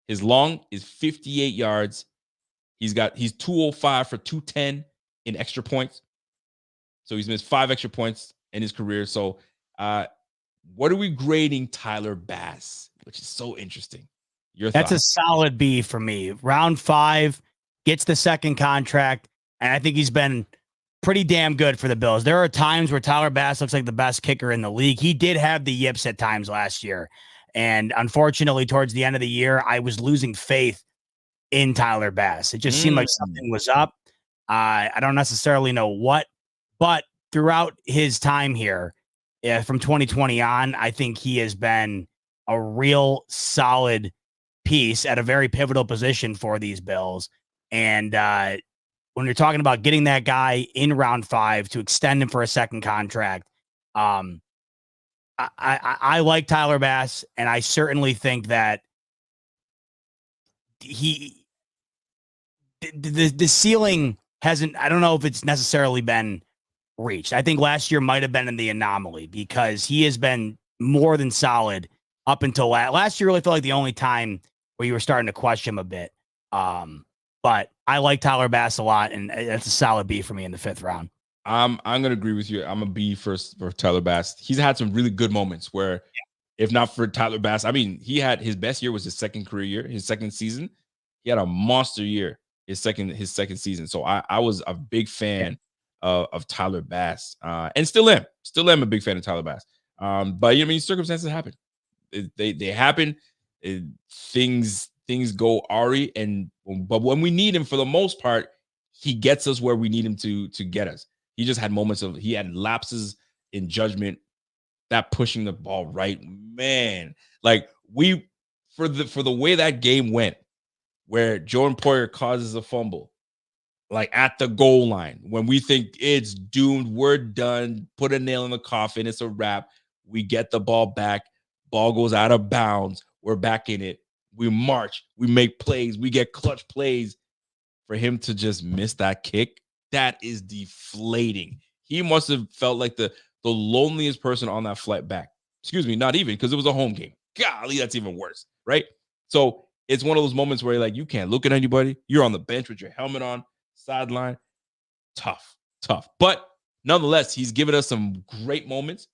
Speaker 1: His long is 58 yards. He's 205 for 210 in extra points. So he's missed 5 extra points in his career. So what are we grading Tyler Bass? Which is so interesting.
Speaker 2: That's a solid B for me. Round 5, gets the second contract, and I think he's been pretty damn good for the Bills. There are times where Tyler Bass looks like the best kicker in the league. He did have the yips at times last year. And unfortunately, towards the end of the year, I was losing faith in Tyler Bass. It just seemed like something was up. I don't necessarily know what, but throughout his time here, from 2020 on, I think he has been a real solid piece at a very pivotal position for these Bills. And when you're talking about getting that guy in round 5 to extend him for a second contract, I like Tyler Bass, and I certainly think that the ceiling hasn't, I don't know if it's necessarily been reached. I think last year might have been in the anomaly because he has been more than solid up until last year. Really felt like the only time where you were starting to question him a bit. But I like Tyler Bass a lot, and that's a solid B for me in the 5th round.
Speaker 1: I'm going to agree with you. I'm a B for Tyler Bass. He's had some really good moments where, if not for Tyler Bass, I mean, he had his best year was his second career year, his second season. He had a monster year his second season. So I was a big fan of Tyler Bass, and still am a big fan of Tyler Bass. But you know, I mean, circumstances happen. They happen. Things go awry, but when we need him, for the most part, he gets us where we need him to get us. He just had moments he had lapses in judgment, that pushing the ball right, man. Like for the way that game went, where Jordan Poyer causes a fumble, like at the goal line, when we think it's doomed, we're done, put a nail in the coffin, it's a wrap. We get the ball back, ball goes out of bounds, we're back in it. We march, we make plays, we get clutch plays. For him to just miss that kick, that is deflating. He must have felt like the loneliest person on that flight back. Excuse me, not even, because it was a home game. Golly, that's even worse, right? So it's one of those moments where you can't look at anybody. You're on the bench with your helmet on, sideline. Tough. But nonetheless, he's given us some great moments.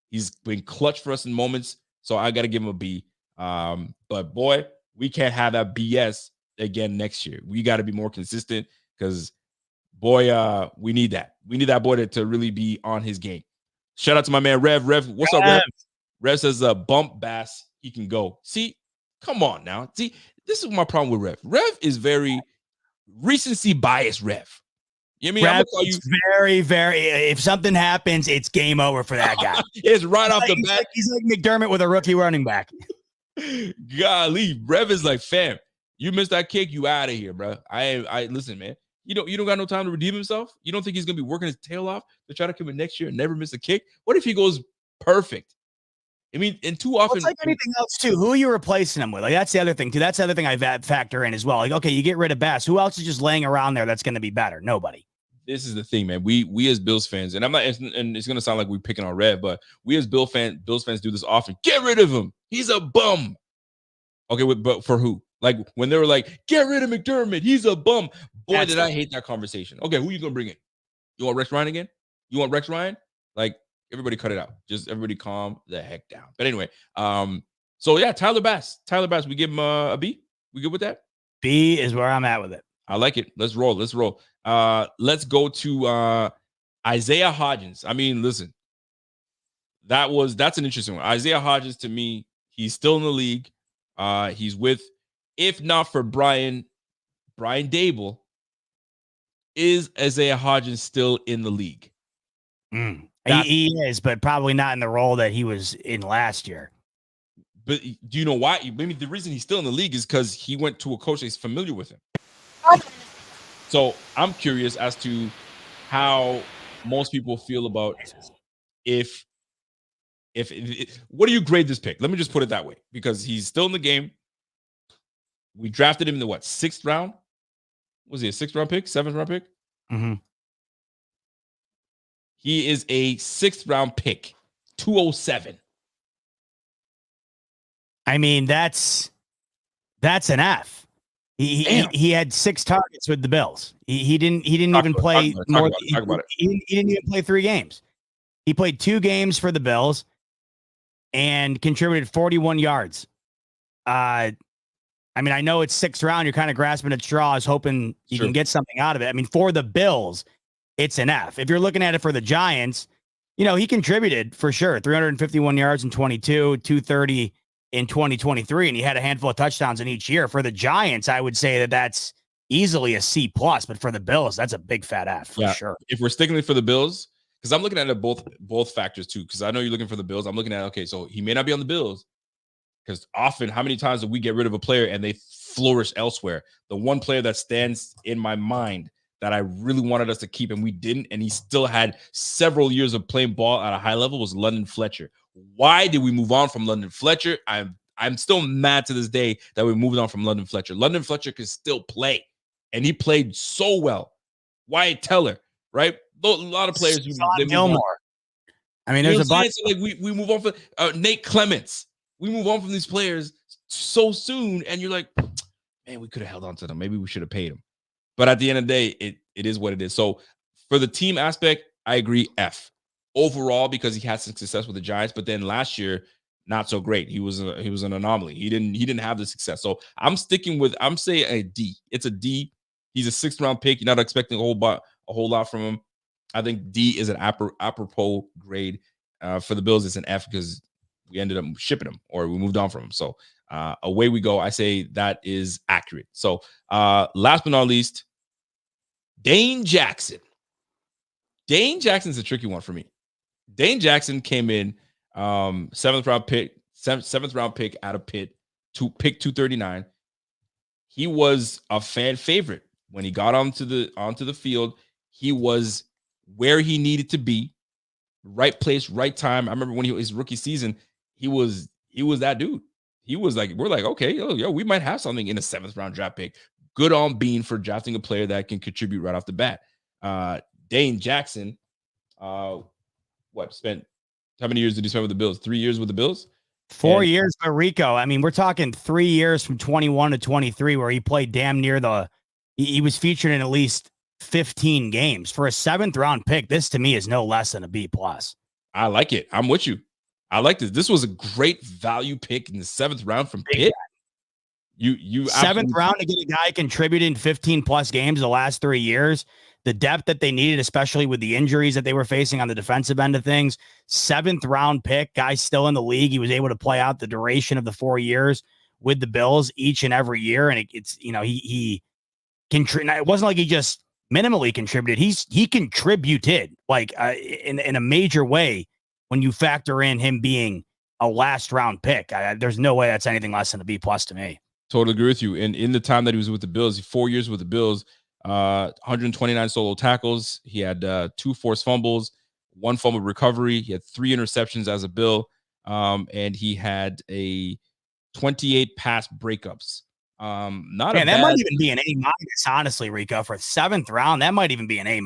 Speaker 1: He's been clutch for us in moments. So I got to give him a B. But boy, we can't have that BS again next year. We got to be more consistent because, boy, we need that. We need that boy to really be on his game. Shout out to my man Rev. What's up, Rev? Rev says, bump Bass. He can go. See, come on now. See, this is my problem with Rev. Rev is very recency bias, Rev. You know what I mean?
Speaker 2: Rev, it's very, very, if something happens, it's game over for that guy.
Speaker 1: It's right off the bat.
Speaker 2: He's like McDermott with a rookie running back.
Speaker 1: Golly, Rev is like, fam, you missed that kick, you out of here, bro. I listen, man. You don't got no time to redeem himself. You don't think he's gonna be working his tail off to try to come in next year and never miss a kick? What if he goes perfect? I mean, and too often,
Speaker 2: it's like anything else too. Who are you replacing him with? Like that's the other thing too. That's the other thing I factor in as well. Like, okay, you get rid of Bass. Who else is just laying around there that's going to be better? Nobody.
Speaker 1: This is the thing, man. We as Bills fans, and I'm not, and it's gonna sound like we're picking on Rev, but we as Bills fans do this often. Get rid of him. He's a bum. Okay, but for who? Like when they were like, get rid of McDermott, he's a bum. Boy, did I hate that conversation. Okay, who you gonna bring in? You want Rex Ryan again? You want Rex Ryan? Like, everybody cut it out. Just everybody calm the heck down. But anyway, so yeah, Tyler Bass, we give him a B. We good with that?
Speaker 2: B is where I'm at with it.
Speaker 1: I like it. Let's roll. Let's go to Isaiah Hodgins. I mean, listen, that's an interesting one. Isaiah Hodgins, to me, he's still in the league. He's with, if not for Brian Dable, is Isaiah Hodgins still in the league?
Speaker 2: He is, but probably not in the role that he was in last year.
Speaker 1: But do you know why? Maybe the reason he's still in the league is because he went to a coach that's familiar with him. So I'm curious as to how most people feel about if what do you grade this pick? Let me just put it that way, because he's still in the game. We drafted him in the 6th round? Was he a 6th round pick? 7th round pick?
Speaker 2: Mm-hmm.
Speaker 1: He is a 6th round pick, 207.
Speaker 2: I mean, that's an F. He had 6 targets with the Bills. He didn't even play more. He didn't even play 3 games. He played 2 games for the Bills and contributed 41 yards. I mean, I know it's 6th round. You're kind of grasping at straws, hoping you can get something out of it. I mean, for the Bills, it's an F. If you're looking at it for the Giants, he contributed for sure. 351 yards in 22, 230 in 2023, and he had a handful of touchdowns in each year. For the Giants, I would say that's easily a C+, but for the Bills, that's a big fat F for sure.
Speaker 1: If we're sticking for the Bills, because I'm looking at it both factors too, because I know you're looking for the Bills. I'm looking at, okay, so he may not be on the Bills, because often, how many times do we get rid of a player and they flourish elsewhere? The one player that stands in my mind that I really wanted us to keep and we didn't, and he still had several years of playing ball at a high level, was London Fletcher. Why did we move on from London Fletcher? I'm still mad to this day that we moved on from London Fletcher. London Fletcher can still play, and he played so well. Wyatt Teller, right? A lot of players.
Speaker 2: Gilmore. I mean, there's a bunch.
Speaker 1: So, like, we move on from Nate Clements. We move on from these players so soon, and you're like, man, we could have held on to them. Maybe we should have paid them. But at the end of the day, it is what it is. So for the team aspect, I agree, F. Overall, because he had some success with the Giants, but then last year, not so great. He was an anomaly. He didn't have the success. So I'm saying a D. It's a D. He's a 6th round pick. You're not expecting a whole lot from him. I think D is an apropos grade. For the Bills, it's an F because we ended up shipping him, or we moved on from him. So away we go. I say that is accurate. So last but not least, Dane Jackson. Dane Jackson's a tricky one for me. Dane Jackson came in 7th round pick out of Pitt, to pick 239. He was a fan favorite when he got onto the field. He was where he needed to be, right place, right time. I remember when his rookie season, he was that dude. He was like, we're like, okay, we might have something in a 7th round draft pick. Good on Bean for drafting a player that can contribute right off the bat. Dane Jackson, spent how many years did he spend with the Bills? 3 years with the Bills?
Speaker 2: 4 years for Rico. I mean, we're talking 3 years from 21 to 23 where he played damn near he was featured in at least 15 games. For a 7th round pick, this to me is no less than a B+.
Speaker 1: I like it. I'm with you. I like this. This was a great value pick in the 7th round from Pitt. You
Speaker 2: 7th round to get a guy contributing 15+ games the last 3 years. The depth that they needed, especially with the injuries that they were facing on the defensive end of things. 7th round pick, guy still in the league. He was able to play out the duration of the 4 years with the Bills each and every year. And he it wasn't like he just minimally contributed. He contributed like in a major way when you factor in him being a last round pick. There's no way that's anything less than a B+ to me.
Speaker 1: Totally agree with you. And in the time that he was with the Bills, 4 years with the Bills, 129 solo tackles. He had 2 forced fumbles, 1 fumble recovery. He had 3 interceptions as a Bill, and he had 28 pass breakups. That
Speaker 2: might even be an A-, honestly, Rico, for 7th round. That might even be an A-.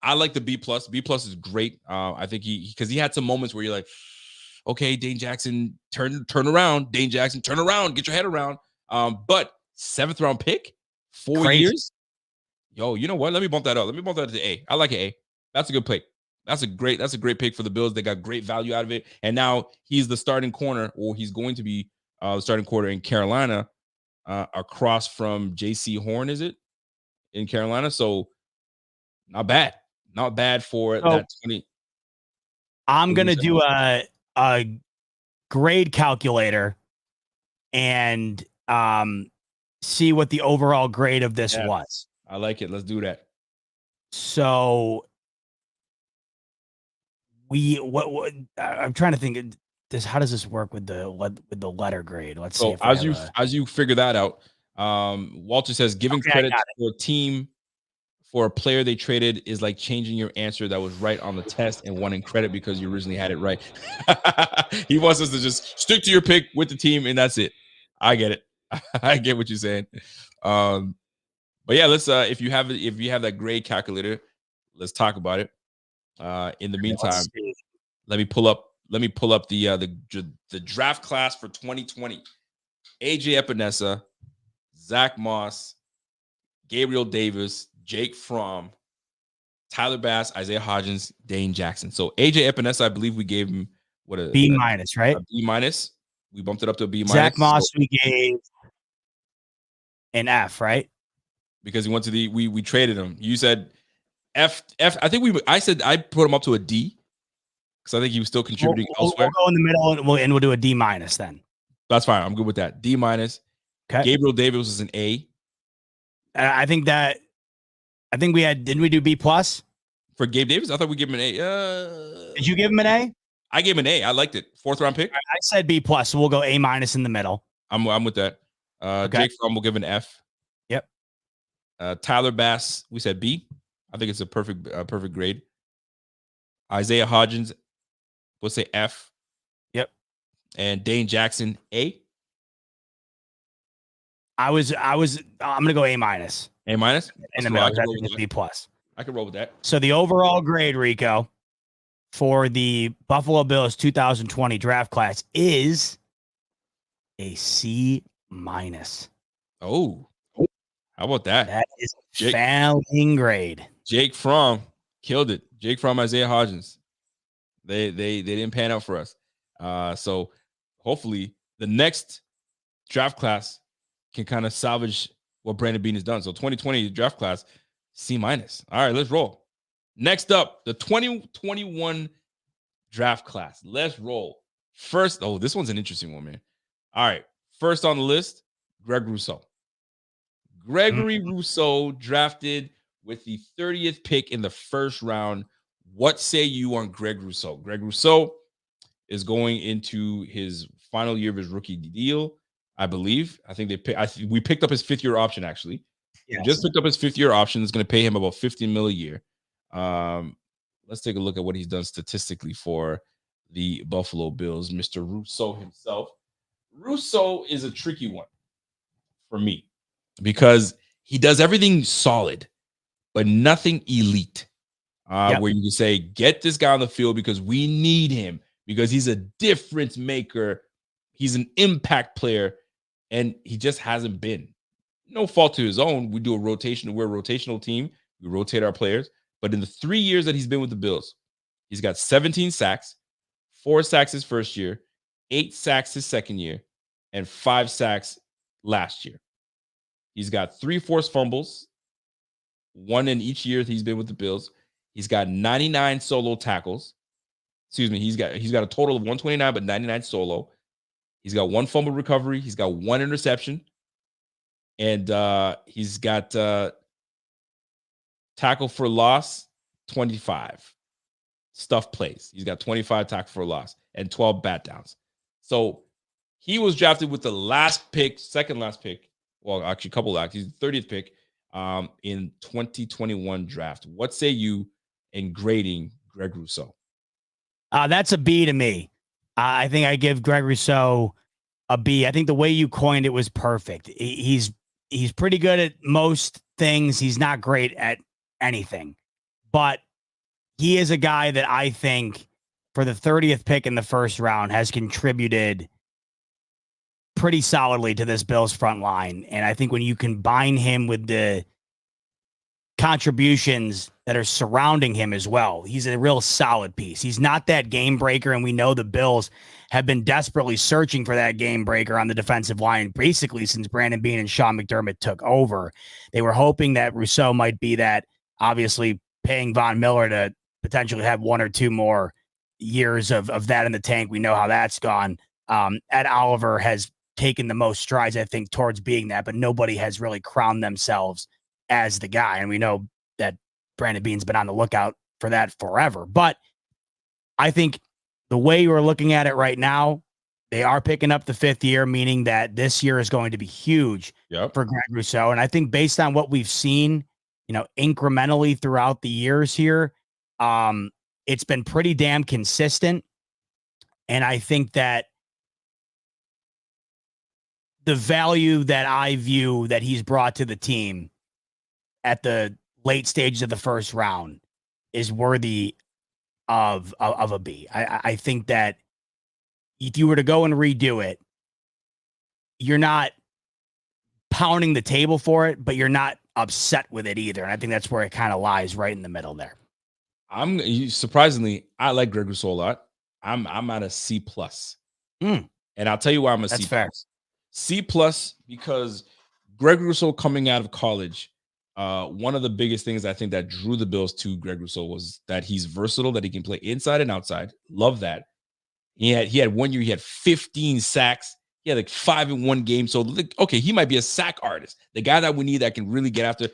Speaker 1: I like the B+. B+ is great. I think because he had some moments where you're like, okay, Dane Jackson, turn around. Dane Jackson, turn around. Get your head around. But 7th round pick, 4 years. Yo, you know what? Let me bump that up. Let me bump that to A. I like an A. That's a good pick. That's a great pick for the Bills. They got great value out of it. And now he's the starting corner, or he's going to be the starting corner in Carolina, across from J.C. Horn, is it? In Carolina. So not bad. Not bad for that 20.
Speaker 2: I'm going to do a grade calculator and see what the overall grade of this was.
Speaker 1: I like it. Let's do that.
Speaker 2: So I'm trying to think. how does this work with the letter grade? Let's
Speaker 1: see.
Speaker 2: So
Speaker 1: as you figure that out, Walter says giving credit to a team for a player they traded is like changing your answer that was right on the test and wanting credit because you originally had it right. He wants us to just stick to your pick with the team, and that's it. I get it. I get what you're saying. But yeah, let's if you have that grade calculator, let's talk about it. In the meantime, let me pull up the draft class for 2020. AJ Epinesa, Zach Moss, Gabriel Davis, Jake Fromm, Tyler Bass, Isaiah Hodgins, Dane Jackson. So AJ Epinesa, I believe we gave him a
Speaker 2: B minus, right?
Speaker 1: A B minus. We bumped it up to a B minus.
Speaker 2: Zach Moss, we gave an F, right?
Speaker 1: Because he went to we traded him. You said F. I think I said I put him up to a D because I think he was still contributing elsewhere.
Speaker 2: We'll go in the middle and we'll do a D minus then.
Speaker 1: That's fine. I'm good with that. D minus. Okay. Gabriel Davis was an A.
Speaker 2: I think we had. Didn't we do B plus
Speaker 1: for Gabe Davis? I thought we gave him an A.
Speaker 2: Did you give him an A?
Speaker 1: I gave him an A. I liked it. 4th round pick.
Speaker 2: I said B plus, so we'll go A minus in the middle.
Speaker 1: I'm with that. Okay. Jake Fromm will give an F.
Speaker 2: Yep.
Speaker 1: Tyler Bass, we said B. I think it's a perfect grade. Isaiah Hodgins, we'll say F.
Speaker 2: Yep.
Speaker 1: And Dane Jackson, A.
Speaker 2: I'm gonna go A minus.
Speaker 1: A minus?
Speaker 2: In the middle, B plus.
Speaker 1: I can roll with that.
Speaker 2: So the overall grade, Rico, for the Buffalo Bills 2020 draft class is a C minus.
Speaker 1: Oh, how about that?
Speaker 2: That is failing grade.
Speaker 1: Jake Fromm killed it. Jake Fromm, Isaiah Hodgins. They didn't pan out for us. So hopefully the next draft class can kind of salvage what Brandon Beane has done. So 2020 draft class, C minus. All right, let's roll. Next up, the 2021 draft class. Let's roll. First, this one's an interesting one, man. All right, first on the list, Greg Rousseau. Gregory Rousseau drafted with the 30th pick in the first round. What say you on Greg Rousseau? Greg Rousseau is going into his final year of his rookie deal, I believe. I think we picked up his 5th-year option, actually. Yes. We just picked up his 5th-year option. It's going to pay him about $15 million a year. Let's take a look at what he's done statistically for the Buffalo Bills, Mr. Rousseau himself. Rousseau is a tricky one for me because he does everything solid, but nothing elite. Where you can say, get this guy on the field because we need him, because he's a difference maker. He's an impact player, and he just hasn't been. No fault to his own. We're a rotational team. We rotate our players. But in the 3 years that he's been with the Bills, he's got 17 sacks, 4 sacks his first year, 8 sacks his second year, and 5 sacks last year. He's got 3 forced fumbles, 1 in each year he's been with the Bills. He's got 99 solo tackles. Excuse me. He's got a total of 129, but 99 solo. He's got 1 fumble recovery. He's got 1 interception. And he's got tackle for loss, 25. Stuff plays. He's got 25 tackle for loss and 12 bat downs. So he was drafted with the second last pick. Well, actually, he's the 30th pick in 2021 draft. What say you in grading Greg Rousseau?
Speaker 2: That's a B to me. I think I give Greg Rousseau a B. I think the way you coined it was perfect. He's pretty good at most things. He's not great at anything, but he is a guy that I think for the 30th pick in the first round has contributed pretty solidly to this Bills front line. And I think when you combine him with the contributions that are surrounding him as well, he's a real solid piece. He's not that game breaker, and we know the Bills have been desperately searching for that game breaker on the defensive line basically since Brandon Beane and Sean McDermott took over. They were hoping that Rousseau might be that, obviously paying Von Miller to potentially have 1 or 2 more years of that in the tank. We know how that's gone. Ed Oliver has taken the most strides, I think, towards being that, but nobody has really crowned themselves as the guy. And we know that Brandon Beane's been on the lookout for that forever. But I think the way we're looking at it right now, they are picking up the 5th year, meaning that this year is going to be huge for Greg Rousseau. And I think based on what we've seen, incrementally throughout the years here, it's been pretty damn consistent. And I think that the value that I view that he's brought to the team at the late stages of the first round is worthy of a B. I think that if you were to go and redo it, you're not pounding the table for it, but you're not upset with it either. And I think that's where it kind of lies right in the middle there.
Speaker 1: Surprisingly, I like Greg Rousseau a lot. I'm at a C+. And I'll tell you why I'm a C+.
Speaker 2: Fair.
Speaker 1: C+ because Greg Rousseau coming out of college, one of the biggest things I think that drew the Bills to Greg Rousseau was that he's versatile, that he can play inside and outside. Love that. He had 1 year, he had 15 sacks. He had like 5 in one game. So, okay, he might be a sack artist, the guy that we need that can really get after,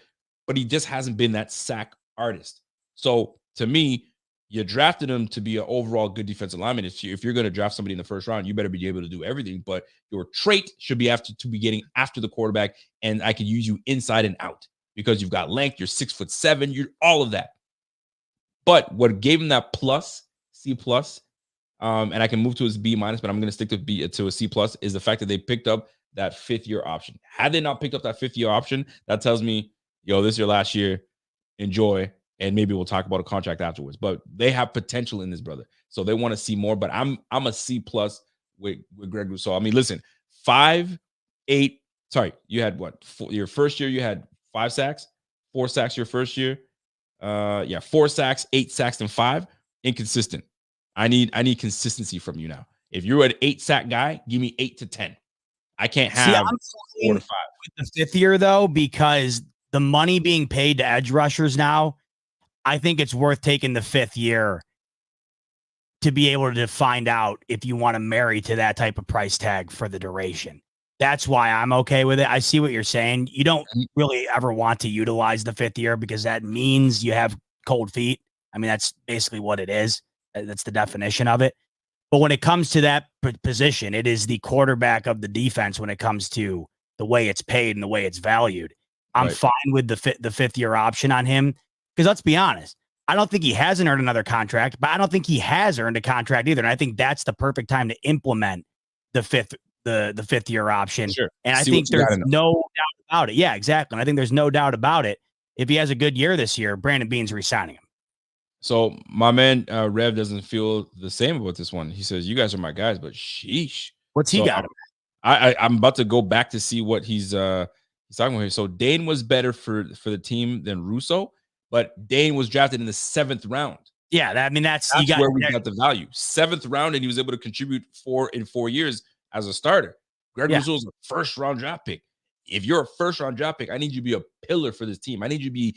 Speaker 1: but he just hasn't been that sack artist. So, to me, you drafted him to be an overall good defensive lineman. If you're going to draft somebody in the first round, you better be able to do everything. But your trait should be to be getting after the quarterback, and I can use you inside and out because you've got length. You're 6'7". You're all of that. But what gave him that C+, and I can move to his B-, but I'm going to stick to a C+, is the fact that they picked up that 5th year option. Had they not picked up that 5th year option, that tells me, this is your last year. Enjoy. And maybe we'll talk about a contract afterwards. But they have potential in this brother, so they want to see more. But I'm a C+ with Greg Rousseau. I mean, listen, 5, 8. Sorry, you had what? Your first year, you had 5 sacks, 4 sacks your first year. 4 sacks, 8 sacks, and 5. Inconsistent. I need consistency from you now. If you're an 8 sack guy, give me 8 to 10. I can't have 4 to 5
Speaker 2: with the 5th year though, because the money being paid to edge rushers now, I think it's worth taking the 5th year to be able to find out if you want to marry to that type of price tag for the duration. That's why I'm okay with it. I see what you're saying. You don't really ever want to utilize the 5th year because that means you have cold feet. I mean, that's basically what it is. That's the definition of it. But when it comes to that position, it is the quarterback of the defense when it comes to the way it's paid and the way it's valued. I'm fine with the 5th year option on him. Because let's be honest, I don't think he hasn't earned another contract, but I don't think he has earned a contract either. And I think that's the perfect time to implement the 5th year option.
Speaker 1: Sure.
Speaker 2: And I think there's no doubt about it. Yeah, exactly. And I think there's no doubt about it. If he has a good year this year, Brandon Beane's re-signing him.
Speaker 1: So my man Rev doesn't feel the same about this one. He says, "You guys are my guys, but sheesh."
Speaker 2: What's he got?
Speaker 1: I'm about to go back to see what he's talking about here. So Dane was better for the team than Rousseau. But Dane was drafted in the 7th round.
Speaker 2: Yeah, that's
Speaker 1: where we got the value. 7th round, and he was able to contribute 4 years as a starter. Greg Rousseau is a first-round draft pick. If you're a first-round draft pick, I need you to be a pillar for this team. I need you to be,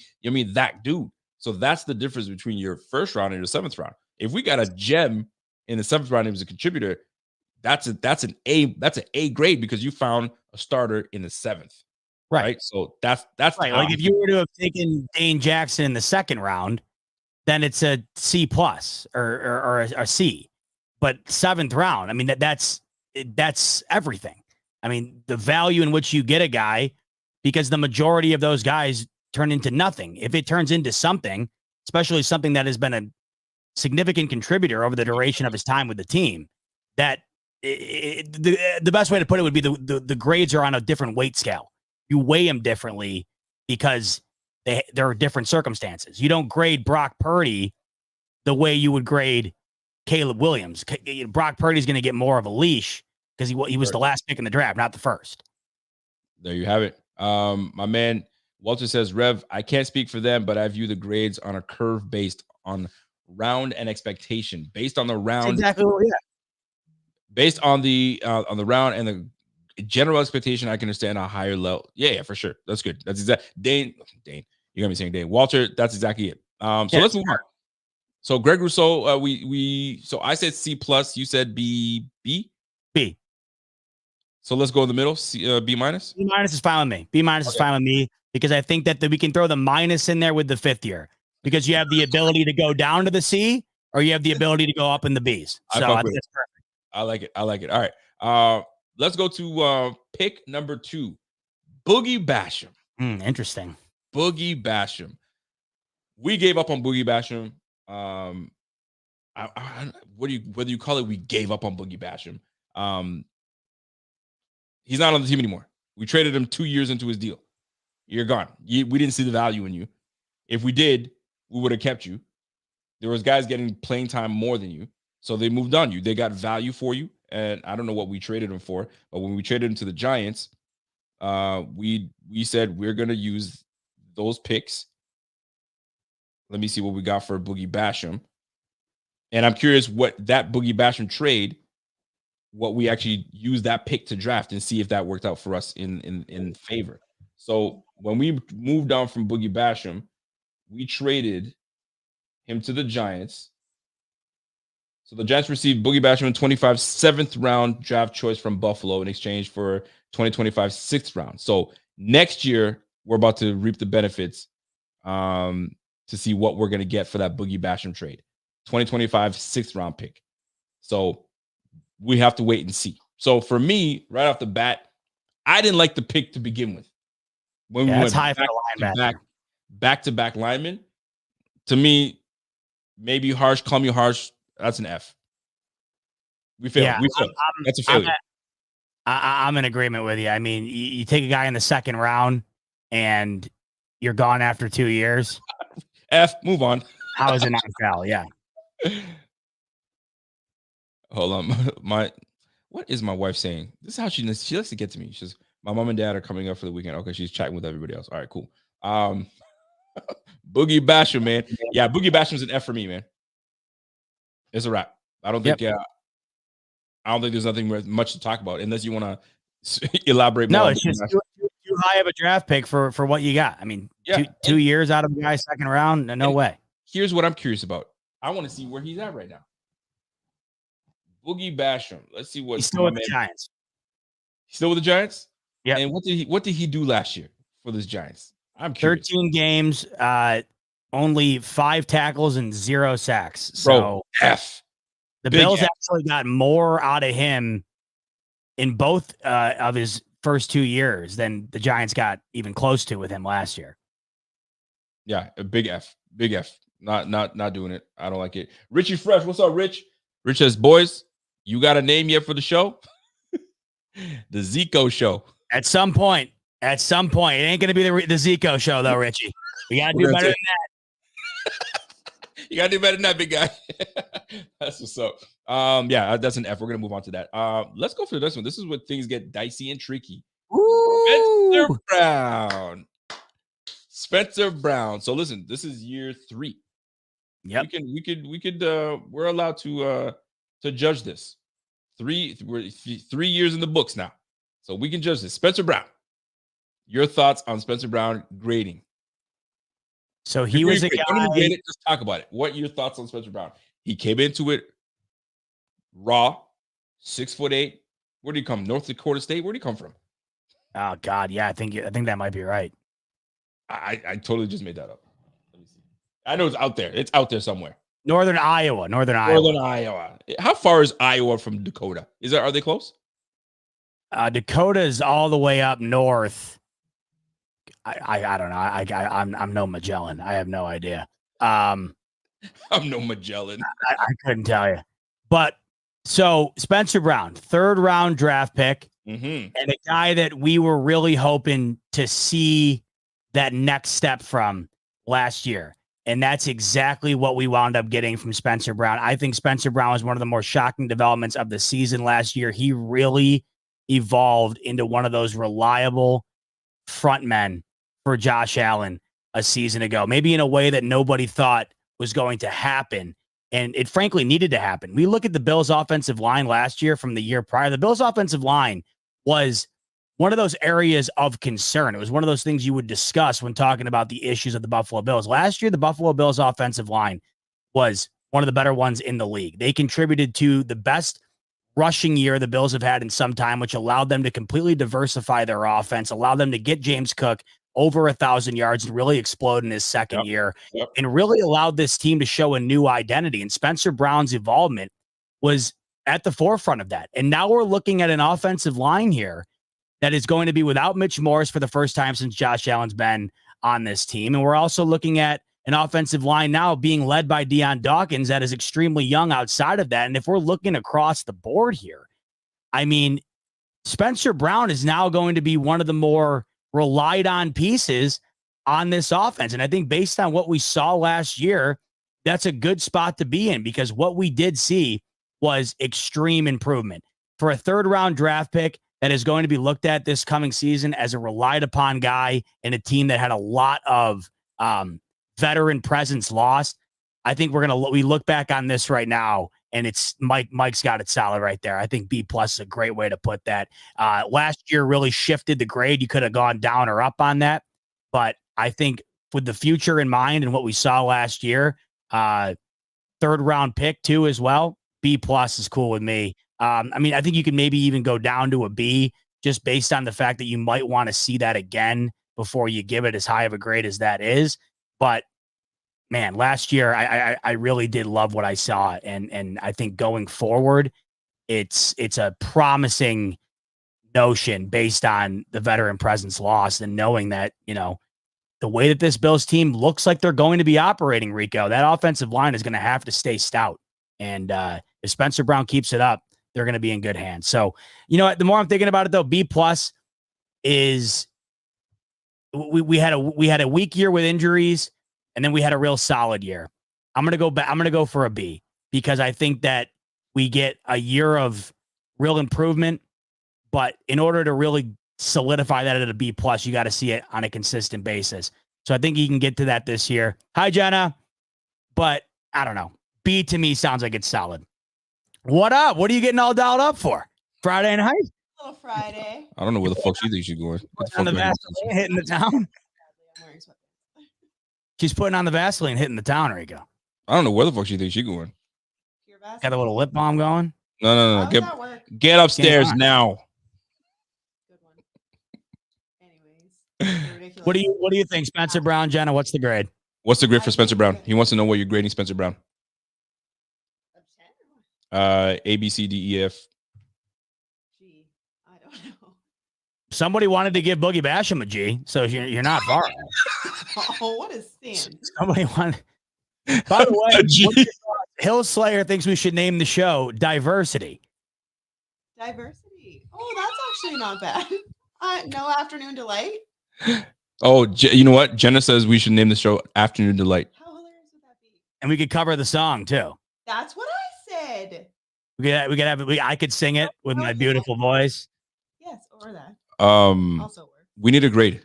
Speaker 1: that dude. So that's the difference between your first round and your 7th round. If we got a gem in the 7th round, he was a contributor. That's an A grade because you found a starter in the 7th. Right. So that's
Speaker 2: right. Like if you were to have taken Dane Jackson in the 2nd round, then it's a C+ or a C. But 7th round, I mean, that's everything. I mean, the value in which you get a guy, because the majority of those guys turn into nothing. If it turns into something, especially something that has been a significant contributor over the duration of his time with the team, that the best way to put it would be the grades are on a different weight scale. You weigh them differently because there are different circumstances. You don't grade Brock Purdy the way you would grade Caleb Williams. Brock Purdy's going to get more of a leash because he was the last pick in the draft, not the first.
Speaker 1: There you have it. My man Walter says, Rev, I can't speak for them, but I view the grades on a curve based on round and expectation. Based on the round.
Speaker 2: That's exactly what,
Speaker 1: Based on the round and the general expectation, I can understand a higher level. Yeah, for sure. That's good. That's exactly Dane. You're gonna be saying Dane. Walter, that's exactly it. So let's move on. So Greg Rousseau, so I said C+, you said B. So let's go in the middle. B-. B-
Speaker 2: is fine with me. B- is fine with me because I think that we can throw the minus in there with the 5th year because you have the ability to go down to the C or you have the ability to go up in the Bs. So I think it's perfect.
Speaker 1: I like it. I like it. All right. Let's go to pick number 2, Boogie Basham.
Speaker 2: Interesting.
Speaker 1: Boogie Basham. We gave up on Boogie Basham. Whether you call it, we gave up on Boogie Basham. He's not on the team anymore. We traded him 2 years into his deal. You're gone. We didn't see the value in you. If we did, we would have kept you. There was guys getting playing time more than you, so they moved on you. They got value for you, and I don't know what we traded him for, but when we traded him to the Giants, we said we're going to use those picks. Let me see what we got for Boogie Basham. And I'm curious what that Boogie Basham trade, what we actually used that pick to draft, and see if that worked out for us in favor. So when we moved on from Boogie Basham, we traded him to the Giants. So the Giants received Boogie Basham in 25 7th round draft choice from Buffalo in exchange for 2025 6th round. So next year, we're about to reap the benefits to see what we're going to get for that Boogie Basham trade. 2025 6th round pick. So we have to wait and see. So for me, right off the bat, I didn't like the pick to begin with. When we went back-to-back linemen, to me, maybe harsh, call me harsh, that's an F. We failed.
Speaker 2: Yeah,
Speaker 1: That's a failure.
Speaker 2: I'm in agreement with you. I mean, you take a guy in the 2nd round and you're gone after 2 years.
Speaker 1: F, move on.
Speaker 2: How is it not foul? Yeah.
Speaker 1: Hold on. What is my wife saying? This is how she likes to get to me. She's my mom and dad are coming up for the weekend. Okay, she's chatting with everybody else. All right, cool. Boogie Basham, man. Yeah, Boogie Basham's an F for me, man. It's a wrap. I don't think there's nothing much to talk about unless you want to elaborate more.
Speaker 2: No, it's just too high of a draft pick for what you got. I mean, 2 years out of the guy's 2nd round, no way.
Speaker 1: Here's what I'm curious about. I want to see where he's at right now. Boogie Basham. Let's see what
Speaker 2: he's still with the Giants.
Speaker 1: He's still with the Giants?
Speaker 2: Yeah.
Speaker 1: And what did he do last year for this Giants? I'm curious.
Speaker 2: 13 games, only 5 tackles and 0 sacks. So
Speaker 1: Bro, F.
Speaker 2: The Bills actually got more out of him in both of his first 2 years than the Giants got even close to with him last year.
Speaker 1: Yeah, a big F. Big F. Not doing it. I don't like it. Richie Fresh, what's up, Rich? Rich says, boys, you got a name yet for the show? The Zico Show.
Speaker 2: At some point. It ain't going to be the Zico Show, though, Richie. We got to do better than that.
Speaker 1: You got to do better than that, big guy. That's what's up. Yeah, that's an F. We're going to move on to that. Let's go for this one. This is where things get dicey and tricky.
Speaker 2: Ooh.
Speaker 1: Spencer Brown. So listen, this is year 3.
Speaker 2: Yep.
Speaker 1: We're allowed to judge this. 3 years in the books now. So we can judge this. Spencer Brown. Your thoughts on Spencer Brown grading?
Speaker 2: So he was a guy.
Speaker 1: Don't even grade it, just talk about it. What are your thoughts on Spencer Brown? He came into it raw, 6'8". Where did he come? North Dakota State? Where did he come from?
Speaker 2: Oh God, yeah, I think that might be right.
Speaker 1: I totally just made that up. Let me see. I know it's out there. It's out there somewhere.
Speaker 2: Northern Iowa.
Speaker 1: How far is Iowa from Dakota? Are they close?
Speaker 2: Dakota is all the way up north. I don't know. I'm no Magellan. I have no idea.
Speaker 1: I'm no Magellan.
Speaker 2: I couldn't tell you. But so Spencer Brown, 3rd round draft pick, and a guy that we were really hoping to see that next step from last year. And that's exactly what we wound up getting from Spencer Brown. I think Spencer Brown was one of the more shocking developments of the season last year. He really evolved into one of those reliable front men for Josh Allen a season ago, maybe in a way that nobody thought was going to happen. And it frankly needed to happen. We look at the Bills offensive line last year from the year prior. The Bills offensive line was one of those areas of concern. It was one of those things you would discuss when talking about the issues of the Buffalo Bills. Last year, the Buffalo Bills offensive line was one of the better ones in the league. They contributed to the best rushing year the Bills have had in some time, which allowed them to completely diversify their offense, allowed them to get James Cook over 1,000 yards and really explode in his second year and really allowed this team to show a new identity. And Spencer Brown's involvement was at the forefront of that. And now we're looking at an offensive line here that is going to be without Mitch Morse for the first time since Josh Allen's been on this team. And we're also looking at an offensive line now being led by Deion Dawkins that is extremely young outside of that. And if we're looking across the board here, I mean, Spencer Brown is now going to be one of the more relied on pieces on this offense. And I think based on what we saw last year, that's a good spot to be in, because what we did see was extreme improvement for a 3rd-round draft pick that is going to be looked at this coming season as a relied upon guy in a team that had a lot of veteran presence lost. I think we look back on this right now, and it's Mike's got it solid right there. I think B+ is a great way to put that. Last year really shifted the grade. You could have gone down or up on that, but I think with the future in mind and what we saw last year, 3rd-round pick too as well, B+ is cool with me. I mean, I think you can maybe even go down to a B just based on the fact that you might want to see that again before you give it as high of a grade as that is. But man, last year I really did love what I saw, and I think going forward, it's a promising notion based on the veteran presence lost and knowing that, you know, the way that this Bills team looks like they're going to be operating, Rico, that offensive line is going to have to stay stout. And if Spencer Brown keeps it up, they're going to be in good hands. So, you know, the more I'm thinking about it, though, B+ is we had a weak year with injuries, and then we had a real solid year. I'm going to go back. I'm going to go for a B, because I think that we get a year of real improvement, but in order to really solidify that at a B+, you got to see it on a consistent basis. So I think you can get to that this year. Hi, Jenna. But I don't know. B to me sounds like it's solid. What up? What are you getting all dialed up for? Friday night?
Speaker 6: Little Friday.
Speaker 1: I don't know where the fuck she thinks she's going.
Speaker 2: On the Vaseline hitting the town. She's putting on the Vaseline hitting the town, Rico.
Speaker 1: I don't know where the fuck she thinks she's going.
Speaker 2: Got a little lip balm going?
Speaker 1: No. Get upstairs now.
Speaker 6: Good one. Anyways.
Speaker 2: What do you think, Spencer Brown, Jenna? What's the grade?
Speaker 1: What's the grade for Spencer Brown? He wants to know what you're grading Spencer Brown. A, B, C, D, E, F.
Speaker 6: G. I don't know.
Speaker 2: Somebody wanted to give Boogie Basham a G, so you're not far.
Speaker 6: Oh, what is Stan?
Speaker 2: Somebody wanted. By the way, Hill Slayer thinks we should name the show Diversity.
Speaker 6: Diversity. Oh, that's actually not bad. No Afternoon Delight.
Speaker 1: Oh, you know what? Jenna says we should name the show Afternoon Delight.
Speaker 6: How hilarious would that be?
Speaker 2: And we could cover the song too.
Speaker 6: That's what I said.
Speaker 2: I could sing it with my beautiful voice.
Speaker 6: Yes, or that.
Speaker 1: Also works. We need a grade.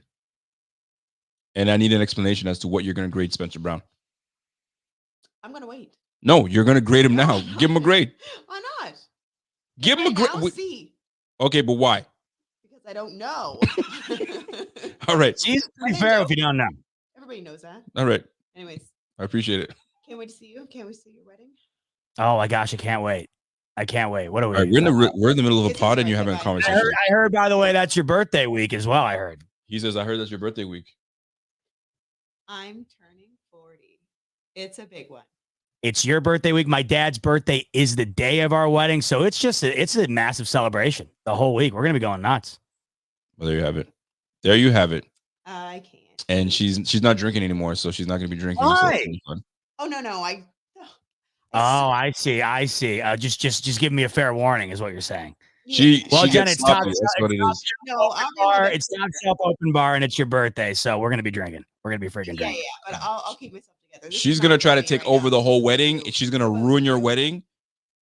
Speaker 1: And I need an explanation as to what you're going to grade Spencer Brown.
Speaker 6: I'm going to wait.
Speaker 1: No, you're going to grade him now. Give him a grade.
Speaker 6: Why not?
Speaker 1: Give him a grade.
Speaker 6: C.
Speaker 1: Okay, but why?
Speaker 6: Because I don't know.
Speaker 1: All right.
Speaker 2: She's pretty fair if you don't know.
Speaker 6: Everybody knows that.
Speaker 1: All right.
Speaker 6: Anyways.
Speaker 1: I appreciate it.
Speaker 6: Can't wait to see you. Can't wait to see your wedding.
Speaker 2: Oh my gosh, I can't wait. What are we?
Speaker 1: Right, we're in the middle of a pod and you're having a conversation.
Speaker 2: I heard, by the way, that's your birthday week as well. I heard.
Speaker 1: He says, I heard that's your birthday week.
Speaker 6: I'm turning 40. It's a big one.
Speaker 2: It's your birthday week. My dad's birthday is the day of our wedding. So it's a massive celebration the whole week. We're going to be going nuts.
Speaker 1: Well, there you have it. There you have it.
Speaker 6: I can't.
Speaker 1: And she's not drinking anymore, so she's not going to be drinking.
Speaker 6: Why? Oh, no.
Speaker 2: I see. Just give me a fair warning is what you're saying.
Speaker 1: Jenna,
Speaker 2: it's not Shop Open Bar and it's your birthday, so we're gonna be drinking. We're gonna be freaking drinking.
Speaker 6: Yeah, but I'll keep myself together.
Speaker 1: She's gonna try to take over the whole wedding. She's gonna ruin your wedding,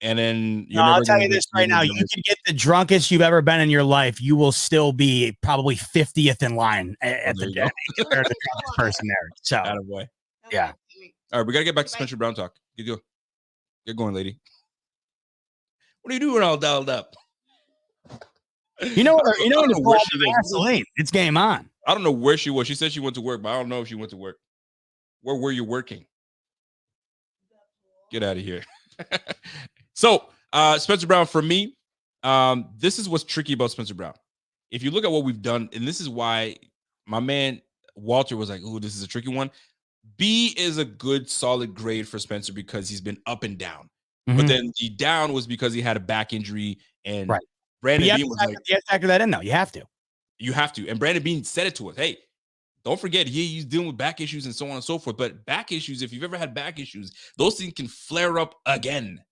Speaker 1: and then
Speaker 2: I'll tell you this right now: you can get the drunkest you've ever been in your life. You will still be probably 50th in line at the drunkest person there. So,
Speaker 1: attaboy.
Speaker 2: Yeah.
Speaker 1: All right, we gotta get back to Spencer Brown talk. Get going, lady. What are you doing all dialed up?
Speaker 2: You know where she Vaseline. It's game on.
Speaker 1: I don't know where she was. She said she went to work, but I don't know if she went to work. Where were you working? Get out of here. So, Spencer Brown, for me, this is what's tricky about Spencer Brown. If you look at what we've done, and this is why my man Walter was like, "Oh, this is a tricky one." B is a good solid grade for Spencer because he's been up and down. But then the down was because he had a back injury, and Brandon Bean was like,
Speaker 2: "You have to factor that in, though. You have to.
Speaker 1: You have to." And Brandon Bean said it to us. Hey, don't forget, he's dealing with back issues and so on and so forth. But back issues, if you've ever had back issues, those things can flare up again.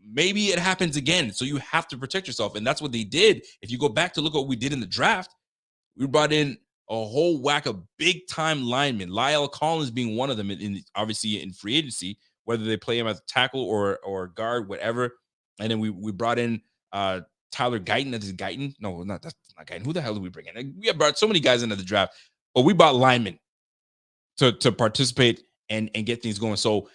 Speaker 1: Maybe it happens again. So you have to protect yourself. And that's what they did. If you go back to look what we did in the draft, we brought in a whole whack of big time linemen. Lyle Collins being one of them, obviously in free agency, whether they play him as a tackle or guard, whatever. And then we brought in Tyler Guyton. That is Guyton. No, that's not Guyton. Who the hell did we bring in? We have brought so many guys into the draft, but we brought linemen to participate and get things going. So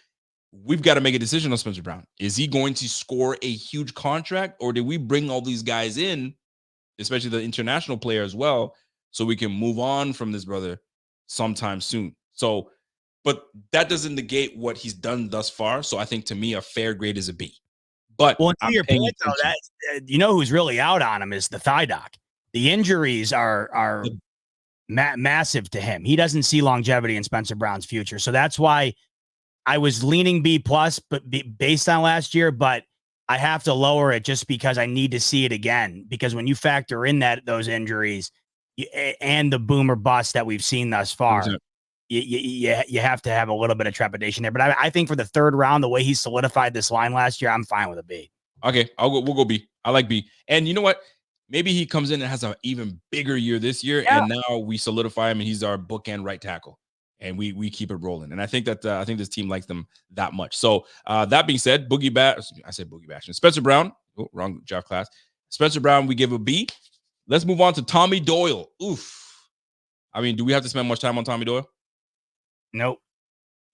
Speaker 1: we've got to make a decision on Spencer Brown. Is he going to score a huge contract, or did we bring all these guys in, especially the international player as well, so we can move on from this brother sometime soon? So, but that doesn't negate what he's done thus far. So I think, to me, a fair grade is a B. But
Speaker 2: to your point, though, that you know who's really out on him is the thigh doc. The injuries are massive to him. He doesn't see longevity in Spencer Brown's future. So that's why I was leaning B+, but based on last year, but I have to lower it just because I need to see it again. Because when you factor in those injuries and the boomer bust that we've seen thus far, you have to have a little bit of trepidation there. But I think for the third round, the way he solidified this line last year, I'm fine with a B.
Speaker 1: Okay, we'll go B. I like B. And you know what? Maybe he comes in and has an even bigger year this year, and now we solidify him, and he's our bookend right tackle, and we keep it rolling. And I think that I think this team likes them that much. So that being said, Spencer Brown. Oh, wrong draft class. Spencer Brown, we give a B. Let's move on to Tommy Doyle. Oof. I mean, do we have to spend much time on Tommy Doyle?
Speaker 2: Nope.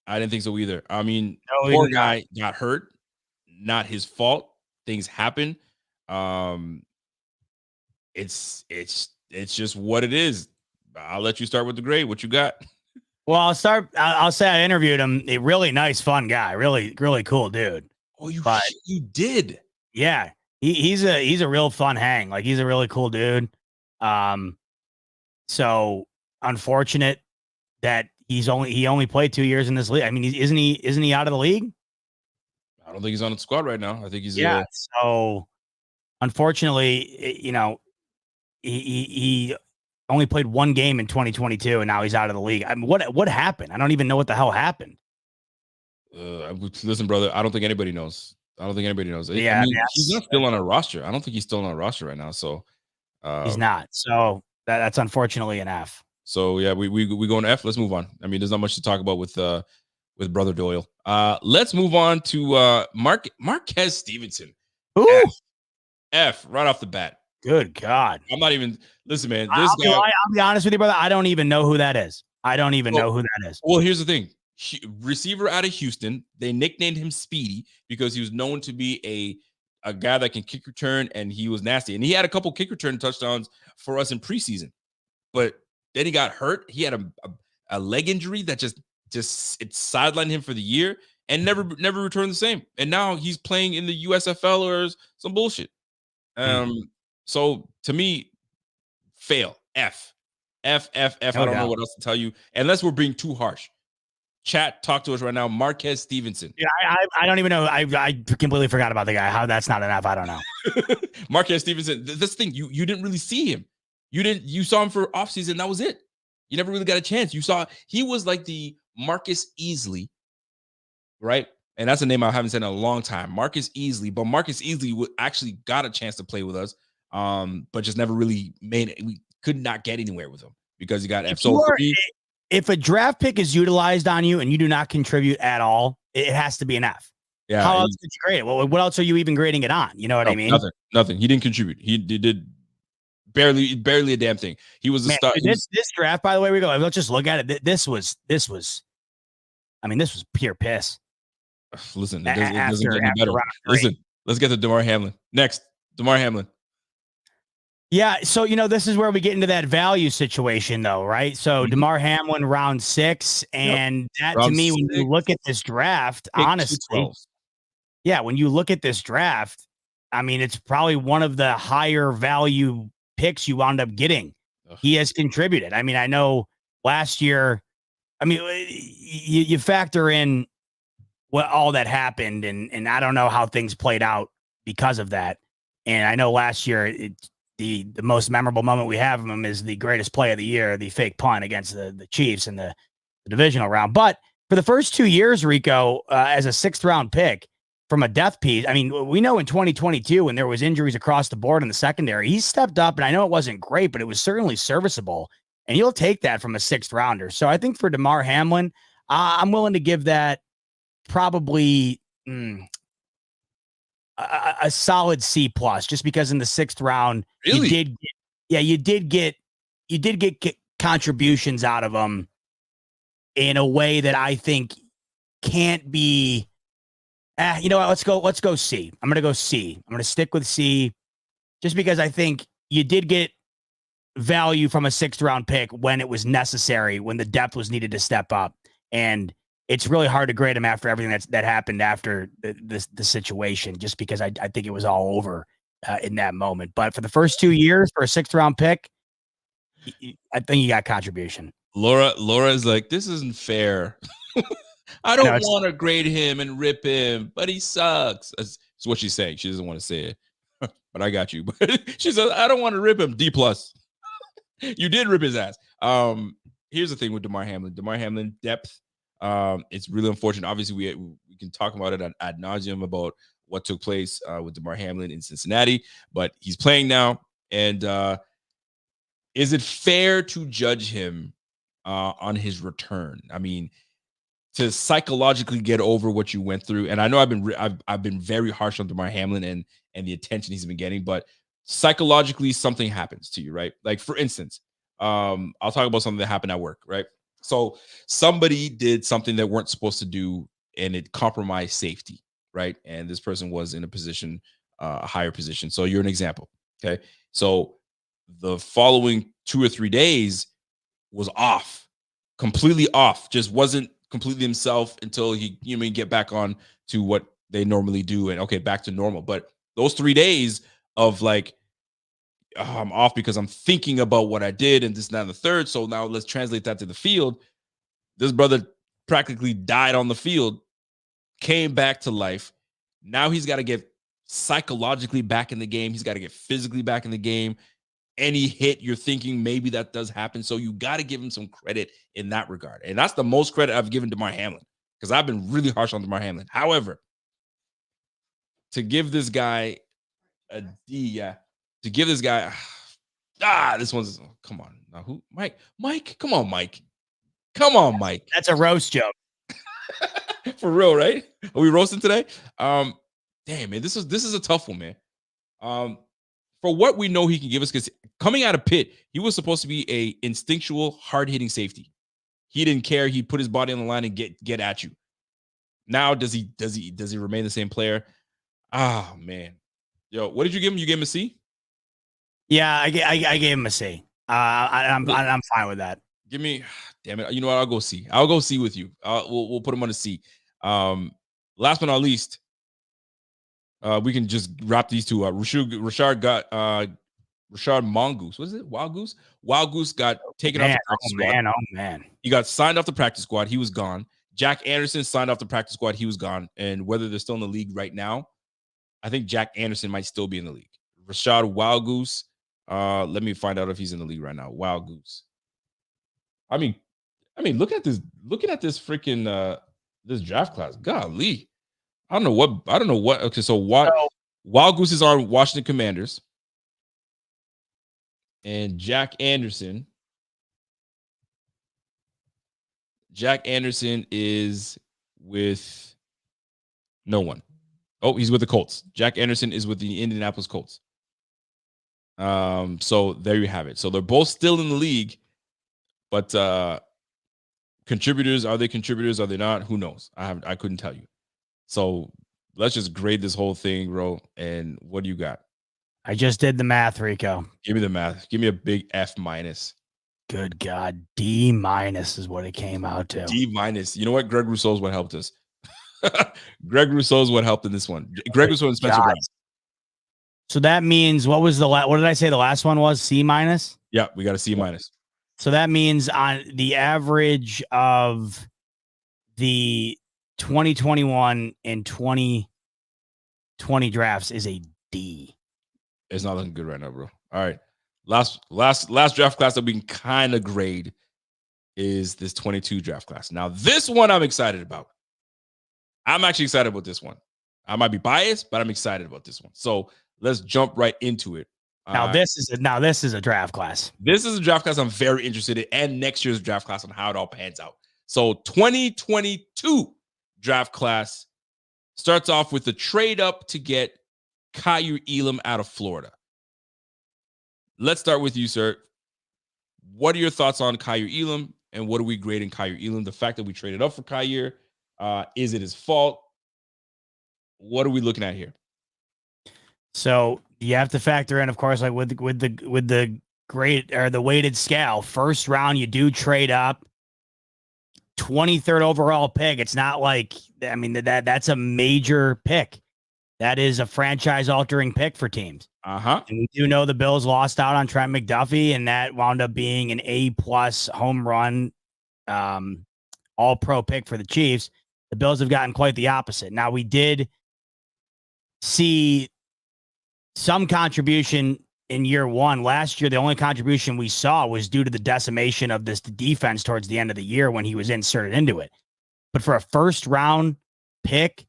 Speaker 1: I didn't think so either. I mean, poor guy got hurt. Not his fault. Things happen. It's just what it is. I'll let you start with the grade. What you got?
Speaker 2: Well, I'll say I interviewed him. A really nice, fun guy. Really, really cool dude.
Speaker 1: Oh, you did?
Speaker 2: Yeah. He's a real fun hang. Like, he's a really cool dude. So unfortunate that he only played 2 years in this league. I mean, isn't he out of the league?
Speaker 1: I don't think he's on the squad right now. I think he's
Speaker 2: So unfortunately, he only played one game in 2022, and now he's out of the league. I mean, what happened? I don't even know what the hell happened.
Speaker 1: Listen, brother, I don't think anybody knows. Yeah,
Speaker 2: I mean,
Speaker 1: he's not still on our roster. I don't think he's still on our roster right now. So
Speaker 2: he's not. So that's unfortunately an F.
Speaker 1: So yeah, we go to F. Let's move on. I mean, there's not much to talk about with Brother Doyle. Let's move on to Marquez Stevenson.
Speaker 2: Ooh.
Speaker 1: F right off the bat.
Speaker 2: Good God.
Speaker 1: I'm not even listen, man.
Speaker 2: I'll be honest with you, brother. I don't even know who that is. Well,
Speaker 1: here's the thing. Receiver out of Houston. They nicknamed him Speedy because he was known to be a guy that can kick return, and he was nasty. And he had a couple kick return touchdowns for us in preseason. But then he got hurt. He had a leg injury that just it sidelined him for the year and never returned the same. And now he's playing in the USFL or some bullshit. So to me, fail. F. I don't know what else to tell you, unless we're being too harsh. Chat, talk to us right now. Marquez Stevenson.
Speaker 2: Yeah, I don't even know. I completely forgot about the guy. How that's not enough, I don't know.
Speaker 1: Marquez Stevenson. This thing, you didn't really see him. You saw him for offseason. That was it. You never really got a chance. He was like the Marcus Easley, right? And that's a name I haven't said in a long time. Marcus Easley. But Marcus Easley actually got a chance to play with us, but just never really made it. We could not get anywhere with him because he got F. So
Speaker 2: if a draft pick is utilized on you and you do not contribute at all, it has to be an F.
Speaker 1: Yeah.
Speaker 2: How else did you grade it? Well, what else are you even grading it on? You know what I mean?
Speaker 1: Nothing. He didn't contribute. He did barely a damn thing. He was a star.
Speaker 2: This draft, by the way, let's just look at it. This was pure piss.
Speaker 1: Listen, it doesn't get any better. Listen, let's get to DeMar Hamlin. Next, DeMar Hamlin.
Speaker 2: Yeah, so this is where we get into that value situation, though, right? So DeMar Hamlin, round 6, and that round to me, 6, when you look at this draft, honestly, when you look at this draft, I mean, it's probably one of the higher value picks you wound up getting. He has contributed. I mean, I know last year, I mean, you factor in what all that happened, and I don't know how things played out because of that. And I know last year, the most memorable moment we have of him is the greatest play of the year, the fake punt against the Chiefs in the divisional round. But for the first 2 years, Rico, as a 6th round pick from a death piece, I mean, we know in 2022 when there was injuries across the board in the secondary, he stepped up, and I know it wasn't great, but it was certainly serviceable. And you'll take that from a 6th rounder. So I think for Damar Hamlin, I'm willing to give that probably a solid C plus, just because in the 6th round,
Speaker 1: really?
Speaker 2: you did get contributions out of him in a way that I think can't be. You know what? Let's go C. I'm gonna go C. I'm gonna stick with C, just because I think you did get value from a 6th round pick when it was necessary, when the depth was needed to step up, and it's really hard to grade him after everything that happened after the situation, just because I think it was all over in that moment. But for the first 2 years, for a 6th round pick, I think you got contribution.
Speaker 1: Laura is like, this isn't fair. I don't want to grade him and rip him, but he sucks. That's what she's saying. She doesn't want to say it, but I got you. But she says, I don't want to rip him. D plus. You did rip his ass. Here's the thing with Damar Hamlin. Damar Hamlin, depth. It's really unfortunate. Obviously, we can talk about it ad nauseum about what took place with Damar Hamlin in Cincinnati, but he's playing now. And is it fair to judge him on his return? I mean, to psychologically get over what you went through. And I know I've been very harsh on Damar Hamlin and the attention he's been getting, but psychologically something happens to you, right? Like, for instance, I'll talk about something that happened at work, right? So somebody did something that weren't supposed to do, and it compromised safety, right? And this person was in a position, a higher position. So you're an example, okay? So the following 2 or 3 days was off, completely off, just wasn't completely himself until he, get back on to what they normally do, and okay, back to normal. But those 3 days of like, oh, I'm off because I'm thinking about what I did and this, that, and the third. So now let's translate that to the field. This brother practically died on the field, came back to life. Now he's got to get psychologically back in the game. He's got to get physically back in the game. Any hit, you're thinking maybe that does happen. So you got to give him some credit in that regard. And that's the most credit I've given Damar Hamlin, because I've been really harsh on Damar Hamlin. However, to give this guy a D, to give this guy, this one's, come on. Now who? Mike, come on, Mike. Come on, Mike.
Speaker 2: That's a roast joke.
Speaker 1: For real, right? Are we roasting today? Damn, man, this is a tough one, man. For what we know he can give us, because coming out of Pitt, he was supposed to be a instinctual, hard-hitting safety. He didn't care. He put his body on the line and get at you. Now, does he remain the same player? Oh, man. Yo, what did you give him? You gave him a C?
Speaker 2: Yeah, I gave him a C. I'm fine with that.
Speaker 1: Give me, damn it. You know what? I'll go C. I'll go C with you. We'll put him on a C. Last but not least, we can just wrap these two up. Rashard Mongoose. What is it? Wild Goose? Wild Goose got taken off the practice squad.
Speaker 2: Oh, man.
Speaker 1: He got signed off the practice squad. He was gone. Jack Anderson signed off the practice squad. He was gone. And whether they're still in the league right now, I think Jack Anderson might still be in the league. Rashard Wild Goose. Let me find out if he's in the league right now. Wild Goose. I mean, looking at this freaking this draft class. Golly. I don't know what. Okay, so Wild Goose is on Washington Commanders. And Jack Anderson is with no one. Oh, he's with the Colts. Jack Anderson is with the Indianapolis Colts. So there you have it. So they're both still in the league, but contributors, are they contributors? Are they not? Who knows? I couldn't tell you. So let's just grade this whole thing, bro. And what do you got?
Speaker 2: I just did the math, Rico.
Speaker 1: Give me the math. Give me a big F minus.
Speaker 2: Good God. D minus is what it came out to.
Speaker 1: D minus. You know what? Greg Rousseau is what helped us. Greg Rousseau is what helped in this one. Greg Rousseau and Spencer Brown.
Speaker 2: So that means what was what did I say the last one was? C minus?
Speaker 1: Yeah, we got a C minus.
Speaker 2: So that means on the average of the 2021 and 2020 drafts is a D.
Speaker 1: It's not looking good right now, bro. All right. Last draft class that we can kind of grade is this 22 draft class. Now, this one I'm excited about. I'm actually excited about this one. I might be biased, but I'm excited about this one. So let's jump right into it.
Speaker 2: Now this is a draft class.
Speaker 1: This is a draft class I'm very interested in, and next year's draft class on how it all pans out. So 2022 draft class starts off with the trade up to get Kaiir Elam out of Florida. Let's start with you, sir. What are your thoughts on Kaiir Elam, and what are we grading Kaiir Elam? The fact that we traded up for Kaiir, is it his fault? What are we looking at here?
Speaker 2: So you have to factor in, of course, like with the grade or the weighted scale. First round, you do trade up. 23rd overall pick. It's not like, I mean, that's a major pick. That is a franchise-altering pick for teams.
Speaker 1: And
Speaker 2: we do know the Bills lost out on Trent McDuffie, and that wound up being an A+ home run, all-pro pick for the Chiefs. The Bills have gotten quite the opposite. Now, we did see some contribution in year one. Last year, the only contribution we saw was due to the decimation of this defense towards the end of the year when he was inserted into it. But for a first-round pick,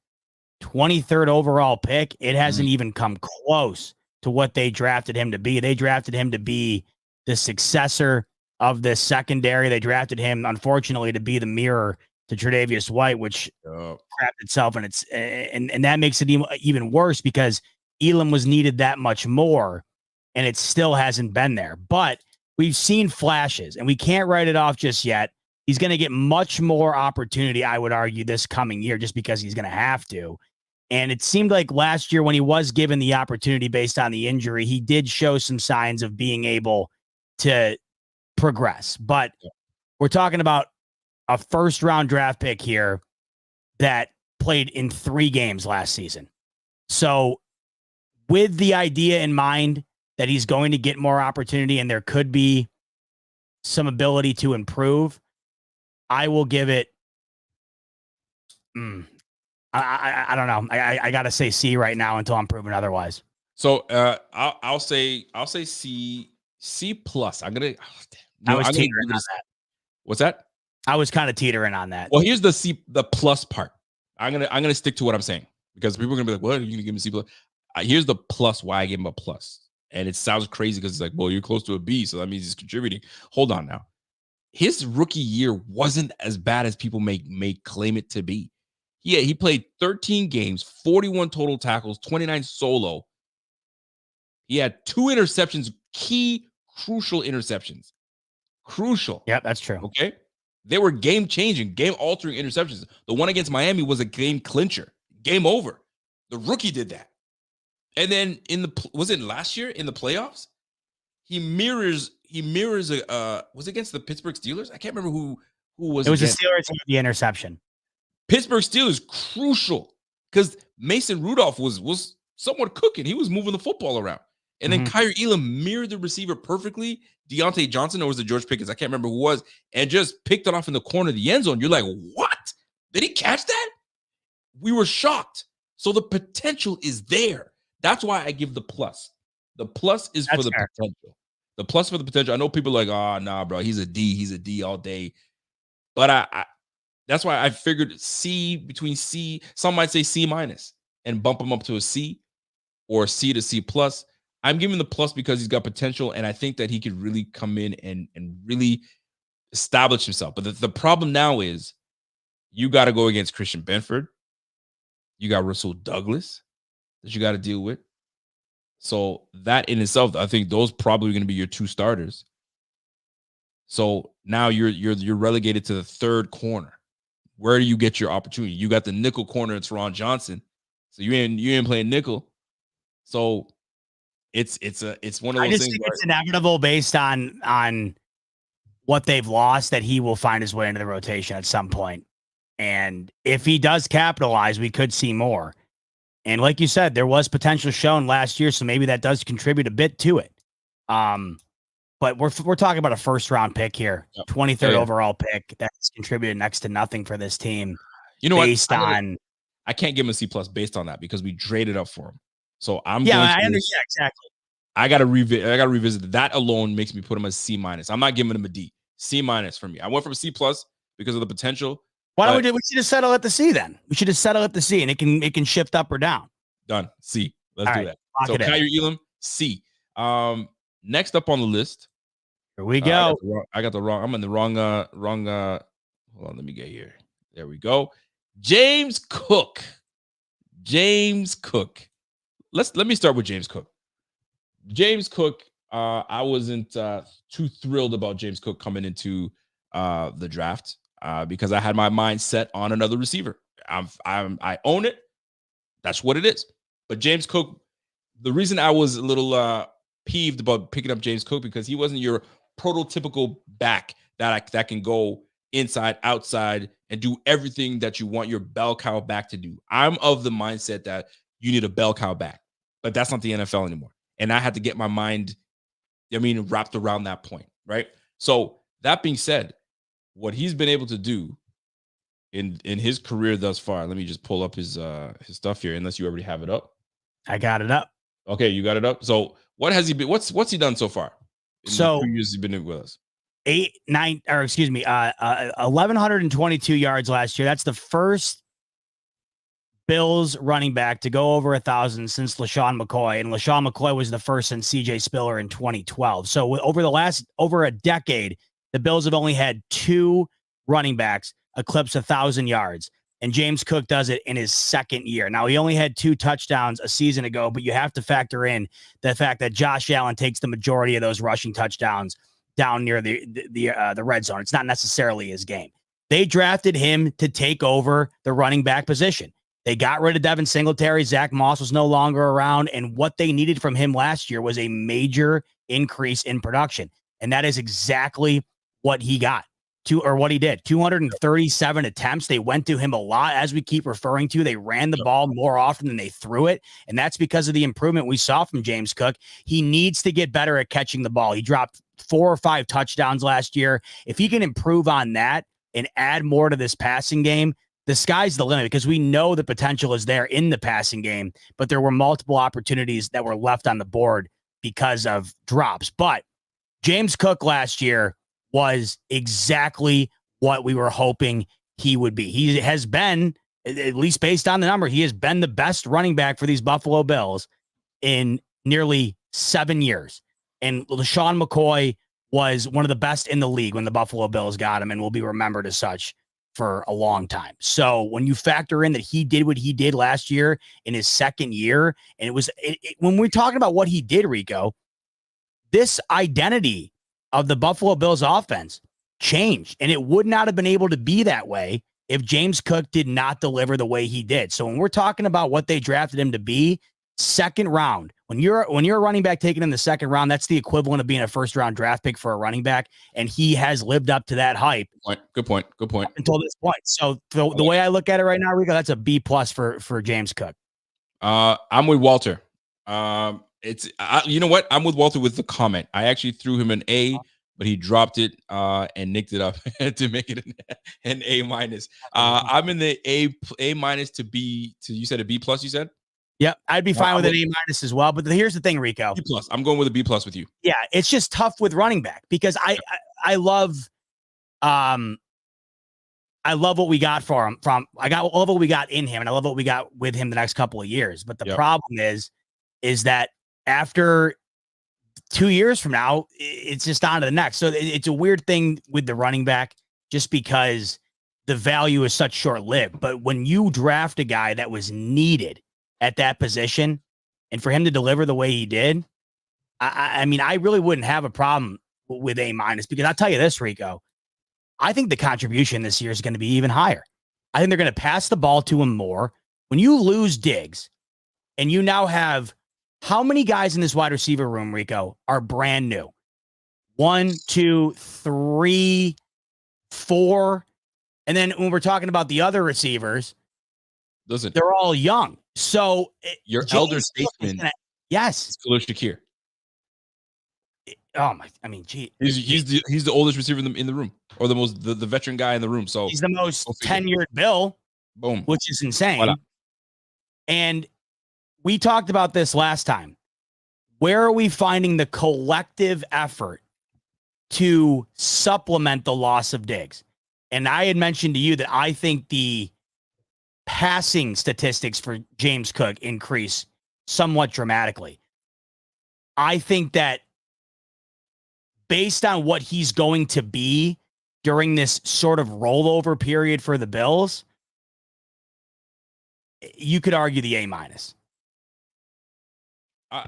Speaker 2: 23rd overall pick, it hasn't even come close to what they drafted him to be. They drafted him to be the successor of this secondary. They drafted him, unfortunately, to be the mirror to Tre'Davious White, which crapped itself, and that makes it even worse because Elam was needed that much more, and it still hasn't been there. But we've seen flashes, and we can't write it off just yet. He's going to get much more opportunity, I would argue, this coming year just because he's going to have to. And it seemed like last year when he was given the opportunity based on the injury, he did show some signs of being able to progress. But we're talking about a first-round draft pick here that played in 3 games last season. So with the idea in mind that he's going to get more opportunity and there could be some ability to improve, I will give it. I don't know. I gotta say C right now until I'm proven otherwise.
Speaker 1: So I'll say C plus. I was
Speaker 2: teetering on that.
Speaker 1: What's that?
Speaker 2: I was kind of teetering on that.
Speaker 1: Well, here's the plus part. I'm gonna stick to what I'm saying because people are gonna be like, "What are you gonna give him a C plus?" Here's the plus why I gave him a plus, and it sounds crazy because it's like, well, you're close to a B, so that means he's contributing. Hold on now. His rookie year wasn't as bad as people may claim it to be. He played 13 games, 41 total tackles, 29 solo. He had 2 interceptions, key, crucial interceptions. Crucial.
Speaker 2: Yeah, that's true.
Speaker 1: Okay. They were game-changing, game-altering interceptions. The one against Miami was a game clincher. Game over. The rookie did that. And then was it last year in the playoffs? He mirrors was it against the Pittsburgh Steelers? I can't remember who was.
Speaker 2: It was the Steelers with the interception.
Speaker 1: Pittsburgh Steelers crucial because Mason Rudolph was somewhat cooking. He was moving the football around. And then Kaiir Elam mirrored the receiver perfectly. Deontay Johnson, or was it George Pickens? I can't remember who was, and just picked it off in the corner of the end zone. You're like, what? Did he catch that? We were shocked. So the potential is there. That's why I give the plus. The plus is for the potential. The plus for the potential. I know people are like, oh, nah, bro, he's a D. He's a D all day. But I that's why I figured C, between C, some might say C minus and bump him up to a C or C to C plus. I'm giving the plus because he's got potential, and I think that he could really come in and really establish himself. But the problem now is you got to go against Christian Benford. You got Russell Douglas that you got to deal with. So that in itself, I think those probably going to be your 2 starters. So now you're relegated to the 3rd corner. Where do you get your opportunity? You got the nickel corner. It's Ron Johnson. So you ain't playing nickel. So it's one of those
Speaker 2: I just
Speaker 1: things.
Speaker 2: think it's inevitable based on what they've lost that he will find his way into the rotation at some point. And if he does capitalize, we could see more. And like you said, there was potential shown last year, so maybe that does contribute a bit to it. but we're talking about a first round pick here, 23rd overall pick that's contributed next to nothing for this team.
Speaker 1: You know
Speaker 2: based
Speaker 1: what?
Speaker 2: on
Speaker 1: I can't give him a C+ based on that because we traded up for him. So I
Speaker 2: understand exactly.
Speaker 1: I gotta revisit that alone makes me put him as C-. I'm not giving him a D. C- for me. I went from C+ because of the potential.
Speaker 2: Why don't we should just settle at the C then? We should just settle at the C and it can shift up or down.
Speaker 1: Done. C. Let's do that. So Kyrie Elam, C. Next up on the list.
Speaker 2: Here we go.
Speaker 1: I got the wrong. I'm in the wrong. Hold on. Let me get here. There we go. James Cook. Let me start with James Cook. James Cook. I wasn't too thrilled about James Cook coming into the draft because I had my mind set on another receiver. I own it. That's what it is. But James Cook, the reason I was a little peeved about picking up James Cook because he wasn't your prototypical back that can go inside, outside, and do everything that you want your bell cow back to do. I'm of the mindset that you need a bell cow back, but that's not the NFL anymore. And I had to get my mind, wrapped around that point, right? So that being said, what he's been able to do in his career thus far, let me just pull up his stuff here, unless you already have it up.
Speaker 2: I got it up.
Speaker 1: Okay, you got it up. So what has he been? What's he done so far?
Speaker 2: So
Speaker 1: 2 years he's been with us.
Speaker 2: 1,122 yards last year. That's the first Bills running back to go over 1,000 since LaShawn McCoy, and LaShawn McCoy was the first since CJ Spiller in 2012. So over a decade, the Bills have only had 2 running backs eclipse 1,000 yards. And James Cook does it in his second year. Now, he only had 2 touchdowns a season ago, but you have to factor in the fact that Josh Allen takes the majority of those rushing touchdowns down near the red zone. It's not necessarily his game. They drafted him to take over the running back position. They got rid of Devin Singletary. Zach Moss was no longer around. And what they needed from him last year was a major increase in production. And that is exactly what he got. What he did. 237 attempts. They went to him a lot, as we keep referring to. They ran the ball more often than they threw it. And that's because of the improvement we saw from James Cook. He needs to get better at catching the ball. He dropped 4 or 5 touchdowns last year. If he can improve on that and add more to this passing game, the sky's the limit, because we know the potential is there in the passing game, but there were multiple opportunities that were left on the board because of drops. But James Cook last year was exactly what we were hoping he would be. He has been, at least based on the number, he has been the best running back for these Buffalo Bills in nearly 7 years. And LaShawn McCoy was one of the best in the league when the Buffalo Bills got him, and will be remembered as such for a long time. So when you factor in that he did what he did last year in his second year, and when we're talking about what he did, Rico, this identity of the Buffalo Bills offense changed, and it would not have been able to be that way if James Cook did not deliver the way he did. So when we're talking about what they drafted him to be, second round, when you're a running back taken in the second round, that's the equivalent of being a first round draft pick for a running back. And he has lived up to that hype.
Speaker 1: Good point.
Speaker 2: Until this point. So the way I look at it right now, Rico, that's a B+ for James Cook.
Speaker 1: I'm with Walter. You know what? I'm with Walter with the comment. I actually threw him an A, but he dropped it and nicked it up to make it an A-. I'm in the A- to B. You said a B+. You said.
Speaker 2: Yep, I'd be fine with an A- as well. But here's the thing, Rico.
Speaker 1: B+. I'm going with a B+ with you.
Speaker 2: Yeah, it's just tough with running back, because I love what we got for him. I love what we got in him, and I love what we got with him the next couple of years. But the problem is that after 2 years from now, it's just on to the next. So it's a weird thing with the running back, just because the value is such short-lived. But when you draft a guy that was needed at that position, and for him to deliver the way he did, I mean, I really wouldn't have a problem with A-, because I'll tell you this, Rico, I think the contribution this year is going to be even higher. I think they're going to pass the ball to him more. When you lose Diggs, and you now have, how many guys in this wide receiver room, Rico, are brand new? 1, 2, 3, 4. And then when we're talking about the other receivers, they're all young. So
Speaker 1: your elder statesman,
Speaker 2: yes,
Speaker 1: Khalil Shakir.
Speaker 2: Oh my! I mean, gee,
Speaker 1: he's the oldest receiver in the room, or the veteran guy in the room. So
Speaker 2: he's the most tenured Bill.
Speaker 1: Boom,
Speaker 2: which is insane. And we talked about this last time. Where are we finding the collective effort to supplement the loss of Diggs? And I had mentioned to you that I think the passing statistics for James Cook increase somewhat dramatically. I think that based on what he's going to be during this sort of rollover period for the Bills, you could argue the A-.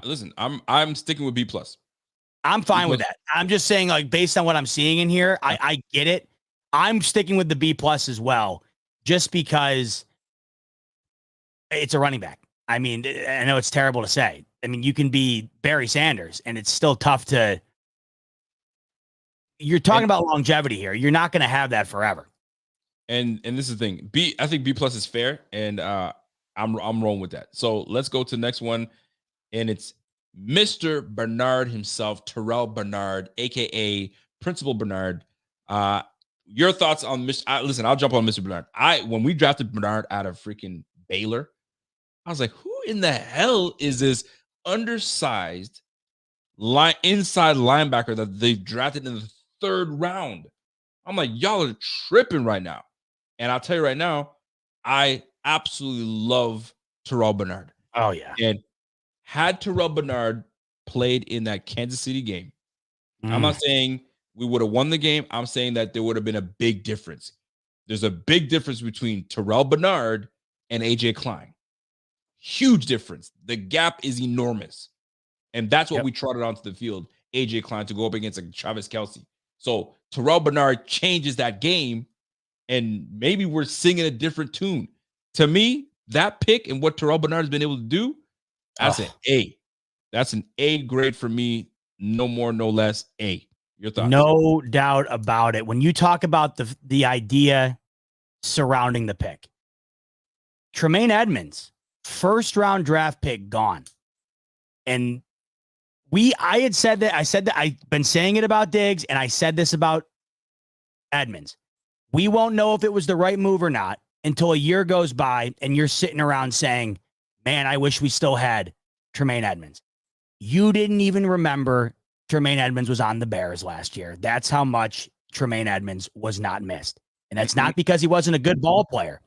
Speaker 1: Listen, I'm sticking with B+.
Speaker 2: I'm fine with that. I'm just saying, like, based on what I'm seeing in here, I get it. I'm sticking with the B+ as well, just because it's a running back. I mean, I know it's terrible to say. I mean, you can be Barry Sanders, and it's still tough to. You're talking about longevity here. You're not going to have that forever.
Speaker 1: And this is the thing. I think B+ is fair, and I'm rolling with that. So let's go to the next one, and it's Mr. Bernard himself, Terrell Bernard, aka Principal Bernard. Your thoughts on Mr. Listen, I'll jump on Mr. Bernard. When we drafted Bernard out of freaking Baylor, I was like, who in the hell is this undersized inside linebacker that they drafted in the 3rd round? I'm like, y'all are tripping right now. And I'll tell you right now, I absolutely love Terrell Bernard.
Speaker 2: Oh, yeah.
Speaker 1: And had Terrell Bernard played in that Kansas City game, I'm not saying we would have won the game. I'm saying that there would have been a big difference. There's a big difference between Terrell Bernard and AJ Klein. Huge difference. The gap is enormous. And that's what we trotted onto the field, AJ Klein, to go up against Travis Kelce. So Terrell Bernard changes that game, and maybe we're singing a different tune. To me, that pick and what Terrell Bernard has been able to do, that's an A. That's an A grade for me. No more, no less. A. Your thoughts?
Speaker 2: No doubt about it. When you talk about the idea surrounding the pick, Tremaine Edmonds, 1st-round draft pick, gone. And I had said that. I said that I've been saying it about Diggs, and I said this about Edmonds. We won't know if it was the right move or not until a year goes by and you're sitting around saying, man, I wish we still had Tremaine Edmonds. You didn't even remember Tremaine Edmonds was on the Bears last year. That's how much Tremaine Edmonds was not missed. And that's not because he wasn't a good ball player.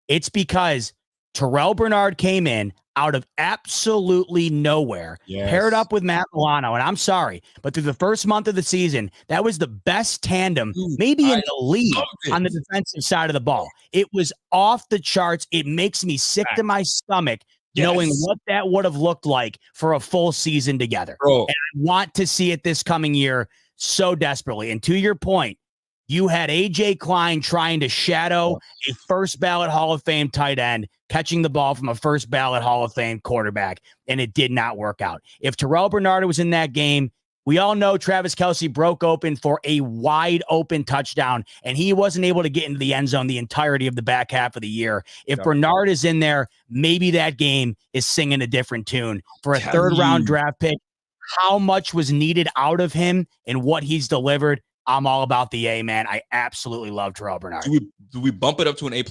Speaker 2: It's because Terrell Bernard came in out of absolutely nowhere, paired up with Matt Milano. And I'm sorry, but through the first month of the season, that was the best tandem, maybe in the league, on the defensive side of the ball. It was off the charts. It makes me sick to my stomach knowing what that would have looked like for a full season together. And I want to see it this coming year so desperately. And to your point, you had AJ Klein trying to shadow a 1st ballot Hall of Fame tight end, catching the ball from a 1st ballot Hall of Fame quarterback, and it did not work out. If Terrell Bernard was in that game, we all know Travis Kelce broke open for a wide open touchdown, and he wasn't able to get into the end zone the entirety of the back half of the year. If Bernard is in there, maybe that game is singing a different tune. For a 3rd-round draft pick, how much was needed out of him and what he's delivered, I'm all about the A, man. I absolutely love Terrell Bernard.
Speaker 1: Do we bump it up to an A+?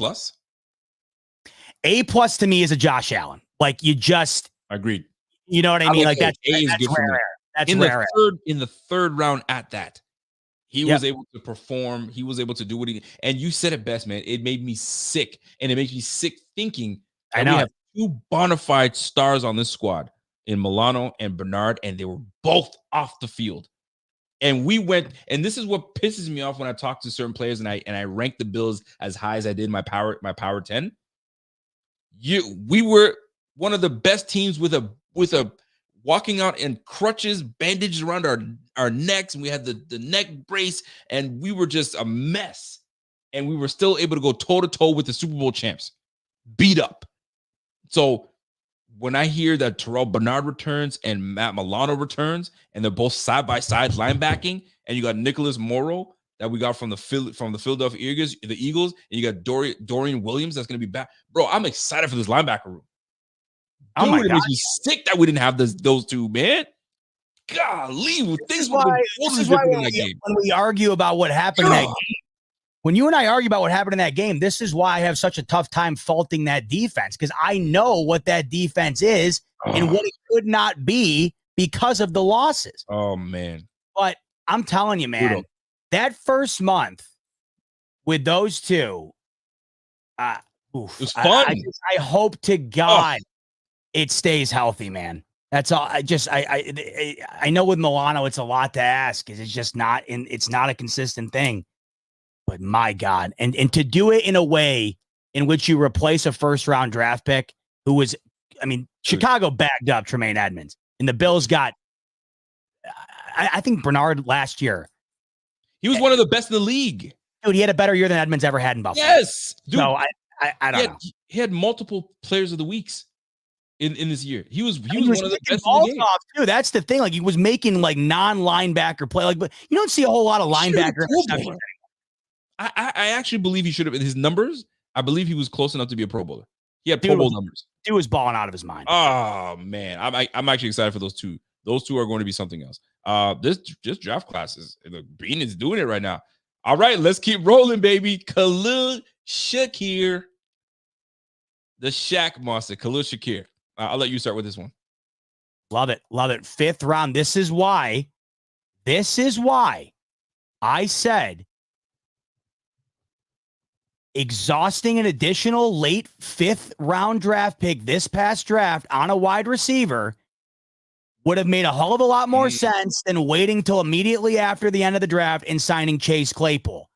Speaker 2: A+ to me is a Josh Allen. Like, you just
Speaker 1: agreed.
Speaker 2: You know what I mean? Like, that's rare. That's rare.
Speaker 1: In the 3rd round at that. He was able to perform. He was able to do what he, and you said it best, man. It made me sick. And it makes me sick thinking that we have 2 bona fide stars on this squad in Milano and Bernard, and they were both off the field. And we went, and this is what pisses me off when I talk to certain players and I rank the Bills as high as I did my power 10. We were one of the best teams with a walking out in crutches, bandages around our necks, and we had the neck brace, and we were just a mess. And we were still able to go toe-to-toe with the Super Bowl champs, beat up. So when I hear that Terrell Bernard returns and Matt Milano returns, and they're both side-by-side linebacking, and you got Nicholas Morrow that we got from the Philadelphia Eagles, and you got Dorian Williams that's going to be back. Bro, I'm excited for this linebacker room. Dude, it makes me sick that we didn't have those 2, man. golly,
Speaker 2: this is why when we argue about what happened in that game, when you and I argue about what happened in that game, this is why I have such a tough time faulting that defense, because I know what that defense is and what it could not be because of the losses.
Speaker 1: Oh, man.
Speaker 2: But I'm telling you, man, that first month with those two,
Speaker 1: it was fun.
Speaker 2: I hope to God it stays healthy, man. That's all. I know with Milano, it's a lot to ask because it's not a consistent thing. But my God, and to do it in a way in which you replace a first-round draft pick who was, Chicago bagged up Tremaine Edmonds, and the Bills got, I think Bernard last year.
Speaker 1: He was one of the best in the league.
Speaker 2: Dude, he had a better year than Edmonds ever had in Buffalo.
Speaker 1: Yes. Dude,
Speaker 2: so I don't know.
Speaker 1: He had multiple players of the weeks in this year. He was one of the best in the game.
Speaker 2: Too. That's the thing. Like, he was making like non-linebacker play. Like, but you don't see a whole lot of linebacker interceptions.
Speaker 1: I actually believe he should have, in his numbers, I believe he was close enough to be a Pro Bowler. He had Pro Bowl numbers.
Speaker 2: Dude was balling out of his mind.
Speaker 1: Oh, man. I'm actually excited for those two. Those two are going to be something else. This draft class Bean is doing it right now. All right, let's keep rolling, baby. Khalil Shakir. The Shaq monster, Khalil Shakir. I'll let you start with this one.
Speaker 2: Love it. Love it. 5th round. This is why I said exhausting an additional late 5th round draft pick this past draft on a wide receiver would have made a hell of a lot more sense than waiting till immediately after the end of the draft and signing Chase Claypool.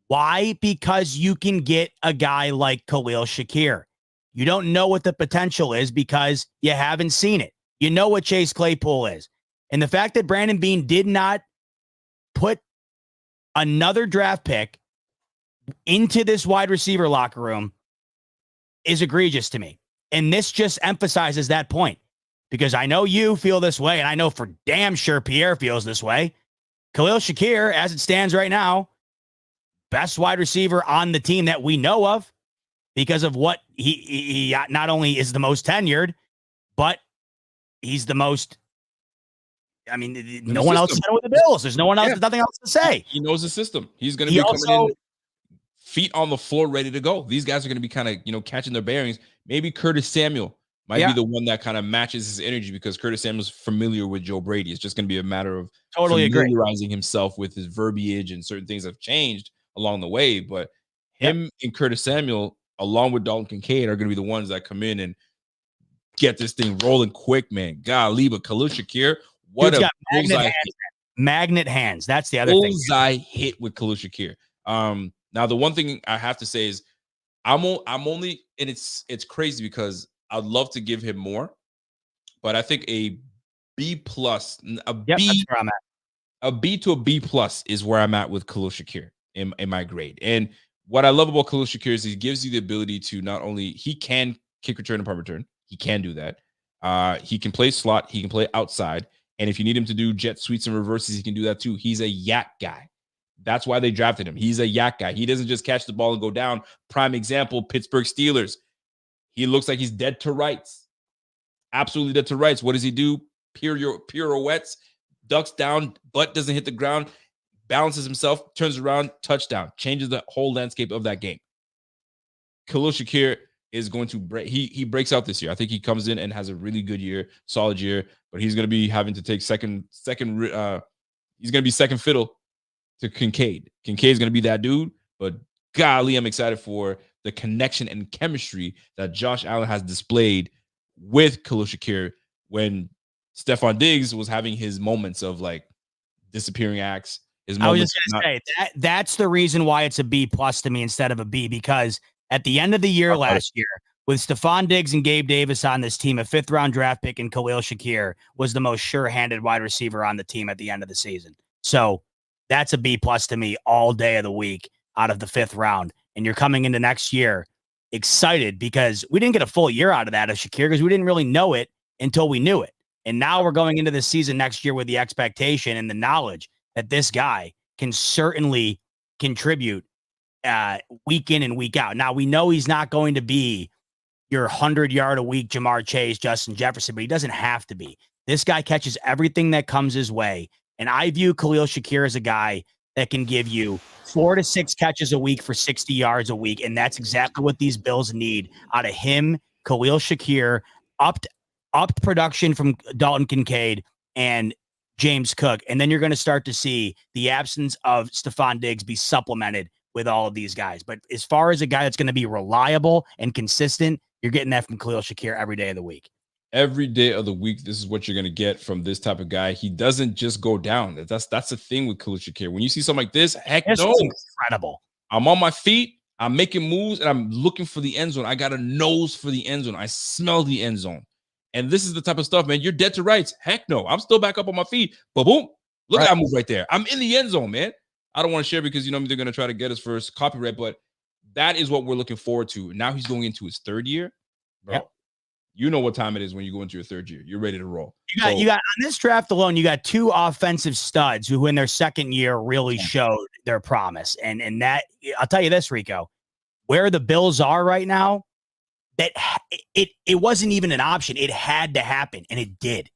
Speaker 2: Why? Because you can get a guy like Khalil Shakir. You don't know what the potential is because you haven't seen it. You know what Chase Claypool is. And the fact that Brandon Beane did not put another draft pick into this wide receiver locker room is egregious to me. And this just emphasizes that point, because I know you feel this way, and I know for damn sure Pierre feels this way. Khalil Shakir, as it stands right now, best wide receiver on the team that we know of, because of what he not only is the most tenured, but he's the most. I mean, no one else said it with the Bills. There's no one else. There's nothing else to say.
Speaker 1: He knows the system. He's going to be coming in, feet on the floor, ready to go. These guys are going to be kind of, catching their bearings. Maybe Curtis Samuel might be the one that kind of matches his energy, because Curtis Samuel's familiar with Joe Brady. It's just going to be a matter of familiarizing himself with his verbiage, and certain things have changed along the way. But him and Curtis Samuel, along with Dalton Kincaid, are going to be the ones that come in and get this thing rolling quick, man. Golly, but Khalil Shakir, what a
Speaker 2: magnet hands. That's the other thing.
Speaker 1: Bullseye hit with Khalil Shakir. Now the one thing I have to say is I'm only, and it's crazy because I'd love to give him more, but I think a B plus,
Speaker 2: that's where I'm at.
Speaker 1: A B to a B plus is where I'm at with Khalil Shakir in my grade. And what I love about Khalil Shakir is he gives you the ability to not only, he can kick return and punt return. He can do that. He can play slot. He can play outside. And if you need him to do jet sweeps and reverses, he can do that too. He's a yak guy. That's why they drafted him. He's a yak guy. He doesn't just catch the ball and go down. Prime example, Pittsburgh Steelers. He looks like he's dead to rights. Absolutely dead to rights. What does he do? Pirouettes, ducks down, butt doesn't hit the ground, balances himself, turns around, touchdown, changes the whole landscape of that game. Khalil Shakir is going to break. He breaks out this year. I think he comes in and has a really good year, solid year, but he's going to be having to take second. He's going to be second fiddle to Kincaid. Kincaid's going to be that dude, but golly, I'm excited for the connection and chemistry that Josh Allen has displayed with Khalil Shakir when Stephon Diggs was having his moments of like disappearing acts.
Speaker 2: I was just going to say that's the reason why it's a B plus to me instead of a B, because at the end of the year last year, with Stephon Diggs and Gabe Davis on this team, a 5th round draft pick and Khalil Shakir was the most sure-handed wide receiver on the team at the end of the season. So that's a B plus to me all day of the week out of the 5th round. And you're coming into next year excited because we didn't get a full year out of that of Shakir because we didn't really know it until we knew it. And now we're going into the season next year with the expectation and the knowledge that this guy can certainly contribute week in and week out. Now, we know he's not going to be your 100-yard-a-week Jamar Chase, Justin Jefferson, but he doesn't have to be. This guy catches everything that comes his way. And I view Khalil Shakir as a guy that can give you 4 to 6 catches a week for 60 yards a week. And that's exactly what these Bills need out of him, Khalil Shakir, upped production from Dalton Kincaid and James Cook. And then you're going to start to see the absence of Stephon Diggs be supplemented with all of these guys. But as far as a guy that's going to be reliable and consistent, you're getting that from Khalil Shakir every day of the week.
Speaker 1: Every day of the week, this is what you're going to get from this type of guy. He doesn't just go down. That's the thing with Khalil Shakir. When you see something like this, heck no.
Speaker 2: Incredible.
Speaker 1: I'm on my feet. I'm making moves, and I'm looking for the end zone. I got a nose for the end zone. I smell the end zone. And this is the type of stuff, man. You're dead to rights. Heck no. I'm still back up on my feet. But boom. Look at that move right there. I'm in the end zone, man. I don't want to share because, they're going to try to get us first copyright, but that is what we're looking forward to. Now he's going into his third year. Bro, yep. You know what time it is when you go into your third year. You're ready to roll.
Speaker 2: You got on this draft alone, you got 2 offensive studs who in their second year really showed their promise. And that, I'll tell you this, Rico, where the Bills are right now, that it wasn't even an option. It had to happen, and it did.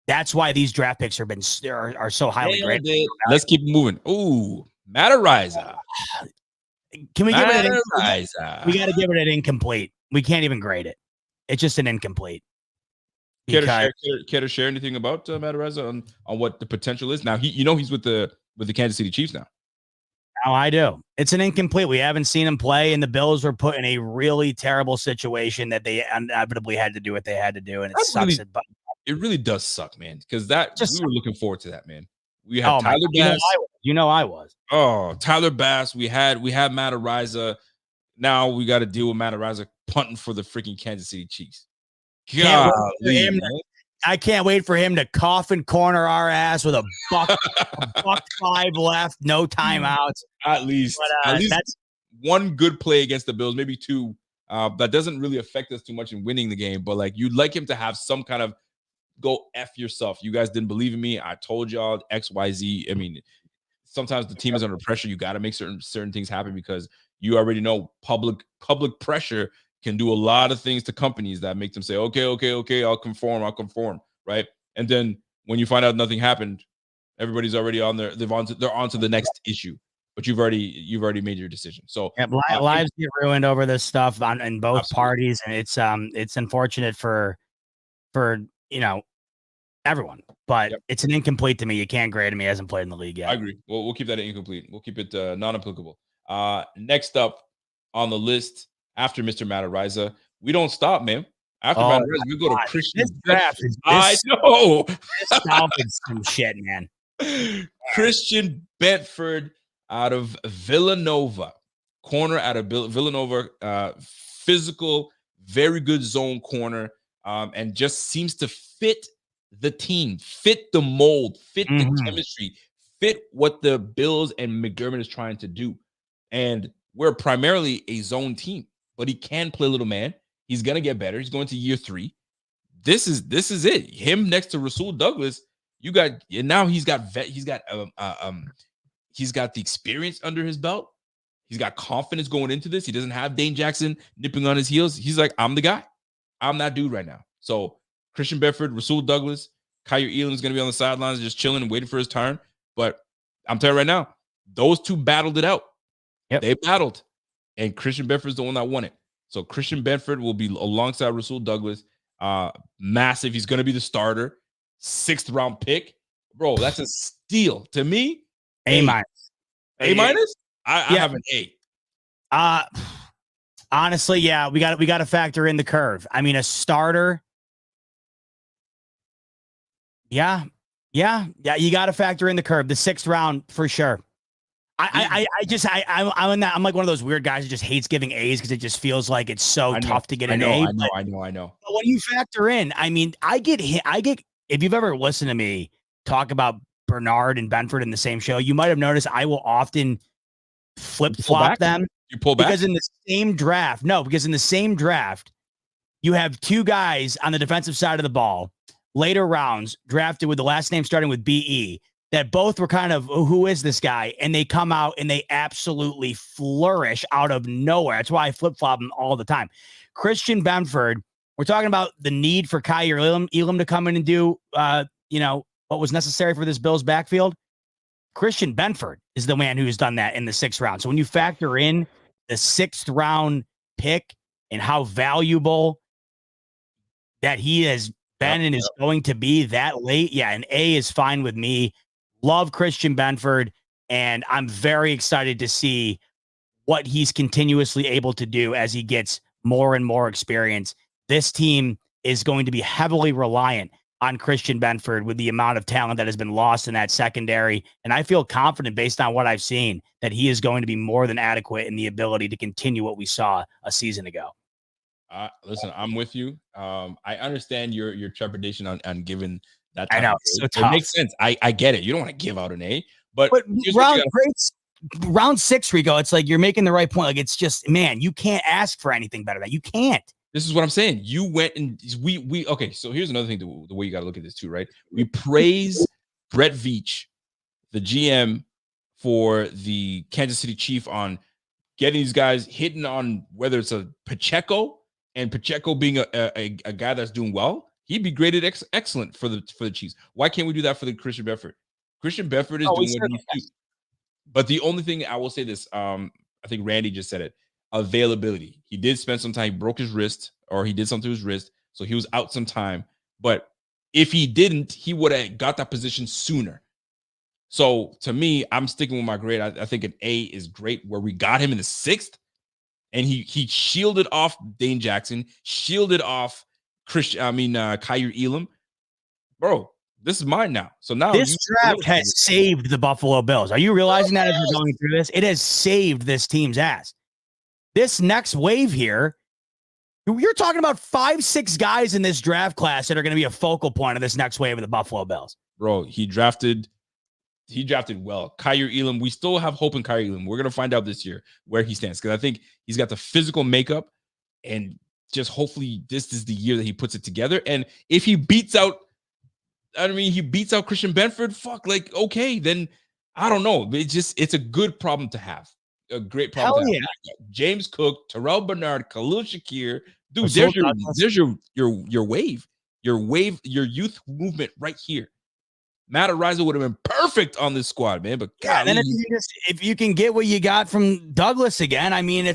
Speaker 2: That's why these draft picks are so highly rated.
Speaker 1: Let's keep moving. Ooh, Matariza.
Speaker 2: Can we give it an incomplete? We got to give it an incomplete. We can't even grade it. It's just an incomplete.
Speaker 1: Care to share anything about Matariza on what the potential is? Now he's with the Kansas City Chiefs now.
Speaker 2: Oh, I do. It's an incomplete. We haven't seen him play, and the Bills were put in a really terrible situation that they inevitably had to do what they had to do, and it sucks.
Speaker 1: It really does suck, man, because we were looking forward to that, man. We had Tyler Bass.
Speaker 2: I was.
Speaker 1: Oh, Tyler Bass. We had Matariza. Now we got to deal with Matariza punting for the freaking Kansas City Chiefs.
Speaker 2: I can't wait for him to coffin corner our ass with a buck 5 left, no timeouts.
Speaker 1: At least that's one good play against the Bills, maybe 2. That doesn't really affect us too much in winning the game, but like you'd like him to have some kind of go F yourself. You guys didn't believe in me. I told y'all XYZ. I mean, sometimes the team is under pressure. You got to make certain things happen because you already know public pressure can do a lot of things to companies that make them say, okay, I'll conform, right? And then when you find out nothing happened, everybody's already on there. They're on to the next issue. But you've already made your decision. So
Speaker 2: lives get ruined over this stuff in both parties, and it's unfortunate for everyone. But it's an incomplete to me. You can't grade him. He hasn't played in the league yet.
Speaker 1: I agree. Well, we'll keep that incomplete. We'll keep it non-applicable. Next up on the list after Mr. Matariza, we don't stop, man. After Matariza, we go to Christian Bedford. I know.
Speaker 2: This is some shit, man.
Speaker 1: Christian Bedford out of Villanova. Corner out of Villanova. Physical, very good zone corner. And just seems to fit the team, fit the mold, fit the chemistry, fit what the Bills and McDermott is trying to do. And we're primarily a zone team, but he can play little man. He's going to get better. He's going to year 3. This is it. Him next to Rasul Douglas. He's got the experience under his belt. He's got confidence going into this. He doesn't have Dane Jackson nipping on his heels. He's like, I'm the guy. I'm that dude right now. So Christian Bedford, Rasul Douglas, Kyer Elam's going to be on the sidelines just chilling and waiting for his turn. But I'm telling you right now, those two battled it out. Yep. They battled. And Christian Bedford's the one that won it. So Christian Bedford will be alongside Rasul Douglas. Massive. He's going to be the starter. 6th round pick. Bro, that's a steal. To me,
Speaker 2: A-.
Speaker 1: A-? I have an A.
Speaker 2: Honestly, yeah, we got to factor in the curve. I mean, a starter. Yeah, you got to factor in the curve. The 6th round for sure. I'm like one of those weird guys who just hates giving A's because it just feels like it's so tough to get an A.
Speaker 1: I know.
Speaker 2: But when you factor in, I mean, I get if you've ever listened to me talk about Bernard and Benford in the same show, you might have noticed I will often flip-flop them.
Speaker 1: You pull back?
Speaker 2: Because in the same draft, you have 2 guys on the defensive side of the ball, later rounds, drafted with the last name starting with B-E, that both were kind of, who is this guy? And they come out and they absolutely flourish out of nowhere. That's why I flip-flop them all the time. Christian Benford We're talking about the need for Kaiir Elam to come in and do, what was necessary for this Bills backfield. Christian Benford is the man who's done that in the 6th round. So when you factor in the 6th round pick and how valuable that he has been and is going to be that late, an A is fine with me. Love Christian Benford, and I'm very excited to see what he's continuously able to do as he gets more and more experience. This team is going to be heavily reliant on Christian Benford with the amount of talent that has been lost in that secondary. And I feel confident based on what I've seen that he is going to be more than adequate in the ability to continue what we saw a season ago.
Speaker 1: Listen, I'm with you. I understand your trepidation on giving that.
Speaker 2: I know, it's so tough.
Speaker 1: It makes sense. I get it. You don't want to give out an A, but
Speaker 2: round 6, Rico, it's like you're making the right point. Like, it's just, man, you can't ask for anything better than that. You can't.
Speaker 1: This is what I'm saying. You went and we okay. So here's another thing, the way you got to look at this too, right? We praise Brett Veach, the GM for the Kansas City Chief, on getting these guys hitting on whether it's a Pacheco, and Pacheco being a guy that's doing well. He'd be graded excellent for the Chiefs. Why can't we do that for the Christian Benford? Christian Benford is doing what he needs to do. But the only thing I will say this, I think Randy just said it. Availability. He did spend some time. He broke his wrist, or he did something to his wrist, so he was out some time. But if he didn't, he would have got that position sooner. So to me, I'm sticking with my grade. I think an A is great, where we got him in the 6th, and he shielded off Dane Jackson, shielded off Kaiir Elam. Bro, this is mine now. So now
Speaker 2: this draft has saved the Buffalo Bills. Are you realizing that as we're going through this? It has saved this team's ass. This next wave here, you're talking about 5-6 guys in this draft class that are going to be a focal point of this next wave of the Buffalo Bills.
Speaker 1: Bro, he drafted well. Kaiir Elam, we still have hope in Kaiir Elam. We're going to find out this year where he stands, because I think he's got the physical makeup, and just hopefully this is the year that he puts it together. And if he beats out Christian Benford, okay, then I don't know. It's a good problem to have. A great problem.
Speaker 2: Hell yeah.
Speaker 1: James Cook, Terrell Bernard, Khalil Shakir. Dude, there's your wave, your youth movement right here. Matt Ariza would have been perfect on this squad, man. But
Speaker 2: God, then if you can get what you got from Douglas again, I mean,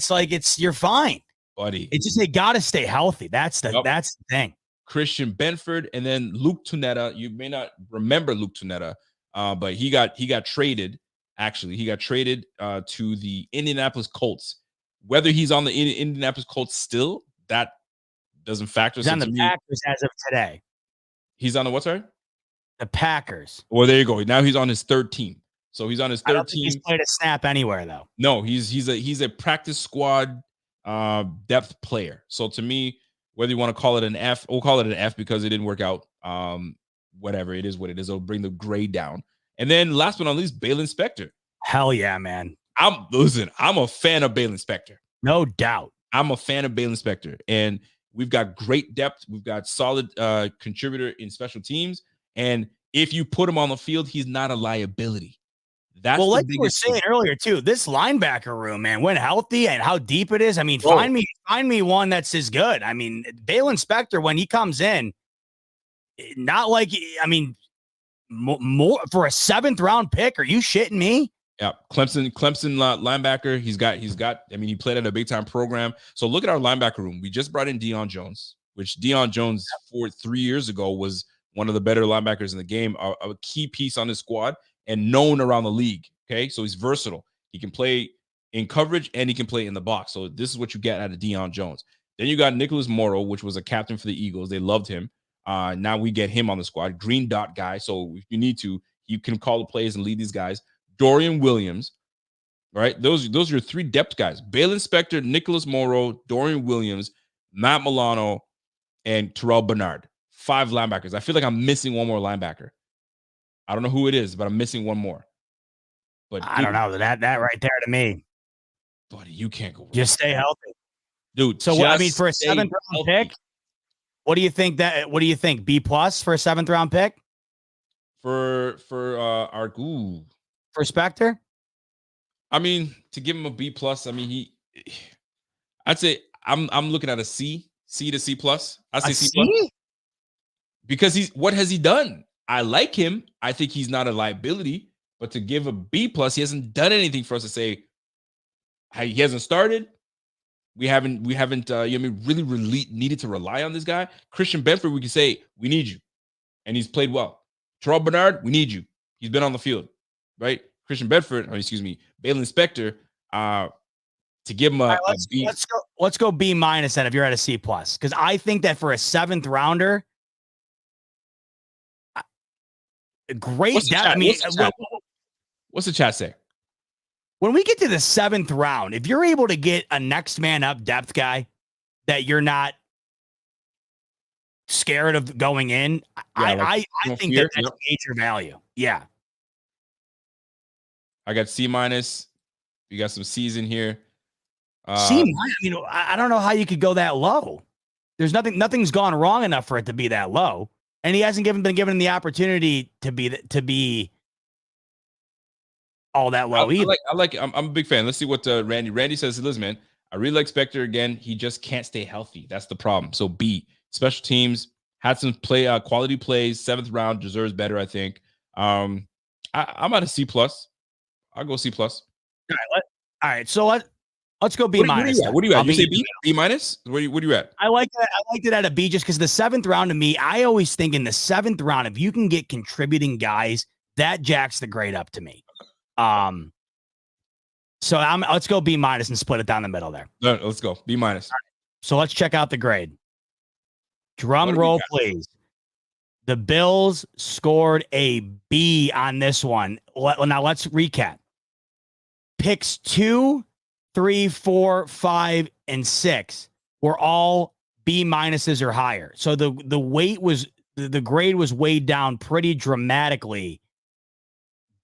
Speaker 2: you're fine,
Speaker 1: buddy.
Speaker 2: It's just they gotta stay healthy. That's the thing.
Speaker 1: Christian Benford, and then Luke Tunetta. You may not remember Luke Tunetta, but he got traded. Actually, he got traded to the Indianapolis Colts. Whether he's on the Indianapolis Colts still, that doesn't factor.
Speaker 2: He's on the Packers as of today.
Speaker 1: He's on the what, sorry?
Speaker 2: The Packers.
Speaker 1: Well, there you go. Now he's on his 3rd team. So he's on his 3rd team. I don't think
Speaker 2: he's played a snap anywhere, though.
Speaker 1: No, he's a practice squad depth player. So to me, whether you want to call it an F, we'll call it an F because it didn't work out. Whatever, it is what it is. It'll bring the grade down. And then last but not least, Balen Spector.
Speaker 2: Hell yeah, man.
Speaker 1: I'm a fan of Balen Spector.
Speaker 2: No doubt.
Speaker 1: I'm a fan of Balen Spector. And we've got great depth. We've got solid contributor in special teams. And if you put him on the field, he's not a liability. That's
Speaker 2: like you were saying earlier, too. This linebacker room, man, when healthy and how deep it is. I mean, find me one that's as good. I mean, Balen Spector, when he comes in, not like, I mean, more for a 7th round pick. Are you shitting me?
Speaker 1: Yeah, Clemson linebacker. He's got. I mean, he played at a big time program. So look at our linebacker room. We just brought in Deion Jones, which Deion Jones 3 years ago was one of the better linebackers in the game, a key piece on his squad and known around the league. Okay, so he's versatile. He can play in coverage and he can play in the box. So this is what you get out of Deion Jones. Then you got Nicholas Morrow, which was a captain for the Eagles. They loved him. Now we get him on the squad. Green dot guy. So if you need to, you can call the plays and lead these guys. Dorian Williams, right? Those are your 3 depth guys. Balen Spector, Nicholas Morrow, Dorian Williams, Matt Milano, and Terrell Bernard. 5 linebackers. I feel like I'm missing one more linebacker. I don't know who it is, but I'm missing one more. But
Speaker 2: I don't know. That right there to me.
Speaker 1: Buddy, you can't go.
Speaker 2: Just stay healthy.
Speaker 1: Dude,
Speaker 2: so I mean, for a 7th round pick, what do you think B+ for a 7th round pick?
Speaker 1: For
Speaker 2: Spector?
Speaker 1: I mean, to give him a B+, I mean, I'd say I'm looking at a C. C to C plus. I say C plus. Because what has he done? I like him. I think he's not a liability, but to give a B plus, he hasn't done anything for us to say he hasn't started. We haven't really needed to rely on this guy. Christian Benford, we can say we need you, and he's played well. Terrell Bernard, we need you. He's been on the field, right? Christian Benford, Bailey Spector, to give him a B.
Speaker 2: Let's go B minus then if you're at a C plus, because I think that for a 7th rounder, great.
Speaker 1: What's the chat say?
Speaker 2: When we get to the 7th round, if you're able to get a next man up depth guy that you're not scared of going in, I think that's major value. Yeah.
Speaker 1: I got C minus. You got some C's in here.
Speaker 2: C minus. I don't know how you could go that low. There's nothing's gone wrong enough for it to be that low, and he hasn't been given the opportunity to be all that low either.
Speaker 1: I'm a big fan. Let's see what Randy says. Listen, man, I really like Spector again. He just can't stay healthy. That's the problem. So B, special teams, had some quality plays. 7th round, deserves better, I think. I'm at a C plus. I'll go C plus.
Speaker 2: All right. So let's go B minus.
Speaker 1: What are you at? You say B minus? What are you at?
Speaker 2: I liked it at a B just because the 7th round to me, I always think in the 7th round, if you can get contributing guys, that jacks the grade up to me. So let's go B minus and split it down the middle there.
Speaker 1: No, let's go B minus.
Speaker 2: Right. So let's check out the grade. Drum roll, please. The Bills scored a B on this one. Now let's recap. Picks 2, 3, 4, 5, and 6 were all B minuses or higher. So the grade was weighed down pretty dramatically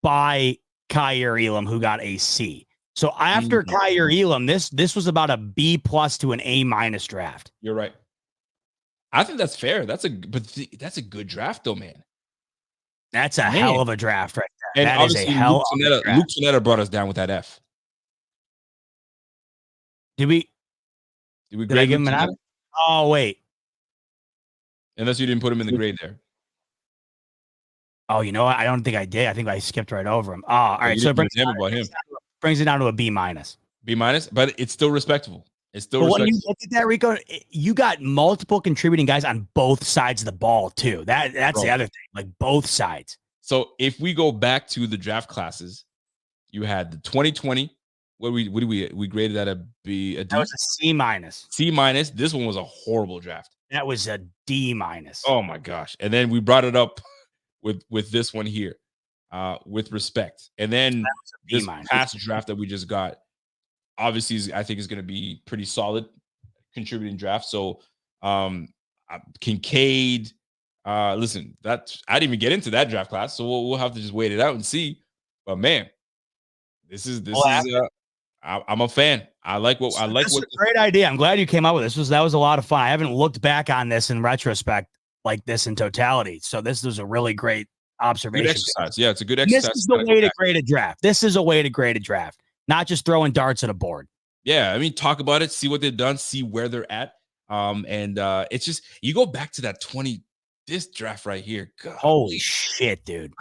Speaker 2: by Kaiir Elam, who got a C. So after Kaiir Elam, this was about a B plus to an A minus draft.
Speaker 1: You're right. I think that's fair. That's a good draft, though, man.
Speaker 2: That's a hell of a draft right there.
Speaker 1: And that is a hell of a draft. Luke Sonetta brought us down with that F.
Speaker 2: Did we grade him an F? Oh, wait.
Speaker 1: Unless you didn't put him in the grade there.
Speaker 2: Oh, you know what? I don't think I did. I think I skipped right over him. Oh, all right. So it brings it down to a B minus.
Speaker 1: B minus, but it's still respectable. But
Speaker 2: when you look at that, Rico, you got multiple contributing guys on both sides of the ball too. That's the other thing, like both sides.
Speaker 1: So if we go back to the draft classes, you had the 2020. What we graded that a B, a D?
Speaker 2: That was a C minus.
Speaker 1: C minus. This one was a horrible draft.
Speaker 2: That was a D minus.
Speaker 1: Oh my gosh! And then we brought it up with this one here, with respect. And then this past draft that we just got. Obviously, I think is going to be pretty solid contributing draft. So, Kincaid, listen, I didn't even get into that draft class, so we'll have to just wait it out and see. But man, I'm a fan. This is a
Speaker 2: great idea. I'm glad you came up with this. That was a lot of fun. I haven't looked back on this in retrospect like this in totality. So this was a really great observation.
Speaker 1: Good exercise. Yeah, it's a good exercise.
Speaker 2: This is the way to grade a draft. This is a way to grade a draft. Not just throwing darts at a board.
Speaker 1: Yeah, I mean, talk about it, see what they've done, see where they're at. It's just you go back to that this draft right here. God.
Speaker 2: Holy shit, dude!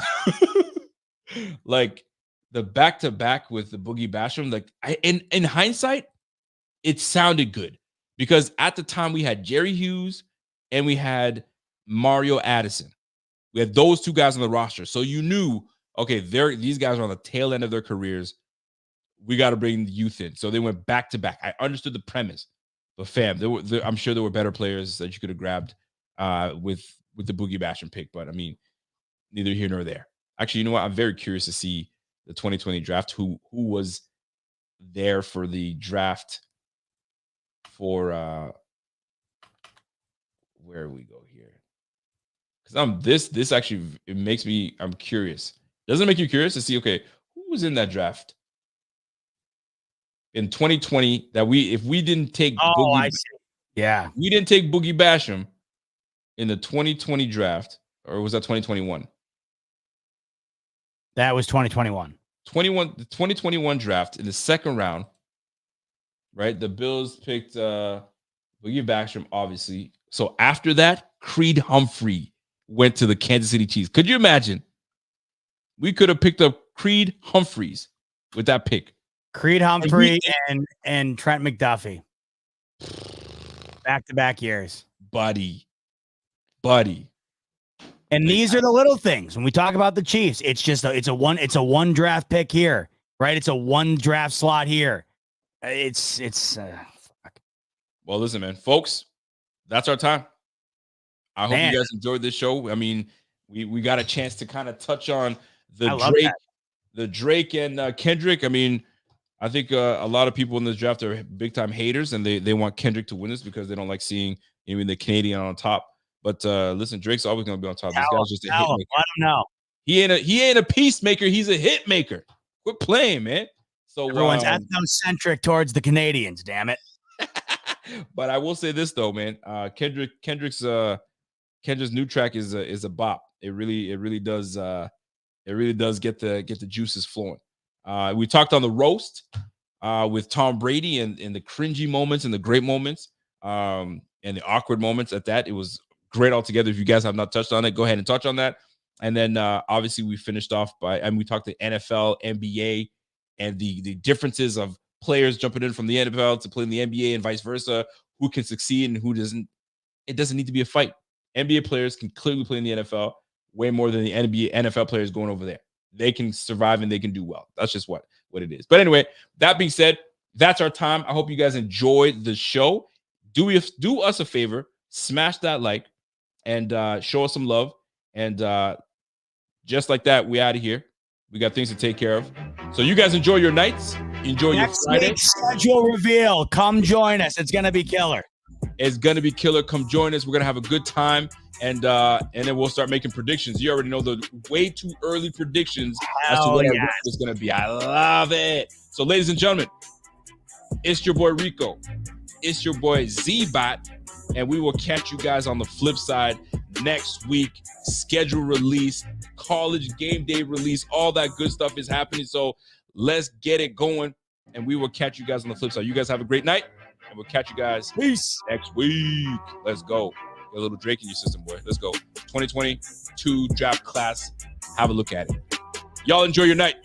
Speaker 1: Like the back-to-back with the Boogie Basham. Like in hindsight, it sounded good because at the time we had Jerry Hughes and we had Mario Addison. We had those two guys on the roster, so you knew, okay, these guys are on the tail end of their careers. We got to bring the youth in. So they went back to back. I understood the premise, but fam, I'm sure there were better players that you could have grabbed with the Boogie Basham pick. But I mean, neither here nor there. Actually, you know what? I'm very curious to see the 2020 draft. Who was there for the draft for where we go here? Because this actually I'm curious. Doesn't it make you curious to see, okay, who was in that draft in 2020 that if we didn't take
Speaker 2: I see. Yeah.
Speaker 1: We didn't take Boogie Basham in the 2020 draft, or was that 2021?
Speaker 2: That was 2021.
Speaker 1: The 2021 draft in the second round, right? The Bills picked Boogie Backstrom, obviously. So after that, Creed Humphrey went to the Kansas City Chiefs. Could you imagine? We could have picked up Creed Humphreys with that pick.
Speaker 2: Creed Humphrey and Trent McDuffie. Back-to-back years.
Speaker 1: Buddy.
Speaker 2: And these are the little things. When we talk about the Chiefs, it's just it's a one draft pick here, right? It's a one draft slot here.
Speaker 1: Well, listen, man, folks, that's our time. I hope you guys enjoyed this show. I mean, we got a chance to kind of touch on the Drake and Kendrick. I mean, I think a lot of people in this draft are big time haters, and they want Kendrick to win this because they don't like seeing even the Canadian on top. But listen, Drake's always gonna be on top. This guy's just a hit maker.
Speaker 2: Let him know.
Speaker 1: He ain't a peacemaker. He's a hit maker. Quit playing, man. So
Speaker 2: everyone's ethnocentric towards the Canadians. Damn it.
Speaker 1: But I will say this though, man. Kendrick's new track is a bop. It really does get the juices flowing. We talked on the roast with Tom Brady and the cringy moments and the great moments and the awkward moments at that. It was great altogether. If you guys have not touched on it, go ahead and touch on that. And then obviously we finished off we talked to NFL, NBA, and the differences of players jumping in from the NFL to play in the NBA and vice versa, who can succeed and who doesn't. It doesn't need to be a fight. NBA players can clearly play in the NFL way more than the NFL players going over there. They can survive and they can do well. That's just what it is. But anyway, that being said, that's our time. I hope you guys enjoyed the show. Do us a favor, smash that like and show us some love. And just like that, we out of here. We got things to take care of. So you guys enjoy your nights. Enjoy your Friday.
Speaker 2: Next schedule reveal. Come join us. It's going to be killer.
Speaker 1: It's going to be killer. Come join us. We're going to have a good time. And then we'll start making predictions. You already know the way too early predictions as to what our record is going to be. I love it. So, ladies and gentlemen, it's your boy Rico. It's your boy Z-Bot. And we will catch you guys on the flip side next week. Schedule release, college game day release, all that good stuff is happening. So let's get it going. And we will catch you guys on the flip side. You guys have a great night. And we'll catch you guys next week. Let's go. Get a little Drake in your system, boy. Let's go. 2022 draft class. Have a look at it. Y'all enjoy your night.